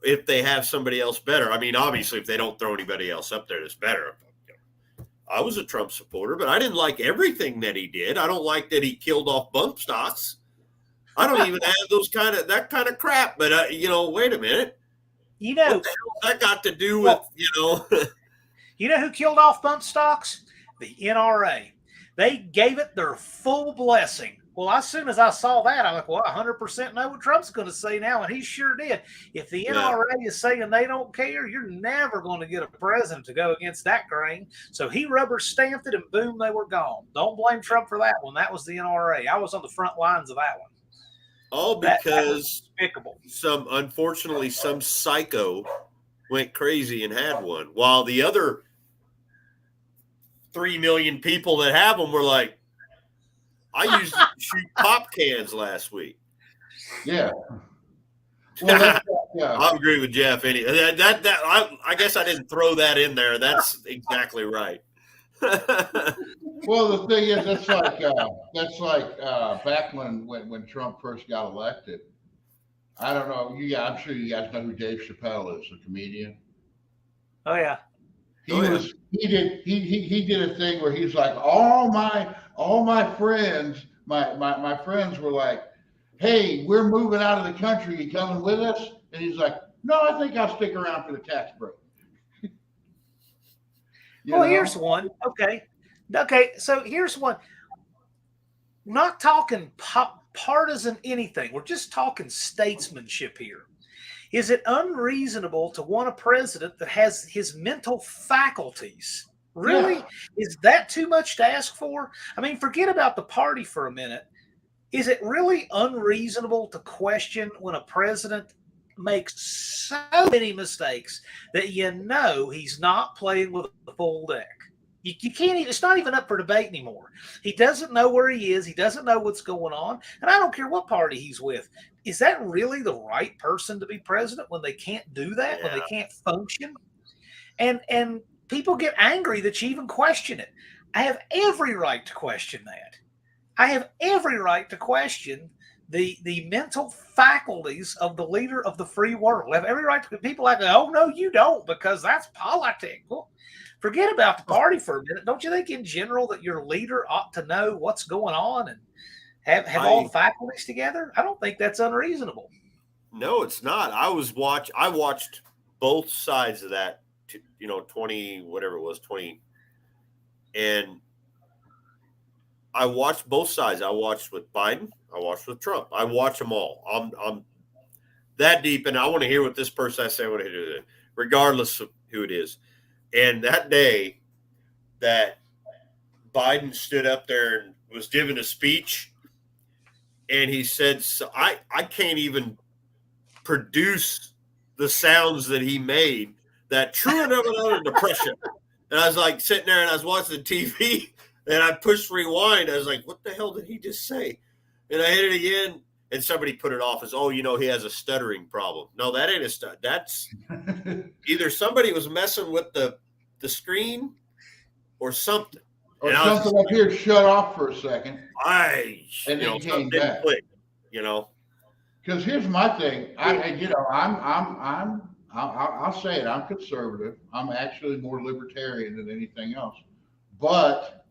If they have somebody else better. I mean, obviously, if they don't throw anybody else up there that's better. I was a Trump supporter, but I didn't like everything that he did. I don't like that he killed off bump stocks. I don't even have that kind of crap. But wait a minute. What the hell that got to do with You know who killed off bump stocks? The NRA. They gave it their full blessing. Well, as soon as I saw that, I'm like, well, 100% know what Trump's going to say now, and he sure did. If the NRA is saying they don't care, you're never going to get a president to go against that grain. So he rubber stamped it, and boom, they were gone. Don't blame Trump for that one. That was the NRA. I was on the front lines of that one. All because despicable. Unfortunately, some psycho went crazy and had one, while the other 3 million people that have them were like, I used to shoot pop cans last week. Yeah. Well, I agree with Jeff. I guess I didn't throw that in there. That's exactly right. Well, the thing is, that's like back when Trump first got elected. I don't know. I'm sure you guys know who Dave Chappelle is, the comedian. Oh yeah. He did a thing where he's like, all my friends, my friends were like, hey, we're moving out of the country. You coming with us? And he's like, no, I think I'll stick around for the tax break. Here's one. Okay. So here's one. Not talking partisan anything. We're just talking statesmanship here. Is it unreasonable to want a president that has his mental faculties? Really? Yeah. Is that too much to ask for? I mean, forget about the party for a minute. Is it really unreasonable to question when a president makes so many mistakes that he's not playing with a full deck? You can't even, it's not even up for debate anymore. He doesn't know where he is. He doesn't know what's going on. And I don't care what party he's with. Is that really the right person to be president when they can't do that, when they can't function? And people get angry that you even question it. I have every right to question that. I have every right to question the mental faculties of the leader of the free world. I have every right to people like, oh, no, you don't, because that's politics. Well, forget about the party for a minute. Don't you think in general that your leader ought to know what's going on and have all the faculties together? I don't think that's unreasonable. No, it's not. I watched both sides of that, 20, whatever it was, 20. And I watched both sides. I watched with Biden. I watched with Trump. I watch them all. I'm that deep, and I want to hear what this person has to say. I want to hear it, regardless of who it is. And that day that Biden stood up there and was giving a speech, and he said, so I can't even produce the sounds that he made, that true enough under depression. And I was like sitting there and I was watching the TV and I pushed rewind. I was like, what the hell did he just say? And I hit it again. And somebody put it off as, he has a stuttering problem. No, that ain't a stutter. That's either somebody was messing with the screen or something. Or something up here shut off for a second. And then came back. Click, Because here's my thing. I'll say it. I'm conservative. I'm actually more libertarian than anything else. But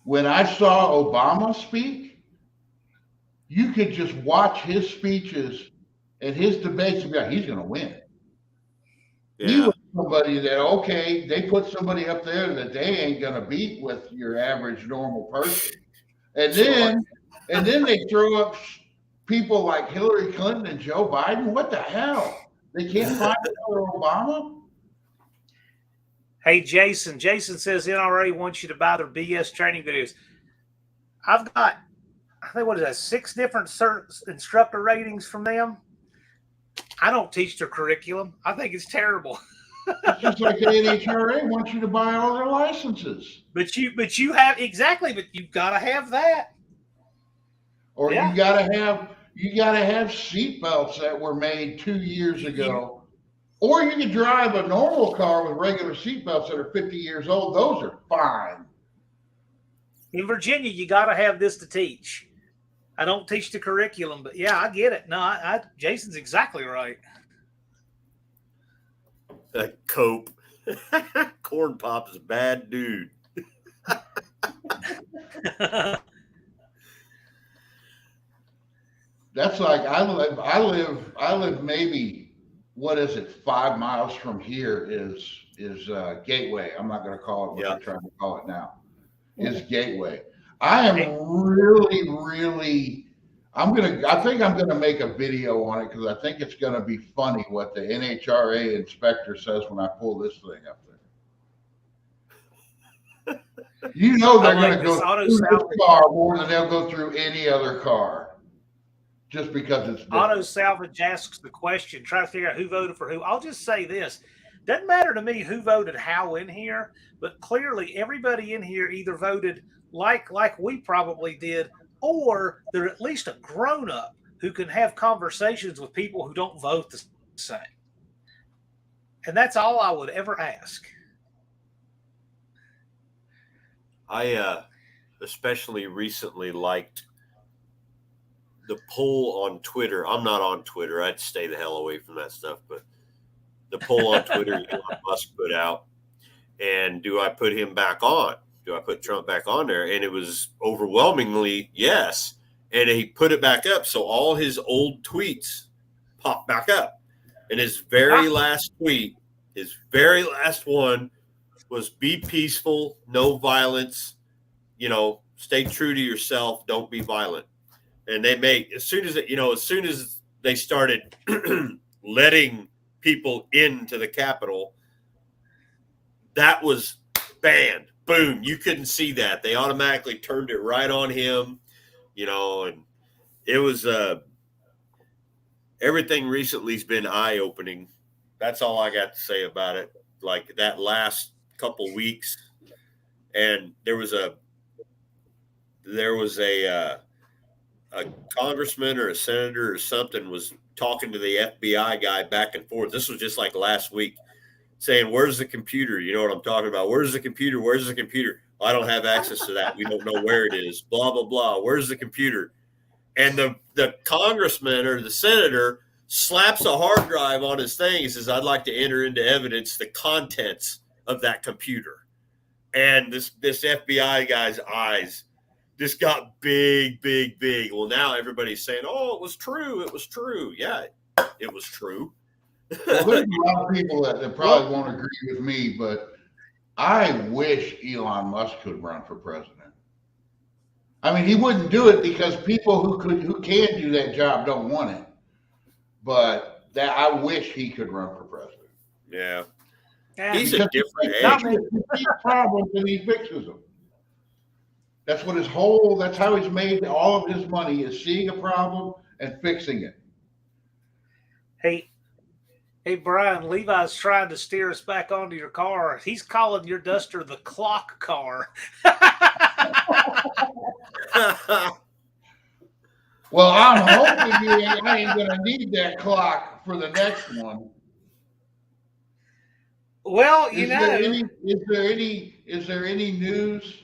when I saw Obama speak, you could just watch his speeches and his debates and be like, he's going to win. Yeah. He was somebody that, they put somebody up there that they ain't going to beat with your average normal person. And then they throw up people like Hillary Clinton and Joe Biden. What the hell? They can't find another Obama? Hey, Jason. Jason says NRA wants you to buy their BS training videos. I've got, I think, 6 different instructor ratings from them. I don't teach their curriculum. I think it's terrible. It's just like the NHRA wants you to buy all their licenses. But you have exactly. But you've got to have that. Or you gotta have seat belts that were made 2 years ago. Or you can drive a normal car with regular seat belts that are 50 years old. Those are fine. In Virginia, you got to have this to teach. I don't teach the curriculum, but yeah, I get it. No, Jason's exactly right. Cope. Corn Pop is a bad dude. That's like I live maybe, 5 miles from here is Gateway. I'm not going to call it what they're trying to call it now. Is Gateway. I am really I think I'm gonna make a video on it because I think it's gonna be funny what the NHRA inspector says when I pull this thing up there. They're gonna go through this car more than they'll go through any other car. Just because it's different. Auto Salvage asks the question, try to figure out who voted for who. I'll just say this. Doesn't matter to me who voted how in here, but clearly everybody in here either voted like we probably did, or they're at least a grown-up who can have conversations with people who don't vote the same. And that's all I would ever ask. I especially recently liked the poll on Twitter. I'm not on Twitter. I'd stay the hell away from that stuff. But the poll on Twitter Elon Musk put out, and do I put him back on? Do I put Trump back on there? And it was overwhelmingly yes. And he put it back up. So all his old tweets popped back up. And his very last tweet, his very last one was be peaceful, no violence, stay true to yourself, don't be violent. And as soon as they started letting people into the Capitol, that was banned. Boom. You couldn't see that. They automatically turned it right on him, and it was everything recently's been eye-opening. That's all I got to say about it. Like that last couple weeks, and there was a congressman or a senator or something was talking to the FBI guy back and forth. This was just like last week, saying, "Where's the computer?" You know what I'm talking about? Where's the computer? Where's the computer? I don't have access to that. We don't know where it is. Blah blah blah. Where's the computer? And the congressman or the senator slaps a hard drive on his thing. He says, "I'd like to enter into evidence the contents of that computer." And this FBI guy's eyes just got big, big, big. Well, now everybody's saying, "Oh, it was true. It was true." Yeah, it was true. Well, there's a lot of people that probably won't agree with me, but I wish Elon Musk could run for president. I mean, he wouldn't do it because people who can do that job don't want it. But I wish he could run for president. Yeah. He's a different age. He sees problems and he fixes them. That's how he's made all of his money, is seeing a problem and fixing it. Hey, Brian, Levi's trying to steer us back onto your car. He's calling your Duster the clock car. Well, I'm hoping I ain't going to need that clock for the next one. Well, is there any news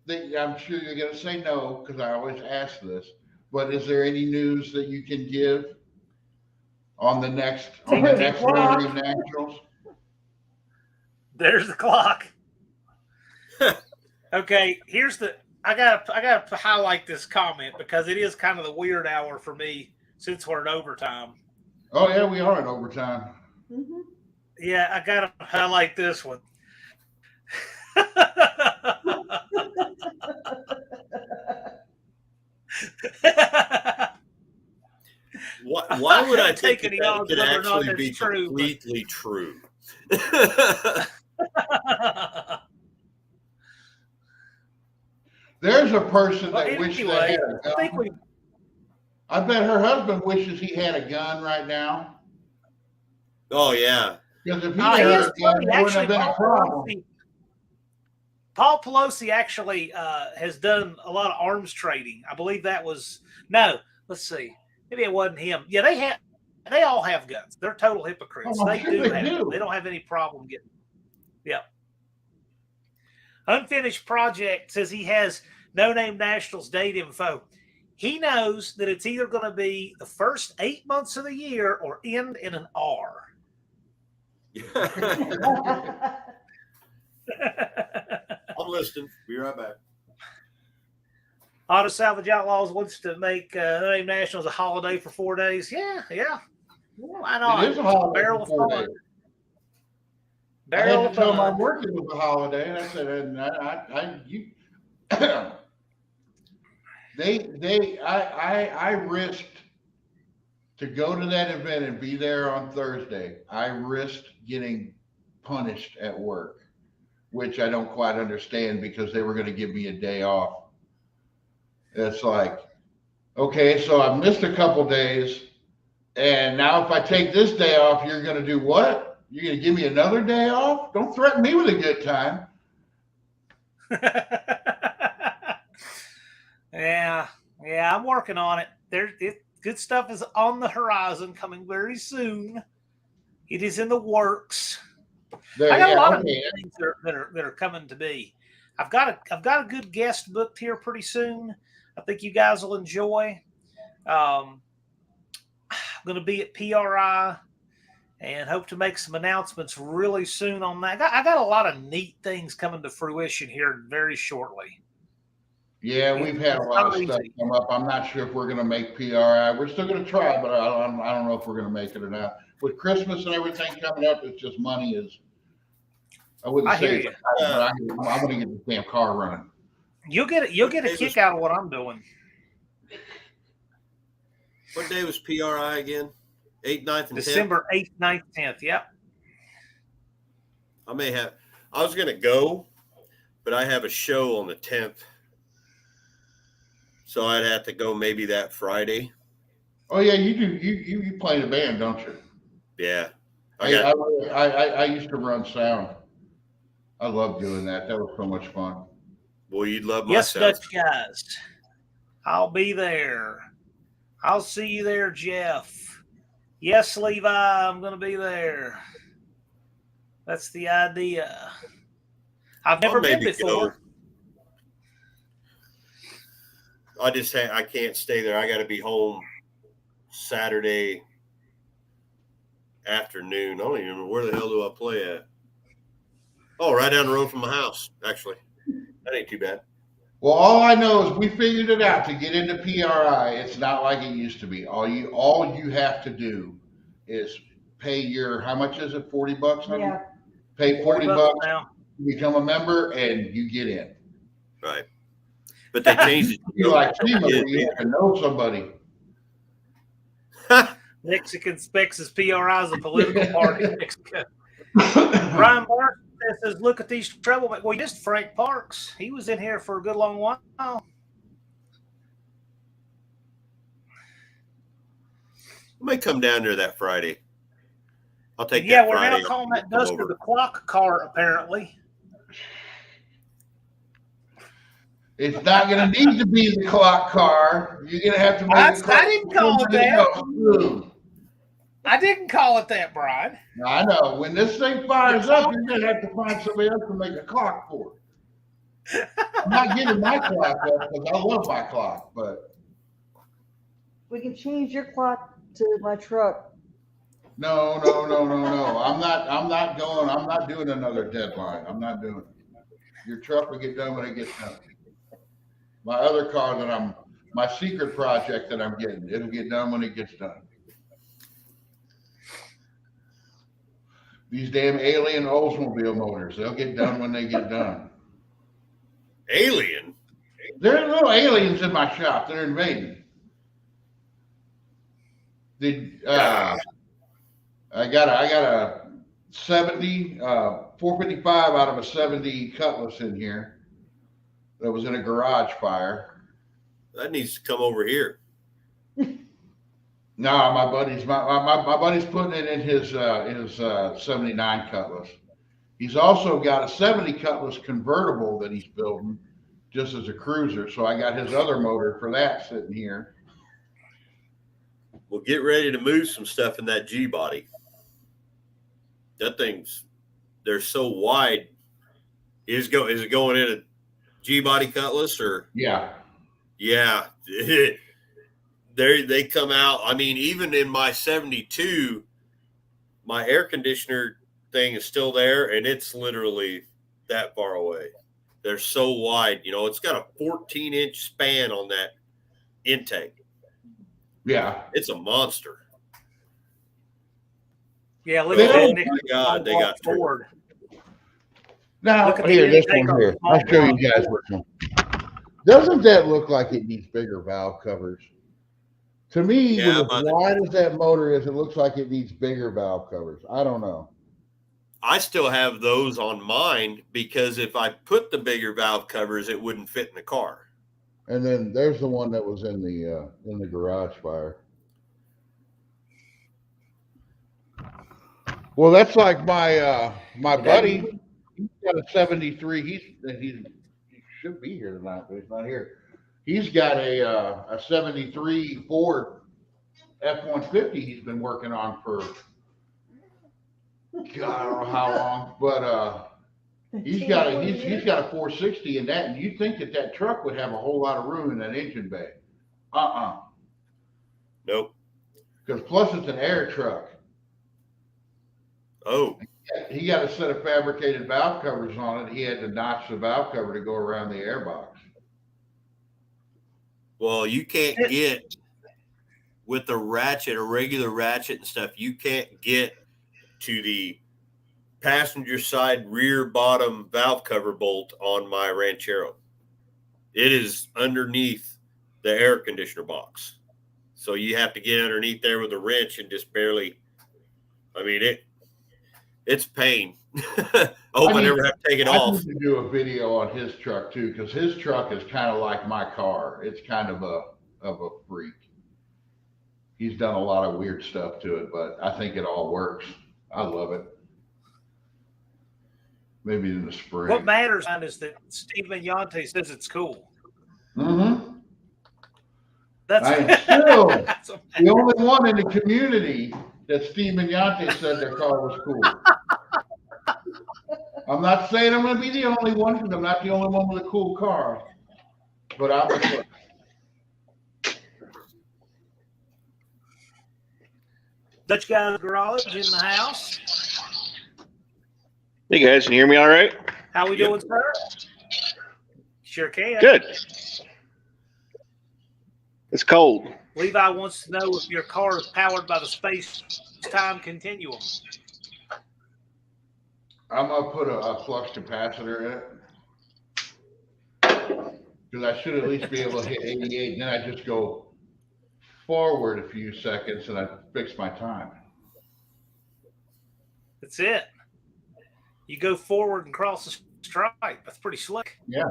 that, I'm sure you're going to say no, because I always ask this, but is there any news that you can give on the next Liberty Nationals? There's the clock. Okay, I gotta highlight this comment because it is kind of the weird hour for me since we're in overtime. Oh yeah, we are in overtime. Mm-hmm. Yeah, I gotta highlight this one. Why would I think that could actually be completely true? There's a person that wishes they had a gun. I bet her husband wishes he had a gun right now. Oh yeah. Because if he had a gun, there wouldn't have been a problem. Paul Pelosi actually has done a lot of arms trading. I believe that was let's see. Maybe it wasn't him. Yeah, they all have guns. They're total hypocrites. Oh, they do. do. They don't have any problem getting. Yeah. Unfinished Project says he has No Name Nationals date info. He knows that it's either going to be the first 8 months of the year or end in an R. I'm listening. Be right back. Auto Salvage Outlaws wants to make No Name Nationals a holiday for 4 days. Yeah. Why not? It is a holiday Barrel for 4 days. I had to tell my work it was a holiday, and I said, I risked to go to that event and be there on Thursday. I risked getting punished at work, which I don't quite understand because they were going to give me a day off. It's like, okay, so I missed a couple days, and now if I take this day off, you're going to do what? You're going to give me another day off? Don't threaten me with a good time. Yeah, I'm working on it. Good stuff is on the horizon, coming very soon. It is in the works. There, I got yeah, a lot of okay. things that are coming to be. I've got a good guest booked here pretty soon. I think you guys will enjoy. I'm going to be at PRI and hope to make some announcements really soon on that. I got a lot of neat things coming to fruition here very shortly. Yeah, we've had a lot of stuff come up. I'm not sure if we're going to make PRI. We're still going to try, but I don't know if we're going to make it or not. With Christmas and everything coming up, it's just money is. I wouldn't say, but I'm going to get this damn car running. You'll get a kick out of what I'm doing. What day was PRI again? 8th, 9th, and 10th? December 8th, 9th, 10th. Yep. I was going to go, but I have a show on the 10th. So I'd have to go maybe that Friday. Oh yeah, you do. You play in a band, don't you? Yeah. I used to run sound. I love doing that. That was so much fun. Well, you'd love my Yes, sound. Dutch guys. I'll be there. I'll see you there, Jeff. Yes, Levi, I'm going to be there. That's the idea. I've never been before. I can't stay there. I got to be home Saturday afternoon. I don't even remember where the hell do I play at. Oh, right down the road from my house, actually. That ain't too bad. Well, all I know is we figured it out to get into PRI. It's not like it used to be. All you have to do is pay your, how much is it? $40? Yeah. Pay $40 now. Become a member, and you get in. Right. But they changed it. You like FEMA, where you have to know somebody. Mexican specs his PRI as a political party in Mexico. Brian Barton says, look at these troublemakers. Well, you missed Frank Parks. He was in here for a good long while. I may come down there that Friday. I'll take that we're Friday. now calling that Duster the clock car, apparently. It's not going to need to be the clock car. You're going to have to make I didn't call it that. I didn't call it that, Brian. I know. When this thing fires up, you're going to have to find somebody else to make a clock for it. I'm not getting my clock up because I love my clock, but We can change your clock to my truck. no. I'm not doing another deadline. I'm not doing it. Your truck will get done when it gets done. My other car my secret project that I'm getting, it'll get done when it gets done. These damn alien Oldsmobile motors, they'll get done when they get done. Alien? There are little aliens in my shop. They're invading. I got a 70, 455 out of a 70 Cutlass in here that was in a garage fire. That needs to come over here. No, my buddy's putting it in his 79 Cutlass. He's also got a 70 Cutlass convertible that he's building just as a cruiser. So I got his other motor for that sitting here. Well, get ready to move some stuff in that G body. That they're so wide. Is it going in a G body Cutlass or? Yeah. Yeah. They come out. I mean, even in my 72, my air conditioner thing is still there, and it's literally that far away. They're so wide. It's got a 14-inch span on that intake. Yeah. It's a monster. Yeah, look at that. Oh, my God, they got Ford. Now, here, this one here. I'll show you guys this one. Doesn't that look like it needs bigger valve covers? To me, with as wide as that motor is, it looks like it needs bigger valve covers. I don't know. I still have those on mine because if I put the bigger valve covers, it wouldn't fit in the car. And then there's the one that was in the garage fire. Well, that's like my buddy. He's got a 73. He should be here tonight, but he's not here. He's got a 73 Ford F-150 he's been working on for God, I don't know how long, but he's got a 460 in that, and you'd think that truck would have a whole lot of room in that engine bay. Nope. Because plus it's an air truck. Oh. He got a set of fabricated valve covers on it. He had to notch the valve cover to go around the air box. Well, you can't get with a regular ratchet and stuff, you can't get to the passenger side rear bottom valve cover bolt on my Ranchero. It is underneath the air conditioner box. So you have to get underneath there with a wrench and just barely, I mean, it's pain. I hope I never have to take it off. I need to do a video on his truck too, because his truck is kind of like my car. It's kind of a freak. He's done a lot of weird stuff to it, but I think it all works. I love it. Maybe in the spring. What matters is that Steve Mignante says it's cool. Mm-hmm. I am still the only one in the community that Steve Mignante said their car was cool. I'm not saying I'm going to be the only one, because I'm not the only one with a cool car. But I'm the first. Dutch Guy's Garage in the house. Hey guys, can you hear me all right? How we doing, sir? Sure can. Good. It's cold. Levi wants to know if your car is powered by the space-time continuum. I'm going to put a flux capacitor in it, because I should at least be able to hit 88, and then I just go forward a few seconds and I fix my time. That's it. You go forward and cross the stripe. That's pretty slick. Yeah.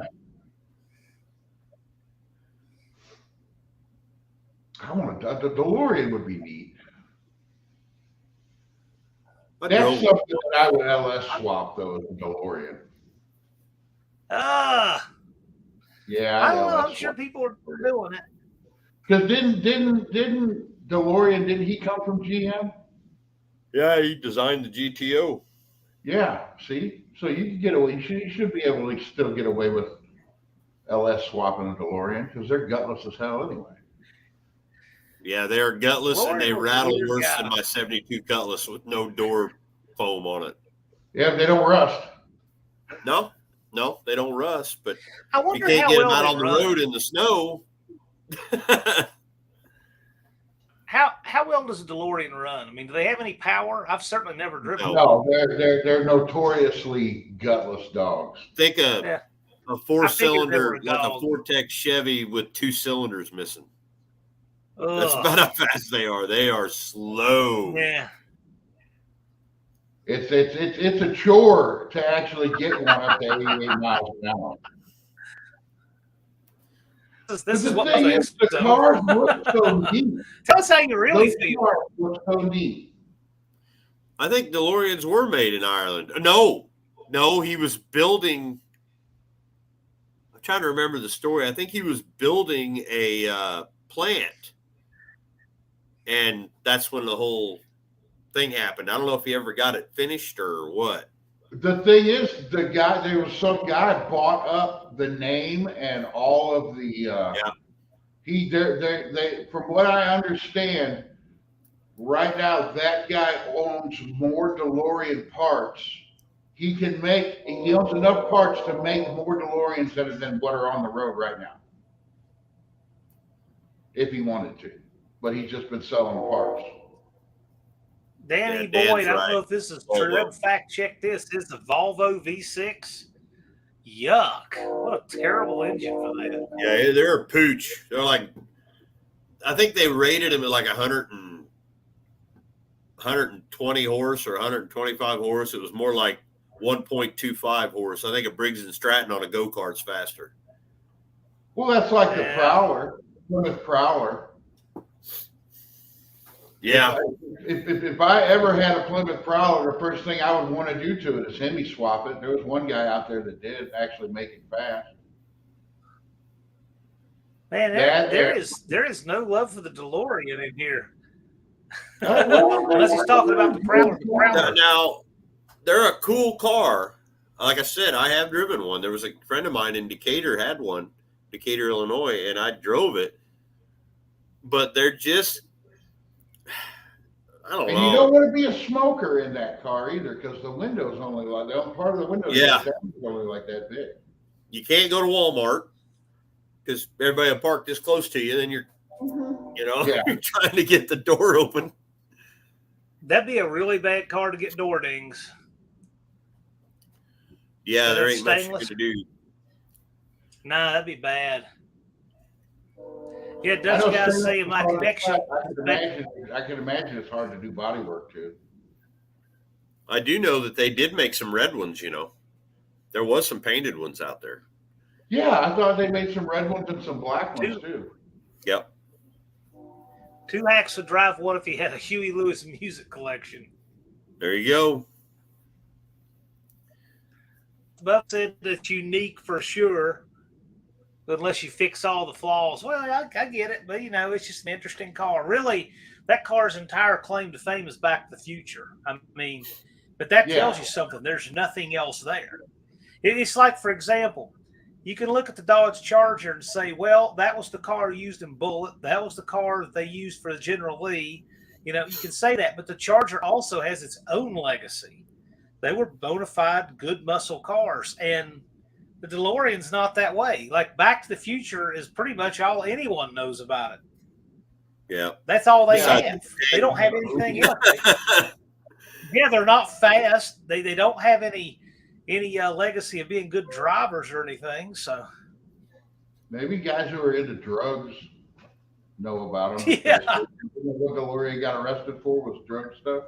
The DeLorean would be neat. That's something that I would LS swap though, is the DeLorean. Yeah. I don't know. I'm sure people are doing it. Because didn't DeLorean, didn't he come from GM? Yeah, he designed the GTO. Yeah, see? So you can get away, you should be able to still get away with LS swapping a DeLorean, because they're gutless as hell anyway. Yeah, they're gutless, and they rattle worse than my 72 Cutlass with no door foam on it. Yeah, they don't rust. No, they don't rust, but I wonder you can't get them out on the run. road in the snow. How well does a DeLorean run? I mean, do they have any power? I've certainly never driven. No, they're notoriously gutless dogs. Think a 4-cylinder, like a Vortex Chevy with 2 cylinders missing. Ugh. That's about how fast they are. They are slow. Yeah. It's a chore to actually get one up to 88 miles an hour. This is what the cars look so neat. Tell us how you really feel. Look so neat. I think DeLoreans were made in Ireland. No, he was building. I'm trying to remember the story. I think he was building a plant, and that's when the whole thing happened. I don't know if he ever got it finished or what. The thing is, there was some guy bought up the name and all of the. From what I understand, right now that guy owns more DeLorean parts. He owns enough parts to make more DeLoreans than what are on the road right now, if he wanted to. But he's just been selling parts. Danny Boyd, I don't know if this is true. Let me fact check this. This is a Volvo V6. Yuck. What a terrible engine for that. Yeah, they're a pooch. They're like, I think they rated them at like 120 horse or 125 horse. It was more like 1.25 horse. I think a Briggs & Stratton on a go-kart's faster. Well, that's like the Prowler, Plymouth Prowler. Yeah. If I ever had a Plymouth Prowler, the first thing I would want to do to it is Hemi swap it. There was one guy out there that did actually make it fast. Man, there is no love for the DeLorean in here. Unless he's talking about the Prowler. Now, they're a cool car. Like I said, I have driven one. There was a friend of mine in Decatur had one, Decatur, Illinois, and I drove it. But they're just, I don't know. And you don't want to be a smoker in that car either, because the window's only like part of the window is only like that big. You can't go to Walmart because everybody will park this close to you. Then you're, you're trying to get the door open. That'd be a really bad car to get door dings. Yeah, there ain't much you can do. Nah, that'd be bad. Yeah, Dutch guys say my connection. I can imagine it's hard to do body work too. I do know that they did make some red ones, There was some painted ones out there. Yeah, I thought they made some red ones and some black ones too. Yep. Two hacks would drive one if he had a Huey Lewis music collection. There you go. Buff said it's unique for sure, unless you fix all the flaws. Well, I get it, but it's just an interesting car. Really, that car's entire claim to fame is Back to the Future. I mean, but that tells you something. There's nothing else there. It's like, for example, you can look at the Dodge Charger and say, well, that was the car used in Bullitt. That was the car that they used for the General Lee. You can say that, but the Charger also has its own legacy. They were bona fide, good muscle cars, and the DeLorean's not that way. Like, Back to the Future is pretty much all anyone knows about it. Yeah. That's all they have. They don't have anything else. They're not fast. They don't have any legacy of being good drivers or anything. So maybe guys who are into drugs know about them. Yeah. What DeLorean got arrested for was drug stuff.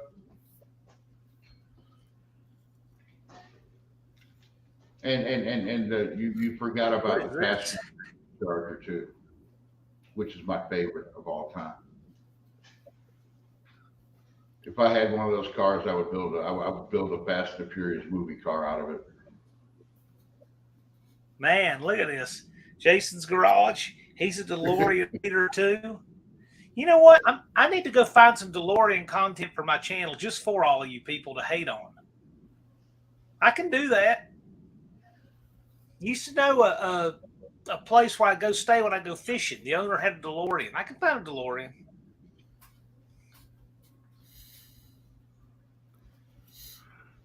And you forgot about the passenger Charger too, which is my favorite of all time. If I had one of those cars, I would build a Fast and Furious movie car out of it. Man, look at this. Jason's garage. He's a DeLorean leader too. You know what? I need to go find some DeLorean content for my channel just for all of you people to hate on. I can do that. Used to know a place where I go stay when I go fishing. The owner had a DeLorean. I can find a DeLorean.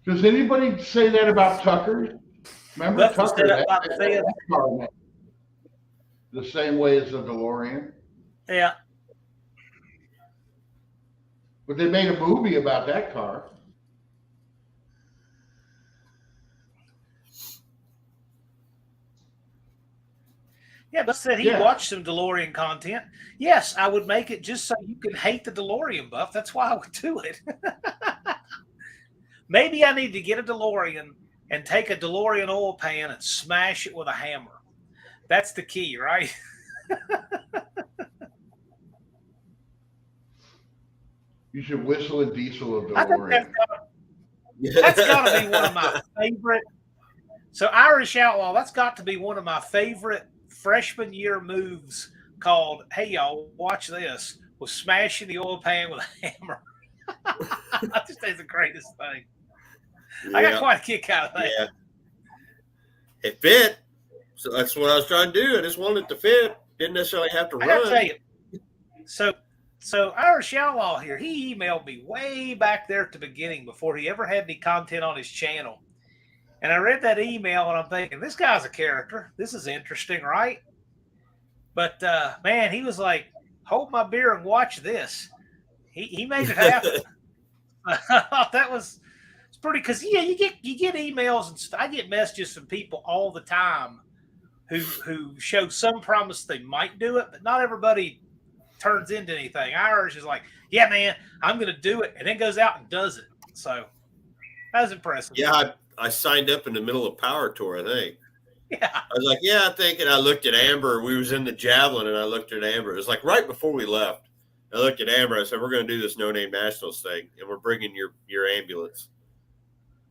Does anybody say that about Tucker? Remember Buff Tucker? that car the same way as the DeLorean. Yeah. But they made a movie about that car. Yeah, but said he watched some DeLorean content. Yes, I would make it just so you can hate the DeLorean, Buff. That's why I would do it. Maybe I need to get a DeLorean and take a DeLorean oil pan and smash it with a hammer. That's the key, right? You should whistle and diesel a DeLorean. That's got to be one of my favorite. So Irish Outlaw, that's got to be one of my favorite freshman year moves called, hey, y'all, watch this, was smashing the oil pan with a hammer. I just think it's the greatest thing. Yeah. I got quite a kick out of that. Yeah. It fit. So that's what I was trying to do. I just wanted it to fit. Didn't necessarily have to run. I got to tell you. So Irish Outlaw here, he emailed me way back there at the beginning before he ever had any content on his channel. And I read that email and I'm thinking, this guy's a character. This is interesting, right? But man, he was like, hold my beer and watch this. He made it happen. I thought that was pretty, because you get emails and I get messages from people all the time who show some promise they might do it, but not everybody turns into anything. Irish is like, yeah, man, I'm going to do it, and then goes out and does it. So that was impressive. Yeah, I signed up in the middle of Power Tour, I think. Yeah. I was like, yeah, I think, and I looked at Amber. We was in the Javelin, and I looked at Amber. It was like right before we left. I looked at Amber. I said, we're going to do this No Name Nationals thing, and we're bringing your ambulance.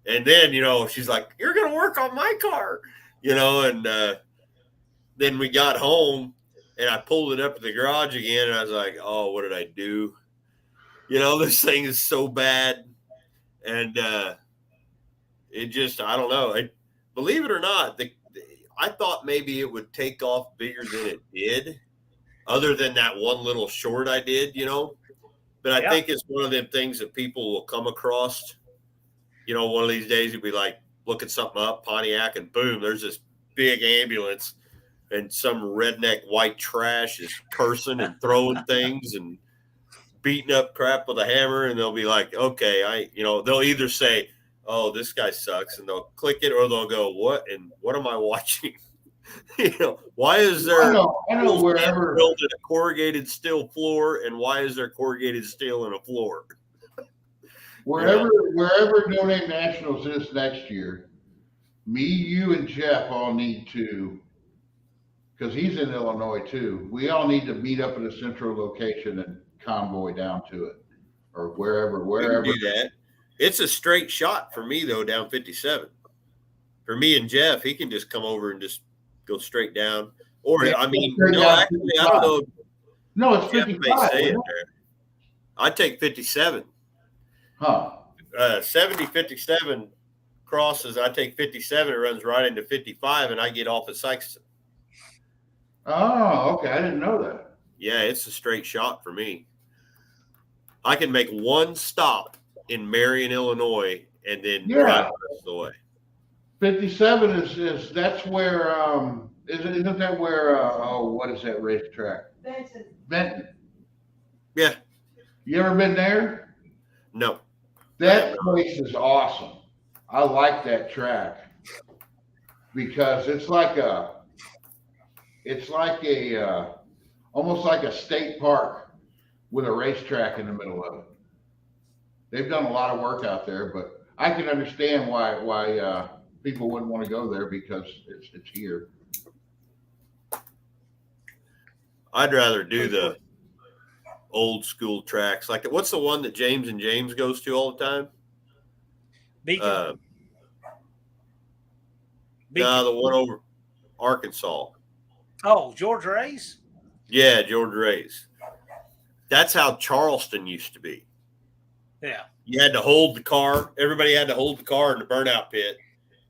And then, she's like, you're going to work on my car, and then we got home, and I pulled it up at the garage again, and I was like, oh, what did I do? This thing is so bad. And it just, I don't know. Believe it or not, I thought maybe it would take off bigger than it did, other than that one little short I did, But I think it's one of them things that people will come across. One of these days you'll be like looking something up, Pontiac, and boom, there's this big ambulance, and some redneck white trash is cursing and throwing things and beating up crap with a hammer, and they'll be like, okay, they'll either say, oh, this guy sucks, and they'll click it, or they'll go, what am I watching? Why is there I know wherever built in a corrugated steel floor, and why is there corrugated steel in a floor? Wherever No Name Nationals is next year, me, you, and Jeff all need to, because he's in Illinois too. We all need to meet up at a central location and convoy down to it, or wherever. We can do that. It's a straight shot for me though, down 57. For me and Jeff, he can just come over and just go straight down. Or I don't know. No, it's 55. I'd take 57. Huh. 70, 57 crosses. I take 57. It runs right into 55, and I get off at Sykeston. Oh, okay. I didn't know that. Yeah, it's a straight shot for me. I can make one stop in Marion, Illinois, and then drive the rest of the way. 57 is that's where isn't that where what is that racetrack? Benton. Yeah. You ever been there? No. That place is awesome. I like that track because it's like a almost like a state park with a racetrack in the middle of it. They've done a lot of work out there, but I can understand why people wouldn't want to go there because it's here. I'd rather do the old school tracks. Like, what's the one that James and James goes to all the time? Beacon. The one over Arkansas. Oh, George Ray's? Yeah, George Ray's. That's how Charleston used to be. Yeah. You had to hold the car. Everybody had to hold the car in the burnout pit,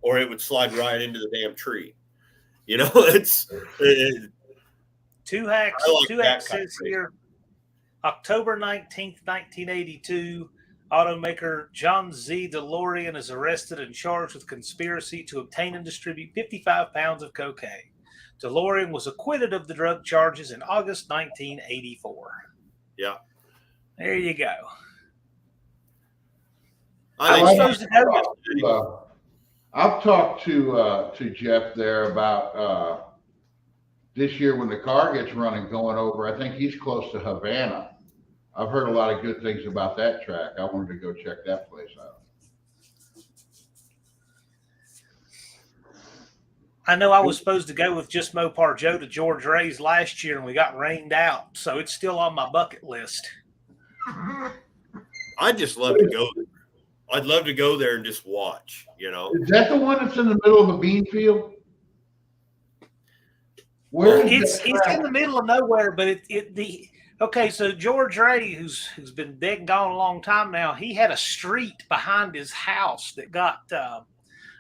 or it would slide right into the damn tree. It's Two hacks says here, October 19th, 1982, automaker John Z. DeLorean is arrested and charged with conspiracy to obtain and distribute 55 pounds of cocaine. DeLorean was acquitted of the drug charges in August 1984. Yeah. There you go. I've talked to Jeff there about this year when the car gets running going over. I think he's close to Havana. I've heard a lot of good things about that track. I wanted to go check that place out. I know I was supposed to go with just Mopar Joe to George Ray's last year, and we got rained out, so it's still on my bucket list. I'd just love to go there. I'd love to go there and just watch, Is that the one that's in the middle of a bean field? Where it's in the middle of nowhere, but so George Ray, who's been dead and gone a long time now, he had a street behind his house that got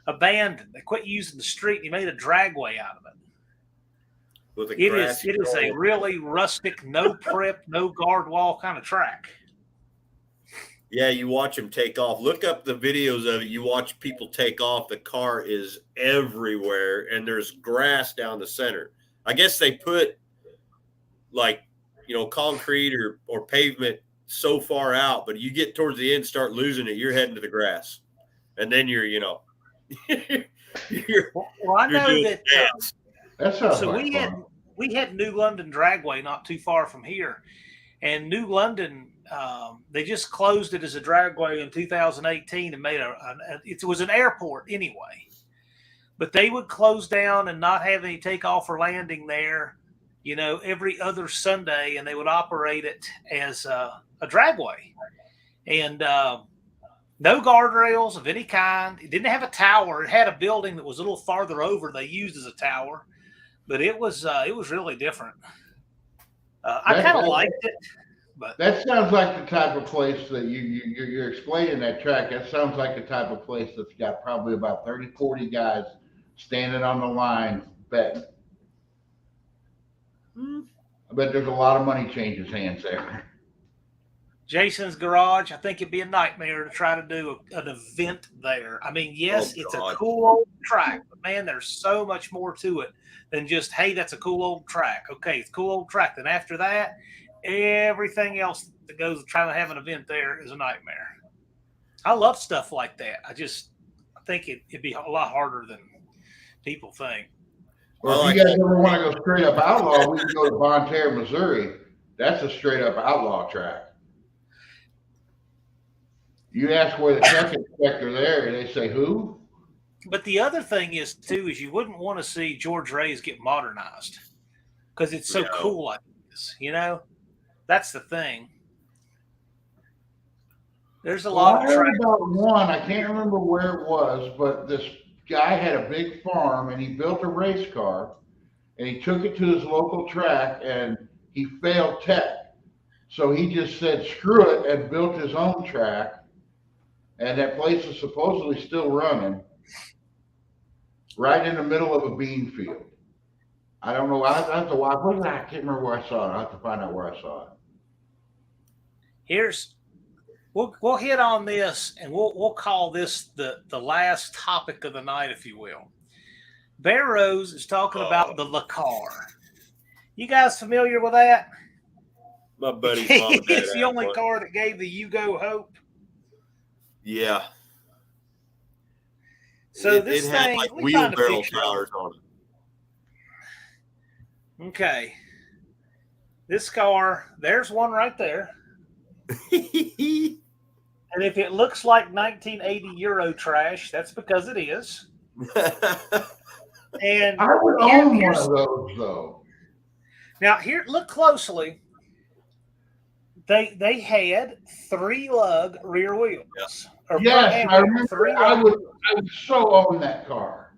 abandoned. They quit using the street, and he made a dragway out of it. It is a really rustic, no prep, no guard wall kind of track. Yeah, you watch them take off. Look up the videos of it. You watch people take off. The car is everywhere, and there's grass down the center. I guess they put concrete or pavement so far out, but you get towards the end, start losing it, you're heading to the grass, and then you're well, I know that. That's so we had New London Dragway not too far from here, and New London. They just closed it as a dragway in 2018 and made it was an airport anyway, but they would close down and not have any takeoff or landing there, every other Sunday, and they would operate it as a dragway, and no guardrails of any kind. It didn't have a tower. It had a building that was a little farther over they used as a tower, but it was really different. I kind of liked it. But that sounds like the type of place that you're explaining that track. That sounds like the type of place that's got probably about 30, 40 guys standing on the line betting. I bet there's a lot of money changes hands there. Jason's garage, I think it'd be a nightmare to try to do an event there. I mean, yes, it's a cool old track, but man, there's so much more to it than just, hey, that's a cool old track. Okay, it's a cool old track. Then after that, everything else that goes trying to have an event there is a nightmare. I love stuff like that. I think it'd be a lot harder than people think. Well, if you guys ever want to go straight up Outlaw, we can go to Bonne Terre, Missouri. That's a straight up Outlaw track. You ask where the tech inspector there, they say who? But the other thing is too is you wouldn't want to see George Ray's get modernized because it's so cool like this. You know, that's the thing. There's a lot of tracks. About one, I can't remember where it was, but this guy had a big farm and he built a race car and he took it to his local track and he failed tech. So he just said, screw it, and built his own track. And that place is supposedly still running right in the middle of a bean field. I don't know. I have to watch. I can't remember where I saw it. I have to find out where I saw it. We'll hit on this and we'll call this the last topic of the night, if you will. Barrows is talking about the LaCar. You guys familiar with that? My buddy's mom and dad It's the had only one. car that gave the Yugo hope. Yeah. So it had like wheelbarrow tires on it. Okay. This car, there's one right there. And if it looks like 1980 Euro trash, that's because it is. And I would own one of those though. Now here, look closely. They had 3-lug rear wheels. Yes, I remember. I would so own that car.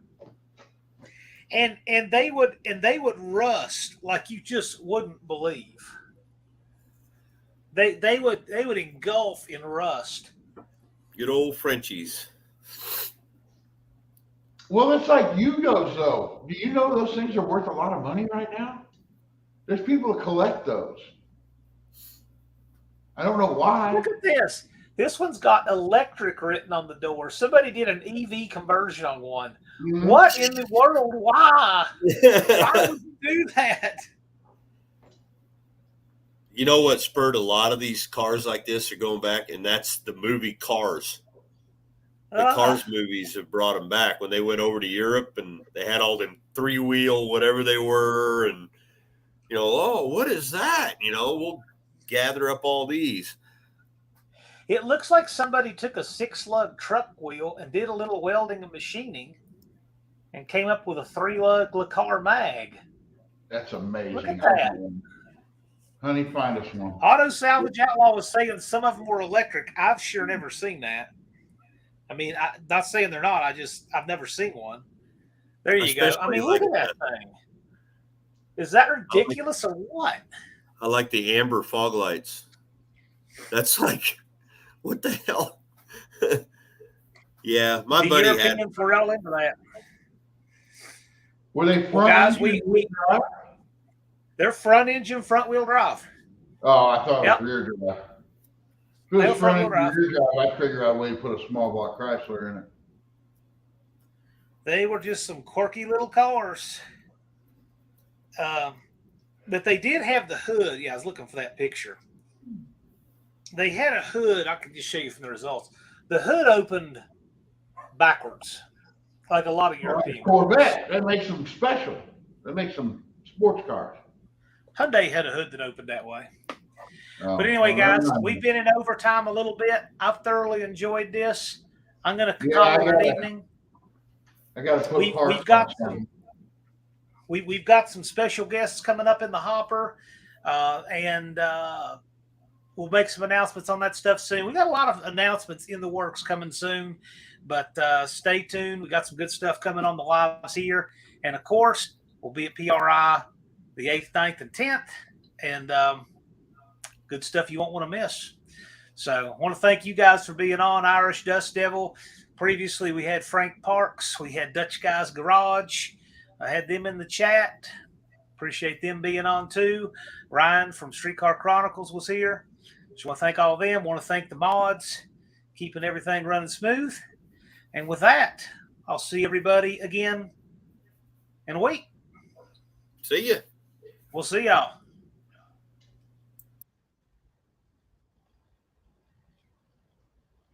And they would rust like you just wouldn't believe. They would engulf in rust. Good old Frenchies. Well, it's like Yugos though. Do you know those things are worth a lot of money right now? There's people that collect those. I don't know why. Look at this. This one's got electric written on the door. Somebody did an EV conversion on one. Mm-hmm. What in the world? Why? Why would you do that? You know what spurred a lot of these cars like this are going back, and that's the movie Cars. The Cars movies have brought them back when they went over to Europe and they had all them 3-wheel, whatever they were, and oh, what is that? We'll gather up all these. It looks like somebody took a 6-lug truck wheel and did a little welding and machining and came up with a 3-lug LaCar mag. That's amazing. Look at that. Honey, find us one. Auto Salvage Outlaw was saying some of them were electric. I've sure never seen that. I mean, I'm not saying they're not. I've never seen one. There you go. I mean, look at that thing. Is that ridiculous or what? I like the amber fog lights. That's like, what the hell? Yeah, my buddy had. Opinion for all into that. Were they front? Well, guys, they're front engine, front wheel drive. Oh, I thought it was rear drive. If it was front engine, drive. rear drive, I'd figure out a way to put a small block Chrysler in it. They were just some quirky little cars. But they did have the hood. Yeah, I was looking for that picture. They had a hood. I can just show you from the results. The hood opened backwards, like a lot of European Corvette. That makes them special. That makes them sports cars. Hyundai had a hood that opened that way. But anyway, guys, we've been in overtime a little bit. I've thoroughly enjoyed this. I'm going to call it an evening. I got to put we've got some. We've got some special guests coming up in the hopper, and we'll make some announcements on that stuff soon. We got a lot of announcements in the works coming soon, but stay tuned. We got some good stuff coming on the lives here, and of course, we'll be at PRI the 8th, 9th, and 10th, and Good stuff you won't want to miss. So I want to thank you guys for being on Irish Dust Devil. Previously, we had Frank Parks. We had Dutch Guy's Garage. I had them in the chat. Appreciate them being on too. Ryan from Streetcar Chronicles was here. Just want to thank all of them. Want to thank the mods, keeping everything running smooth. And with that, I'll see everybody again in a week. See ya. We'll see y'all.